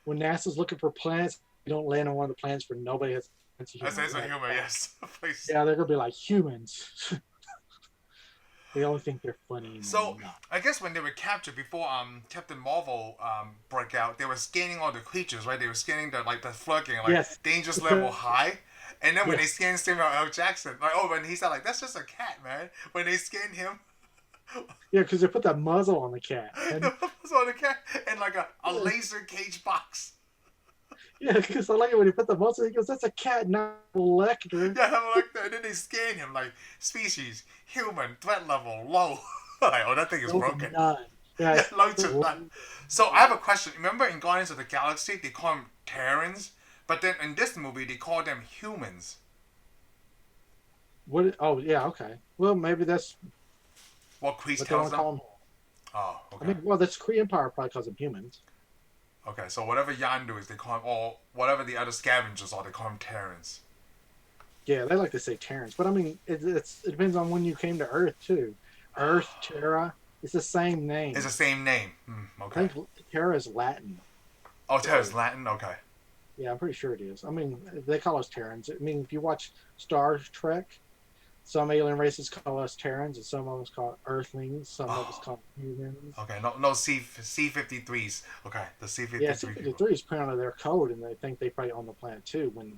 when NASA's looking for planets, you don't land on one of the planets where nobody has a sense of humor. A sense of humor, yes. Please. Yeah, they're going to be like humans. They only think they're funny. So, I guess when they were captured, before Captain Marvel broke out, they were scanning all the creatures, right? They were scanning the flirting, dangerous level high. And then when they scanned Samuel L. Jackson, when he said, that's just a cat, man. When they scanned him. Yeah, because they put that muzzle on the cat. And the muzzle on the cat and a laser cage box. Yeah, because I like it when he put the muzzle. He goes, "That's a cat, not a lecter." Yeah, I like that. And then they scan him species, human, threat level, low. That thing is broken. None. Yeah, low to none. So I have a question. Remember in Guardians of the Galaxy, they call them Terrans, but then in this movie they call them humans. What? Oh, yeah, okay. Well, maybe that's what Kree tells them. Oh, okay. That's Kree Empire probably calls them humans. Okay, so whatever Yandu is, they call him, or whatever the other scavengers are, they call him Terrans. Yeah, they like to say Terrans, but I mean, it depends on when you came to Earth too. Earth, Terra, it's the same name. It's the same name. Okay. I think Terra is Latin. Oh, Terra is Latin. Okay. Yeah, I'm pretty sure it is. I mean, they call us Terrans. I mean, if you watch Star Trek, some alien races call us Terrans, and some of us call Earthlings. Some of us Oh, call humans. okay. No C53s. Okay, the Yeah, C53 people. C-53 is put under their code, and they think they probably own the planet too. When the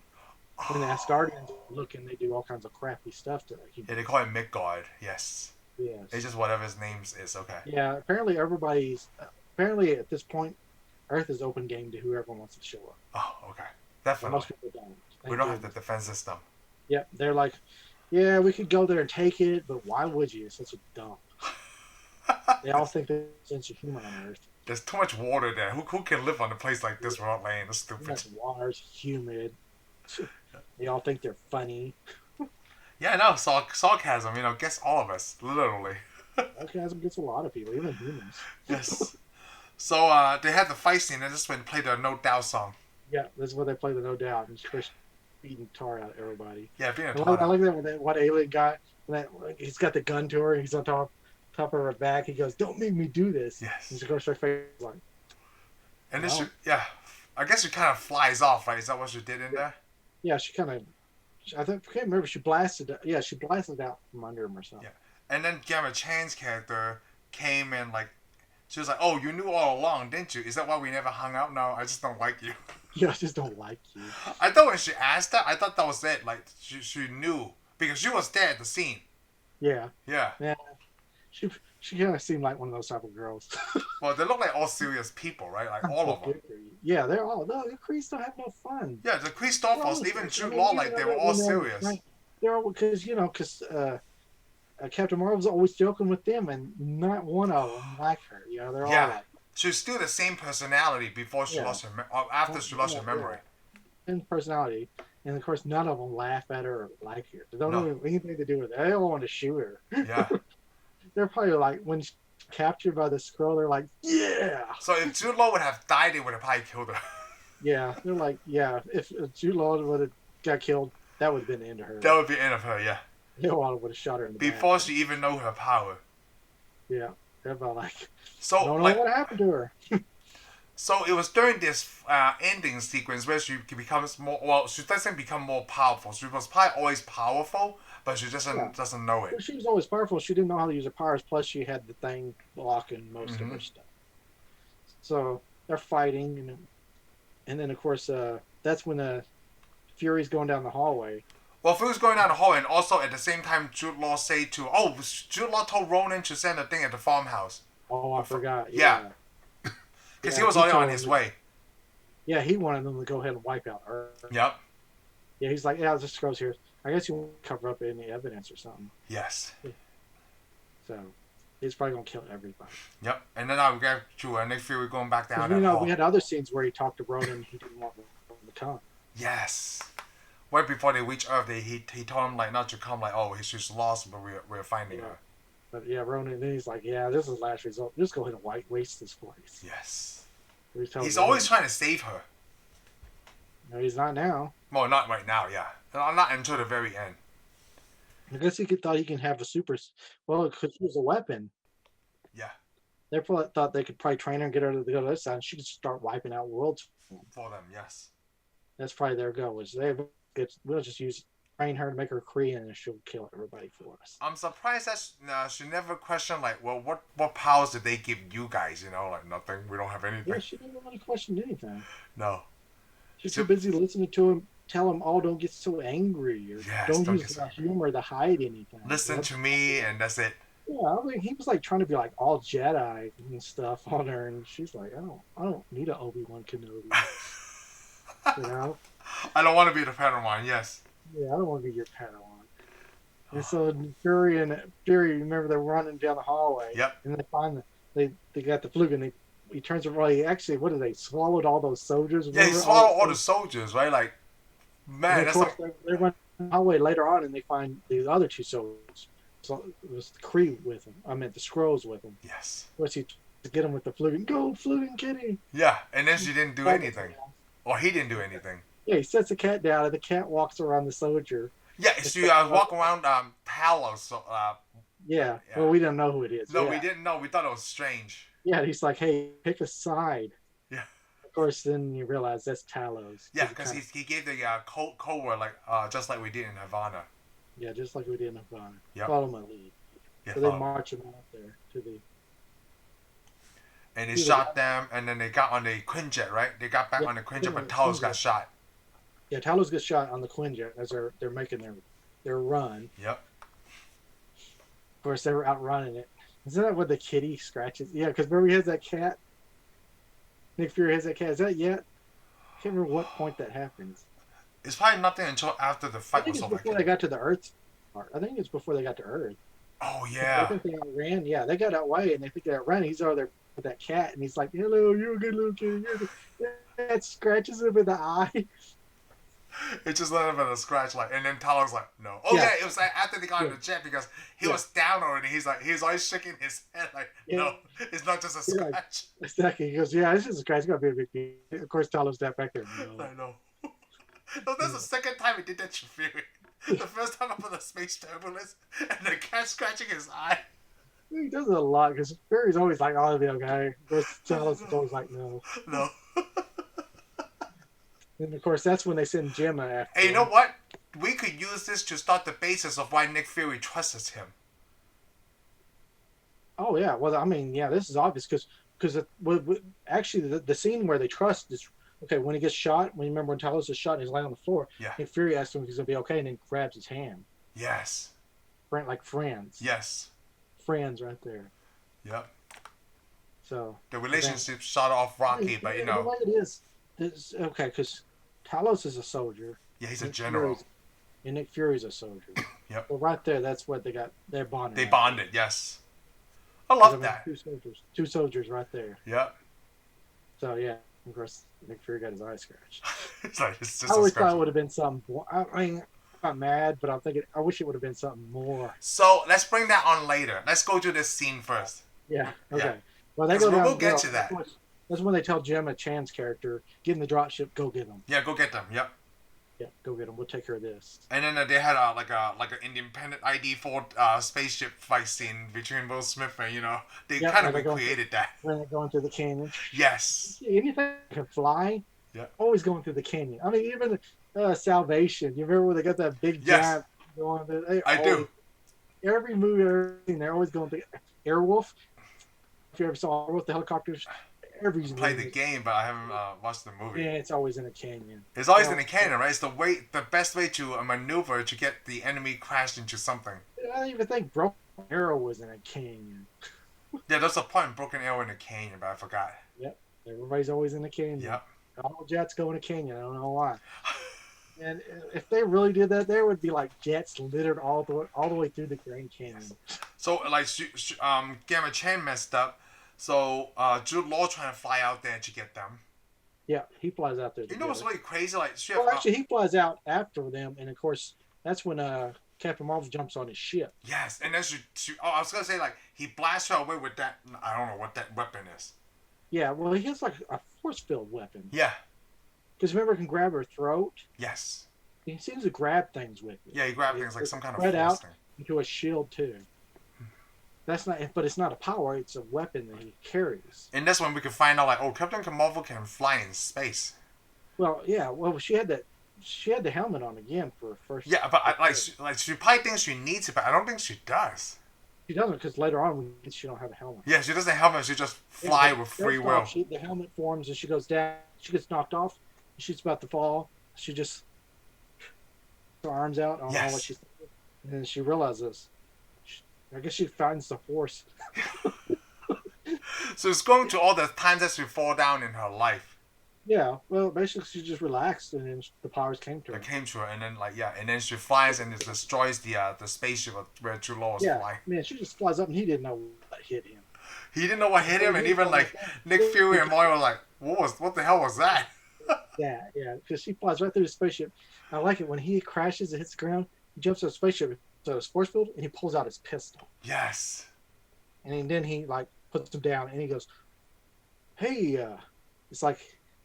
Oh, Asgardians look and they do all kinds of crappy stuff to yeah, they humans. call it Midgard. Yes, it's Yes. just whatever his name is. Okay. Yeah. Apparently, apparently at this point, Earth is open game to whoever wants to show up. Oh, okay. But Definitely. most people don't. We Thank don't have the goodness. defense system. Yep. They're like, yeah, we could go there and take it, but why would you? It's such a dump. They all think there's a sense of humor on Earth. There's too much water there. Who can live on a place like this without land? That's Too stupid. much water, it's humid. They all think they're funny. Yeah, no, sarcasm, gets all of us, literally. Sarcasm gets a lot of people, even humans. Yes. So, they had the fight scene, and this is when they played the No Doubt song. Yeah, that's where they play the No Doubt. And Chris beating tar out of everybody. Yeah, being a I Tana. like that when one alien guy, he's got the gun to her, he's on top of her back. He goes, "Don't make me do this." Yes. And she goes to her face like, And well, yeah, I guess she kind of flies off, right? Is that what she did in there? yeah, she kind of, I can't remember. She blasted, yeah, she blasted out from under him or something. Yeah. And then Gemma Chan's character came in, like, she was like, "Oh, you knew all along, didn't you? Is that why we never hung out? No, I just don't like you." Yeah, I just don't like you. I thought when she asked that, I thought that was it. Like, she knew. Because she was there at the scene. Yeah, Yeah. yeah. She she kind of seemed like one of those type of girls. Well, they look like all serious people, right? Like, all of them. Yeah, they're all no. The Crees don't have no fun. Yeah, the Christophers, even Jude Law, like, they were all when serious. they're all because Captain Marvel's always joking with them, and not one of them like her. You know, they're all Yeah. like, She was still the same personality before she yeah, lost her, after she lost her memory. and personality, and of course none of them laugh at her or like her. They don't No. have anything to do with it. They all want to shoot her. Yeah. They're probably like when she's captured by the scroll, they're like, yeah, So if Jude Law would have died, they would have probably killed her. yeah. They're like, yeah. If Jude Law would have got killed, that would have been the end of her. That would be the end of her, yeah. Law would have shot her in the Before back. she even know her power. Yeah, they're about like, So, don't know like, what happened to her. so it was during this ending sequence where she becomes more. Well, she doesn't become more powerful. She was probably always powerful, but she doesn't know Well, it. she was always powerful. She didn't know how to use her powers. Plus, she had the thing blocking most of her stuff. So they're fighting, and then of course that's when Fury's going down the hallway. Well, Fury's going down the hall, and also at the same time, Jude Law Jude Law told Ronan to send a thing at the farmhouse. Oh, I forgot. Yeah. Because he was already on his way. Yeah, he wanted them to go ahead and wipe out Earth. Yep. Yeah, he's like, yeah, this goes here. I guess you want to cover up any evidence or something. Yes. So he's probably gonna kill everybody. Yep. And then I would get to Nick Fury going back down that You know, hall. we had other scenes where he talked to Ronan and he didn't want him to come. Yes. Right before they reach Earth, he told him like not to come. Like, oh, she's lost, but we're finding her. But yeah, Ronan, then he's like, yeah, this is last result. Just go ahead and waste this place. Yes. He's always trying to save her. No, he's not now. Well, not right now, yeah. Not until the very end. I guess he thought he can have a super. Well, because she was a weapon. Yeah. They probably thought they could probably train her and get her to the other side, and she could start wiping out worlds for them. Yes. That's probably their goal. We'll just train her to make her Kree, and she'll kill everybody for us. I'm surprised that she never questioned like, well, what powers did they give you guys? Like nothing. We don't have anything. Yeah, she didn't want to question anything. No. She's too busy listening to him tell him, "Oh, don't get so angry," or don't use that humor to hide anything. Listen to me, and that's it. Yeah, I mean, he was like trying to be like all Jedi and stuff on her, and she's like, I don't need an Obi-Wan Kenobi. You know? I don't want to be the Padawan. Yes. Yeah, I don't want to be your Padawan. And so Fury, remember they're running down the hallway. Yep. And they find they got the fluke, and he turns around. Actually, what did they swallowed all those soldiers? Yeah, he swallowed all the soldiers, right? Like, man, that's like... They run the hallway later on, and they find the other two soldiers. So it was the Kree with him. I meant the Skrulls with him. Yes. Was he to get him with the fluke and go fluke and get him? Yeah, and then she didn't do anything. Or he didn't do anything. Yeah, he sets the cat down, and the cat walks around the soldier. Yeah, she walk around Talos. Yeah, well, we didn't know who it is. No, we didn't know. We thought it was strange. Yeah, he's like, hey, pick a side. Yeah. Of course, then you realize that's Talos. Yeah, because he gave the code word like just like we did in Havana. Yeah, just like we did in Havana. Yep. Follow my lead. Yeah, so they march him out there to the. And they shot them, and then they got on the Quinjet, right? They got back on the Quinjet, but Talos got shot. Yeah, Talos gets shot on the Quinjet as they're making their run. Yep. Of course, they were outrunning it. Isn't that what the kitty scratches? Yeah, because remember he has that cat. Nick Fury has that cat. Is that yet? I can't remember what point that happens. It's probably nothing until after the fight was over. Before they got to the Earth part. I think it's before they got to Earth. Oh yeah. I think they outran. Yeah, they got away and they think they outran. He's over there with that cat and he's like, "Hello, you're a good little kitty." That scratches him in the eye. It just let him in a scratch, like, and then Talos like, no. Oh yeah, it was like after they got in the jet because he was down already. He's always shaking his head like, no, it's not just a scratch. Exactly. He goes, yeah, it's just a scratch. It's gonna be a big deal. Of course, Talos that back there. No. I know. No, that's the second time he did that to Fury. The first time up on the space turbulence, and the cat scratching his eye. He does it a lot because Fury's always like, "Oh, it'll be okay." But Talos is always like, "No." No. And of course, that's when they send Gemma after. Hey, you know what? We could use this to start the basis of why Nick Fury trusts him. Oh yeah, well, I mean, yeah, this is obvious because actually the scene where they trust is okay when he gets shot. When you remember when Talos is shot and he's laying on the floor, Nick Fury asks him if he's gonna be okay, and then grabs his hand. Yes. Like friends. Yes. Friends, right there. Yep. So the relationship shot off rocky, but you know. The way it is. Okay, because Talos is a soldier. Yeah, he's a general. And Nick Fury's a soldier. Yep. Well, right there, that's what they got. They're bonded. They bonded, yes. I love that. Two soldiers right there. Yep. So, yeah, of course, Nick Fury got his eye scratched. it's just I always thought it would have been something. I mean, I'm not mad, but I'm thinking, I wish it would have been something more. So, let's bring that on later. Let's go to this scene first. Yeah, okay. Yeah. Well, we'll get to that. That's when they tell Gemma Chan's character, get in the dropship, go get them. Yeah, go get them. Yep. Yeah, go get them. We'll take care of this. And then they had like an independent ID4 spaceship fight scene between Will Smith and they kind of recreated that. When they're going through the canyon. Yes. Anything that can fly. Yeah. Always going through the canyon. I mean, even Salvation. You remember when they got that big giant going through? I do. Every movie I've ever seen, they're always going through. Airwolf. If you ever saw Airwolf, the helicopters. Played the game, but I haven't watched the movie. Yeah, it's always in a canyon. It's always in a canyon, right? It's the best way to maneuver to get the enemy crashed into something. I don't even think Broken Arrow was in a canyon. Yeah, there's a point in Broken Arrow in a canyon, but I forgot. Yep, everybody's always in a canyon. Yep. All jets go in a canyon. I don't know why. And if they really did that, there would be like jets littered all the way through the Grand Canyon. Yes. So like, Gemma Chan messed up. So Jude Law trying to fly out there to get them. Yeah, he flies out there. You know what's really crazy? Like, actually, he flies out after them, and of course, that's when Captain Marvel jumps on his ship. Yes, and then I was gonna say like he blasts her away with that. I don't know what that weapon is. Yeah, well, he has like a force-filled weapon. Yeah. Because remember, he can grab her throat. Yes. He seems to grab things with it. Yeah, he grabs things like some kind of force out thing. Into a shield too. That's not, but it's not a power. It's a weapon that he carries. And that's when we can find out, like, oh, Captain Marvel can fly in space. Well, yeah. Well, she had that. She had the helmet on again for first. Yeah, but she probably thinks she needs it, but I don't think she does. She doesn't, because later on she don't have a helmet. Yeah, she doesn't have a helmet. She just fly with free will. The helmet forms and she goes down. She gets knocked off. She's about to fall. She just her arms out. I don't know what she's thinking. And then she realizes. I guess she finds the force. So it's going to all the times that she fall down in her life. Yeah, well, basically she just relaxed and then the powers came to her. It came to her, and then and then she flies and it destroys the spaceship where Jude Law was flying. Man, she just flies up and he didn't know what hit him. He didn't know what hit him, and even like Nick Fury and Moira were like, what the hell was that? Yeah, because she flies right through the spaceship. I like it when he crashes and hits the ground. He jumps on the spaceship. So his force field, and he pulls out his pistol. Yes. And then he like puts him down, and he goes, "Hey, it's like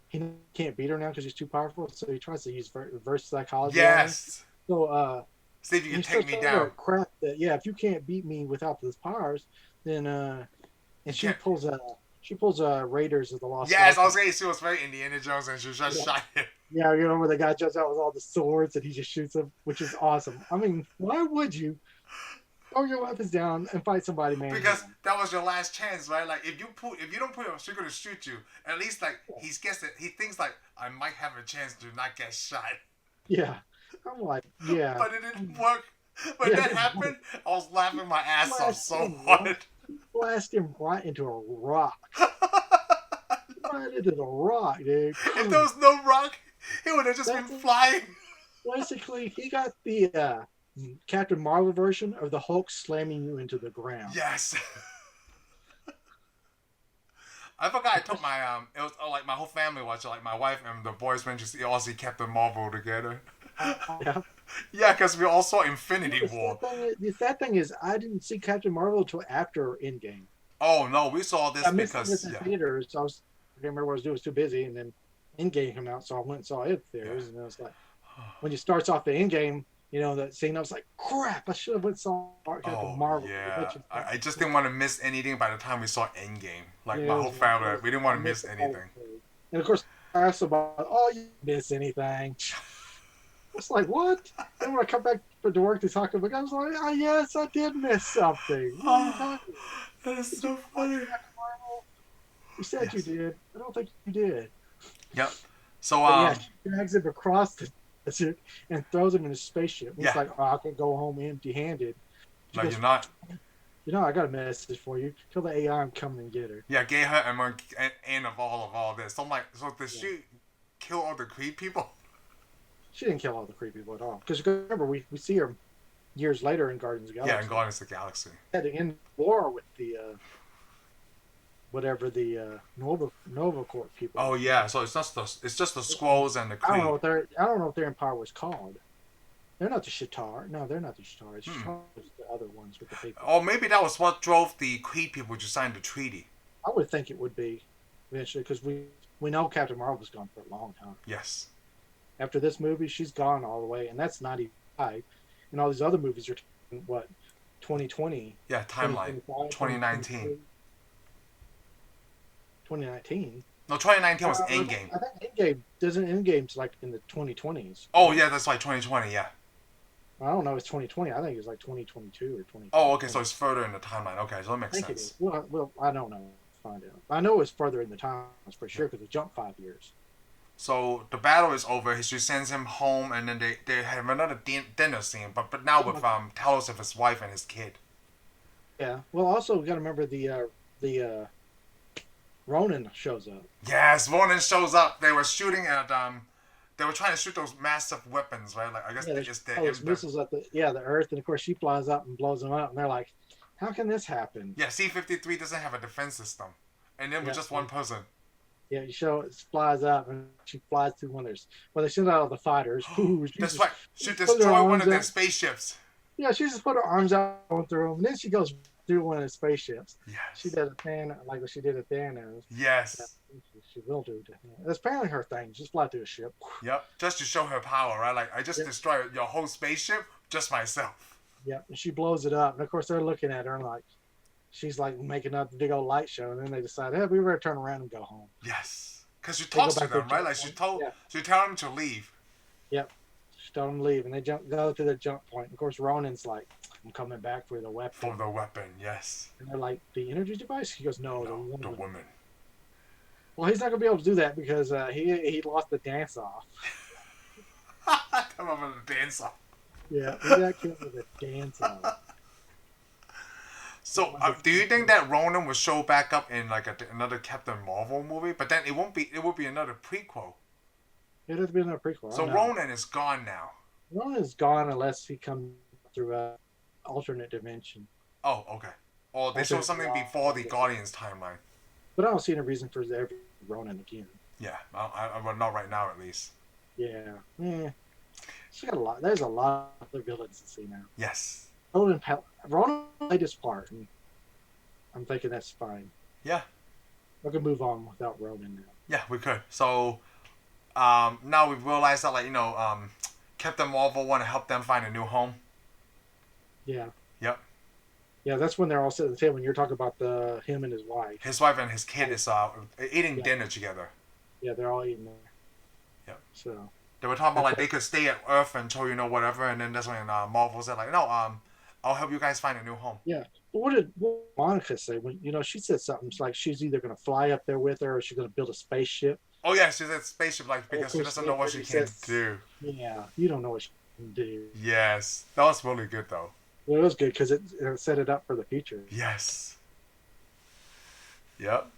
he can't beat her now because she's too powerful." So he tries to use reverse psychology. Yes. So see if you can take me down. Crap that if you can't beat me without those powers, then and she She pulls Raiders of the Lost Yes, Ark. I was saying she was very Indiana Jones and she just shot him. Yeah, you know where the guy jumps out with all the swords and he just shoots them, which is awesome. I mean, why would you throw your weapons down and fight somebody, man? Because that was your last chance, right? Like if you don't put it, she's gonna shoot you. At least like he thinks like I might have a chance to not get shot. Yeah, I'm like, yeah. But it didn't work. When that happened, I was laughing my ass off so hard. Blast him right into a rock. Right into the rock, dude. If there was no rock, he would have just been flying. Basically, he got the Captain Marvel version of the Hulk slamming you into the ground. Yes. I forgot I took my it was like my whole family watched it, like my wife and the boys went to all see Captain Marvel together. Yeah. Yeah, because we all saw Infinity War. The sad thing is, I didn't see Captain Marvel until after Endgame. Oh no, we saw this because in theaters. I can't remember what I was doing. I was too busy, and then Endgame came out, so I went and saw it in theaters, and it was like when it starts off the Endgame, you know, that scene. I was like, crap! I should have went and saw Captain Marvel. Yeah, I just didn't want to miss anything by the time we saw Endgame. Like my whole family, we didn't want to miss anything. And of course, I asked about, oh, you didn't miss anything. It's like, what? Then when I come back to work to talk about it, I was like, oh, yes, I did miss something. That is so funny. You said you did. I don't think you did. Yep. So, she drags him across the desert and throws him in a spaceship. It's like, oh, I can go home empty-handed. No, you're not. You know, I got a message for you. Tell the AI I'm coming and get her. Yeah, gave her an end of all this. So I'm like, so did she kill all the Kree people? She didn't kill all the Kree people at all. Because remember, we see her years later in Guardians of the Galaxy. Yeah, in Guardians of the Galaxy. Had to end war with the Nova Corps people. Oh yeah, so it's just the Skrulls and the Kree. I don't know what their empire was called. They're not the Shi'Tar. No, they're not the Shi'Tar. Shi'Tar is the other ones with the people. Oh, maybe that was what drove the Kree people to sign the treaty. I would think it would be eventually, because we know Captain Marvel was gone for a long time. Yes. After this movie, she's gone all the way, and that's 95. And all these other movies are, 2020? Yeah, timeline. 2019. 2019? No, 2019 was Endgame. I think Endgame's like in the 2020s. Oh, yeah, that's like 2020, yeah. I don't know, it's 2020. I think it's like 2022 or 2020. Oh, okay, so it's further in the timeline. Okay, so that makes sense. It is. Well, I don't know. Find out. I know it's further in the time, for sure, because it jumped 5 years. So the battle is over. She sends him home, and then they have another dinner scene, but now with Talos of his wife and his kid. Yeah. Well, also we got to remember the Ronin shows up. Yes, Ronin shows up. They were shooting at they were trying to shoot those massive weapons, right? Like I guess it's those missiles at the Earth, and of course she flies up and blows them up, and they're like, "How can this happen?" Yeah, C-53 doesn't have a defense system, and then with just one person. Yeah, you show it flies up, and she flies through one of theirs. Well, they send out all the fighters. That's right. She destroyed one of their spaceships. Yeah, she just put her arms out going through them, and then she goes through one of the spaceships. Yes. She does a thing like what she did at Thanos. Yes. She will do to him. That's apparently her thing. Just fly through a ship. Yep. Just to show her power, right? Like I just destroyed your whole spaceship, just myself. Yep. And she blows it up, and of course they're looking at her and like, she's like making up the big old light show, and then they decide, hey, we better turn around and go home. Yes. Because she talks to them, right? Like she tell them to leave. Yep. She told them to leave, and they go to the jump point. And of course, Ronin's like, I'm coming back for the weapon. For the weapon, yes. And they're like, the energy device? He goes, no, the woman. Well, he's not going to be able to do that because he lost the dance off. Come over the dance off. Yeah, he got killed with a dance off. So, do you think that Ronin will show back up in like another Captain Marvel movie? But then it won't be. It will be another prequel. It has been another prequel. So Ronin is gone now. Ronin is gone unless he comes through an alternate dimension. Oh, okay. Or they show something before the Guardians timeline. But I don't see any reason for there Ronin again. Yeah, well, not right now at least. Yeah. She got a lot. There's a lot of other villains to see now. Yes. Ronin played his part, and I'm thinking that's fine. Yeah. We can move on without Ronin now. Yeah, we could. So, now we've realized that, Captain Marvel want to help them find a new home. Yeah. Yep. Yeah, that's when they're all sitting at the table. When you're talking about him and his wife. His wife and his kid is eating Yeah, dinner together. yeah, they're all eating there. Yeah. So They were talking about that's like they could stay at Earth until whatever, and then that's when Marvel said like, no, I'll help you guys find a new home. yeah. But what did Monica say when she said something like she's either going to fly up there with her or she's going to build a spaceship? Oh yeah, she said spaceship like And of because she course, doesn't know what she can do. Yeah, you don't know what she can do. Yes, that was really good though. Well, it was good because it set it up for the future. Yes. Yep.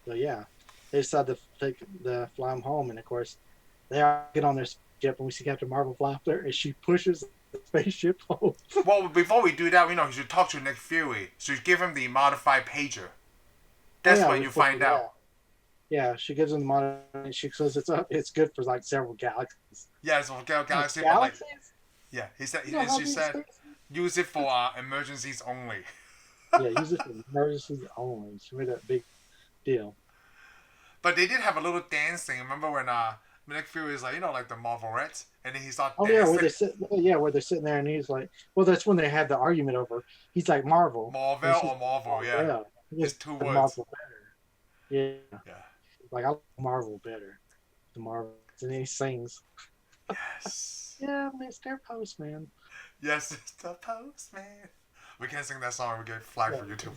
So yeah, they decided to fly them home, and of course, they all get on their ship, and we see Captain Marvel fly up there, and she pushes the spaceship home. Well, before we do that, you should talk to Nick Fury. So you give him the modified pager. That's when you find out. Yeah, she gives him the monitor, and she says it's good for like several galaxies. Yeah, it's for galaxy. Galaxies? Yeah, she said spaces? use it for emergencies only. Yeah, use it for emergencies only. She made that big deal. But they did have a little dancing. Remember when Nick Fury is like like the Marvelettes, and then he started dancing. Where they're sitting there, and he's like, well, that's when they had the argument over. He's like Marvel or Marvel, yeah. It's two words. Marvel better. Yeah. Like I like Marvel better. The Marvel, and then he sings. Yes. Yeah, Mr. Postman. Yes, Mr. Postman. We can't sing that song. We get flagged for YouTube.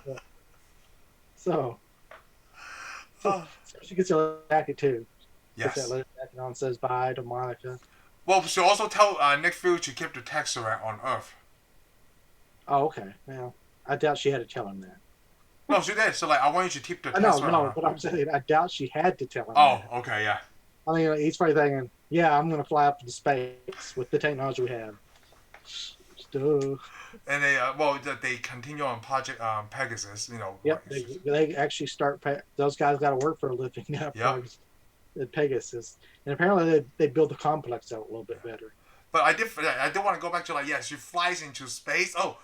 Yeah. So she gets a jacket too. Yes. Gets that leather jacket on, says bye to Monica. Well, she also tell Nick Fury to keep the Tesseract on Earth. Oh, okay. Well, I doubt she had to tell him that. No, she did. So, I want you to keep the Tesseract. No, but I'm saying I doubt she had to tell him. Oh, that. Okay, yeah. I mean, he's probably thinking, yeah, I'm going to fly up into space with the technology we have. Duh. And they continue on Project Pegasus, Yep, they actually start. Those guys got to work for a living now. Yep. At Pegasus, and apparently they build the complex out a little bit better. But I did want to go back to she flies into space. Oh,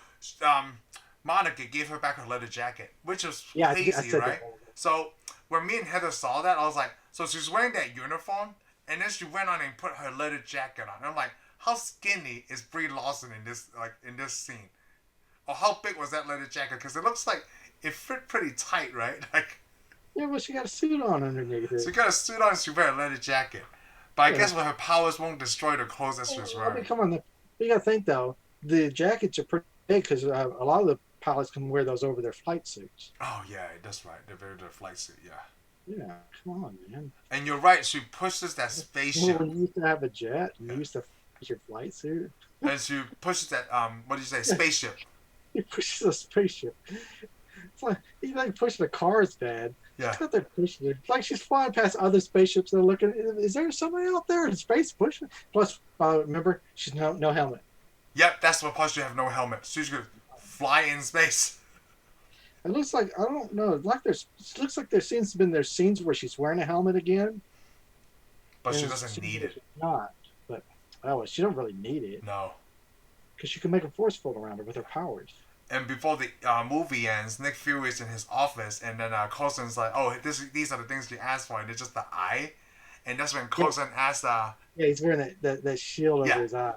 Monica gave her back her leather jacket, which was crazy, right? So when me and Heather saw that, I was like, so she's wearing that uniform, and then she went on and put her leather jacket on. And I'm like, how skinny is Brie Larson in this scene? Or how big was that leather jacket? Because it looks like it fit pretty tight, right? Yeah, well, she got a suit on underneath it. She got a suit on and she wear a leather jacket. But I guess her powers won't destroy the clothes that she's wearing. I mean, come on. You got to think, though, the jackets are pretty big because a lot of the pilots can wear those over their flight suits. Oh, yeah, that's right. They're their flight suit, yeah. Yeah, come on, man. And you're right. She pushes that spaceship. When you used to have a jet, you used to use your flight suit. And she pushes that, what do you say, spaceship. He pushes a spaceship. It's like he's like pushing a car is bad. Yeah. She's not there pushing it. Like she's flying past other spaceships. They're looking. Is there somebody out there in space pushing? Plus, remember, she's no helmet. Yep, that's what plus you have no helmet. She's gonna fly in space. It looks like I don't know. It looks like there seems to been there's scenes where she's wearing a helmet again. But she doesn't need it. Not, but she don't really need it. No. Because she can make a force field around her with her powers. And before the movie ends, Nick Fury is in his office, and then Coulson's like, "Oh, these are the things you asked for," and it's just the eye, and that's when Coulson asks. Yeah, he's wearing that shield over his eye.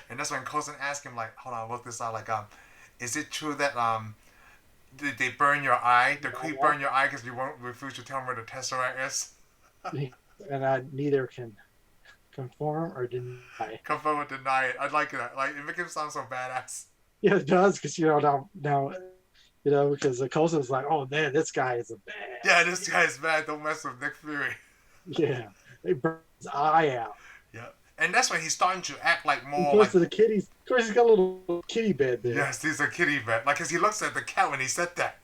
And that's when Coulson asks him, like, "Hold on, look this out. Like, is it true that did they burn your eye? The Kree burn your eye because you won't refuse to tell them where the Tesseract is?" And I neither can confirm or deny. Confirm or deny it. I like that. Like, it makes him sound so badass. Yeah, it does, because now, because Coulson's like, oh man, this guy is a bad. Yeah, this guy is bad. Don't mess with Nick Fury. Yeah, they burn his eye out. Yeah, and that's when he's starting to act like more. He goes to the kitties. Of course, he's got a little kitty bed there. Yes, he's a kitty bed. Like, cause he looks at the cat when he said that.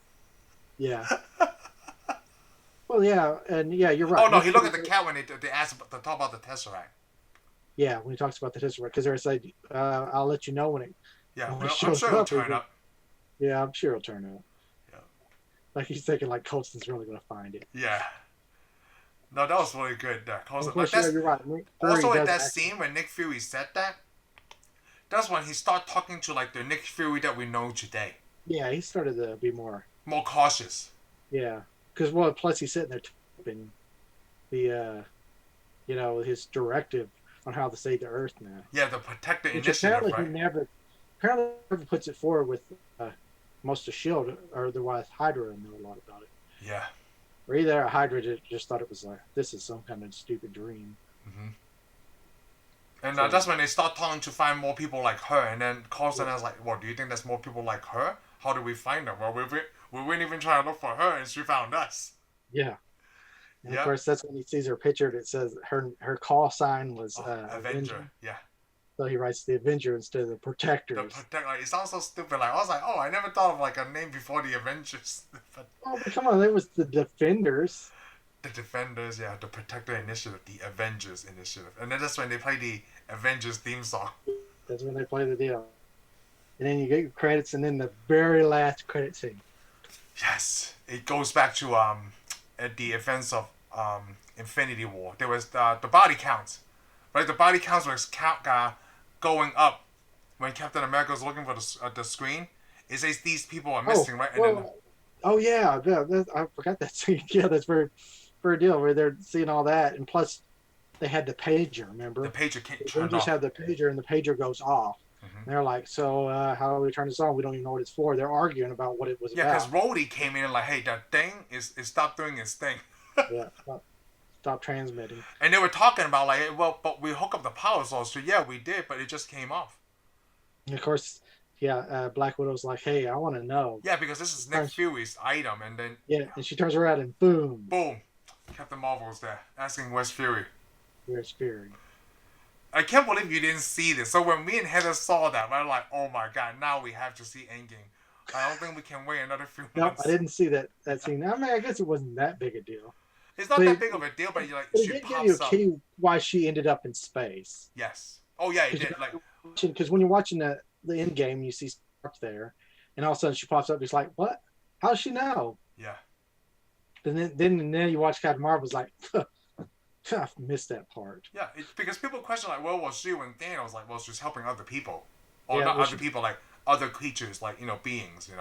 Yeah. Well, yeah, and yeah, you're right. Oh no, he looked at the cat when they asked to talk about the Tesseract. Yeah, when he talks about the Tesseract, because they're like, I'll let you know when it. Yeah, well, I'm sure it'll turn up. Yeah, I'm sure it'll turn up. Yeah. Like he's thinking, like Coulson's really gonna find it. Yeah. No, that was really good. Coulson, like, you're right. Also, in that scene when Nick Fury said that, that's when he started talking to like the Nick Fury that we know today. Yeah, he started to be more cautious. Yeah, because plus he's sitting there typing the, his directive on how to save the Earth now. Yeah, the Protector Which Initiative, apparently right? he never apparently Marvel puts it forward with most of Shield, or otherwise Hydra know a lot about it. Yeah. Or either Hydra just thought it was like, this is some kind of stupid dream. Mm-hmm. And So, that's when they start trying to find more people like her. And then Coulson is like, "Well, do you think there's more people like her? How do we find them?" Well, we weren't even trying to look for her, and she found us. yeah. And of course, that's when he sees her picture. It says her call sign was Avenger. Yeah. So he writes the Avenger instead of the Protectors. The Protector. Like, it sounds so stupid. Like I was like, oh, I never thought of like a name before the Avengers. But come on, it was the Defenders. The Defenders, yeah, the Protector Initiative, the Avengers Initiative, and then that's when they play the Avengers theme song. That's when they play the deal. And then you get your credits, and then the very last credit scene. Yes, it goes back to at the events of Infinity War. There was the body counts, right? The body counts was going up when Captain America was looking for the screen. It says these people are missing, right? And then, I forgot that scene. Yeah, that's very deal where they're seeing all that, and plus they had the pager. Remember, the pager can't they turn just off. have the pager, and the pager goes off. Mm-hmm. And they're like, so how do we turn this on? We don't even know what it's for. They're arguing about what it was about. Yeah, because Rhodey came in and like, hey, that thing is stopped doing its thing. Yeah, stop transmitting. And they were talking about like, well, but we hook up the power source. So yeah, we did, but it just came off. And of course, Black Widow's like, hey, I want to know. Yeah, because this is Nick Fury's item, and then and she turns around and boom, Captain Marvel's there asking where's Fury. Where's Fury? I can't believe you didn't see this. So when me and Heather saw that, we're like, oh my god, now we have to see Endgame. I don't think we can wait another few months. Nope, I didn't see that scene. I mean, I guess it wasn't that big a deal. It's not that big of a deal, but you're like, she pops up. It did give you a key why she ended up in space. Yes. Oh yeah, it did. Like, because when you're watching the Endgame, you see Stark there, and all of a sudden she pops up. Just like, what? How does she know? Yeah. And then you watch Captain Marvel's like, I missed that part. Yeah, because people question like, well, was she when Thanos like, well, she's helping other people, or not other people, like other creatures, like beings,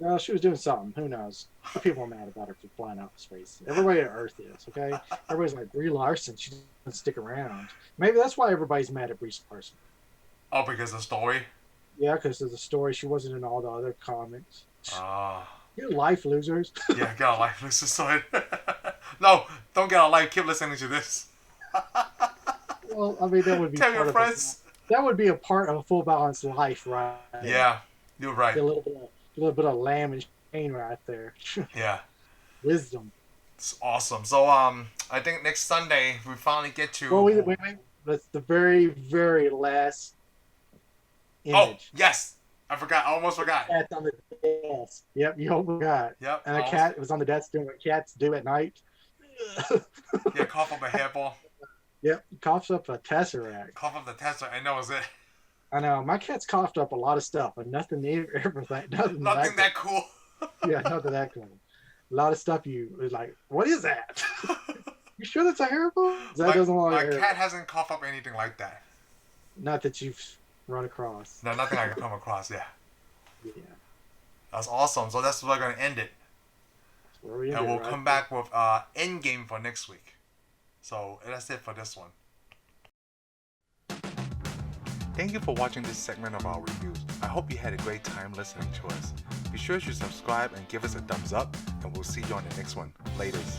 No, she was doing something. Who knows? People are mad about her for flying out in space. Everybody at Earth is, okay? Everybody's like, Brie Larson, she doesn't stick around. Maybe that's why everybody's mad at Brie Larson. Oh, because of the story? Yeah, because of the story. She wasn't in all the other comics. Ah. You're life losers. Yeah, get a life, losers. Sorry. No, don't get a life. Keep listening to this. Well, I mean, that would be Tell your friends. That would be a part of a full balanced life, right? Yeah, you're right. A little bit of lamb and chain right there. Yeah. Wisdom. It's awesome. So I think next Sunday we finally get to. Well, wait. That's the very, very last image. Oh yes, I forgot. I almost forgot. Cat's on the desk. Yep, you forgot. Yep. And a cat was on the desk doing what cats do at night. Yeah, cough up a hairball. Yep, coughs up a tesseract. Cough up the tesseract. I know, is it? I know. My cat's coughed up a lot of stuff, but nothing Nothing that cool. Yeah, nothing that cool. A lot of stuff you was like, what is that? You sure that's a hairball? My cat hasn't coughed up anything like that. Not that you've run across. No, nothing I can come across. Yeah. Yeah. That's awesome. So that's where we're gonna end it. And we'll come back with Endgame for next week. So that's it for this one. Thank you for watching this segment of our reviews. I hope you had a great time listening to us. Be sure to subscribe and give us a thumbs up, and we'll see you on the next one. Laters.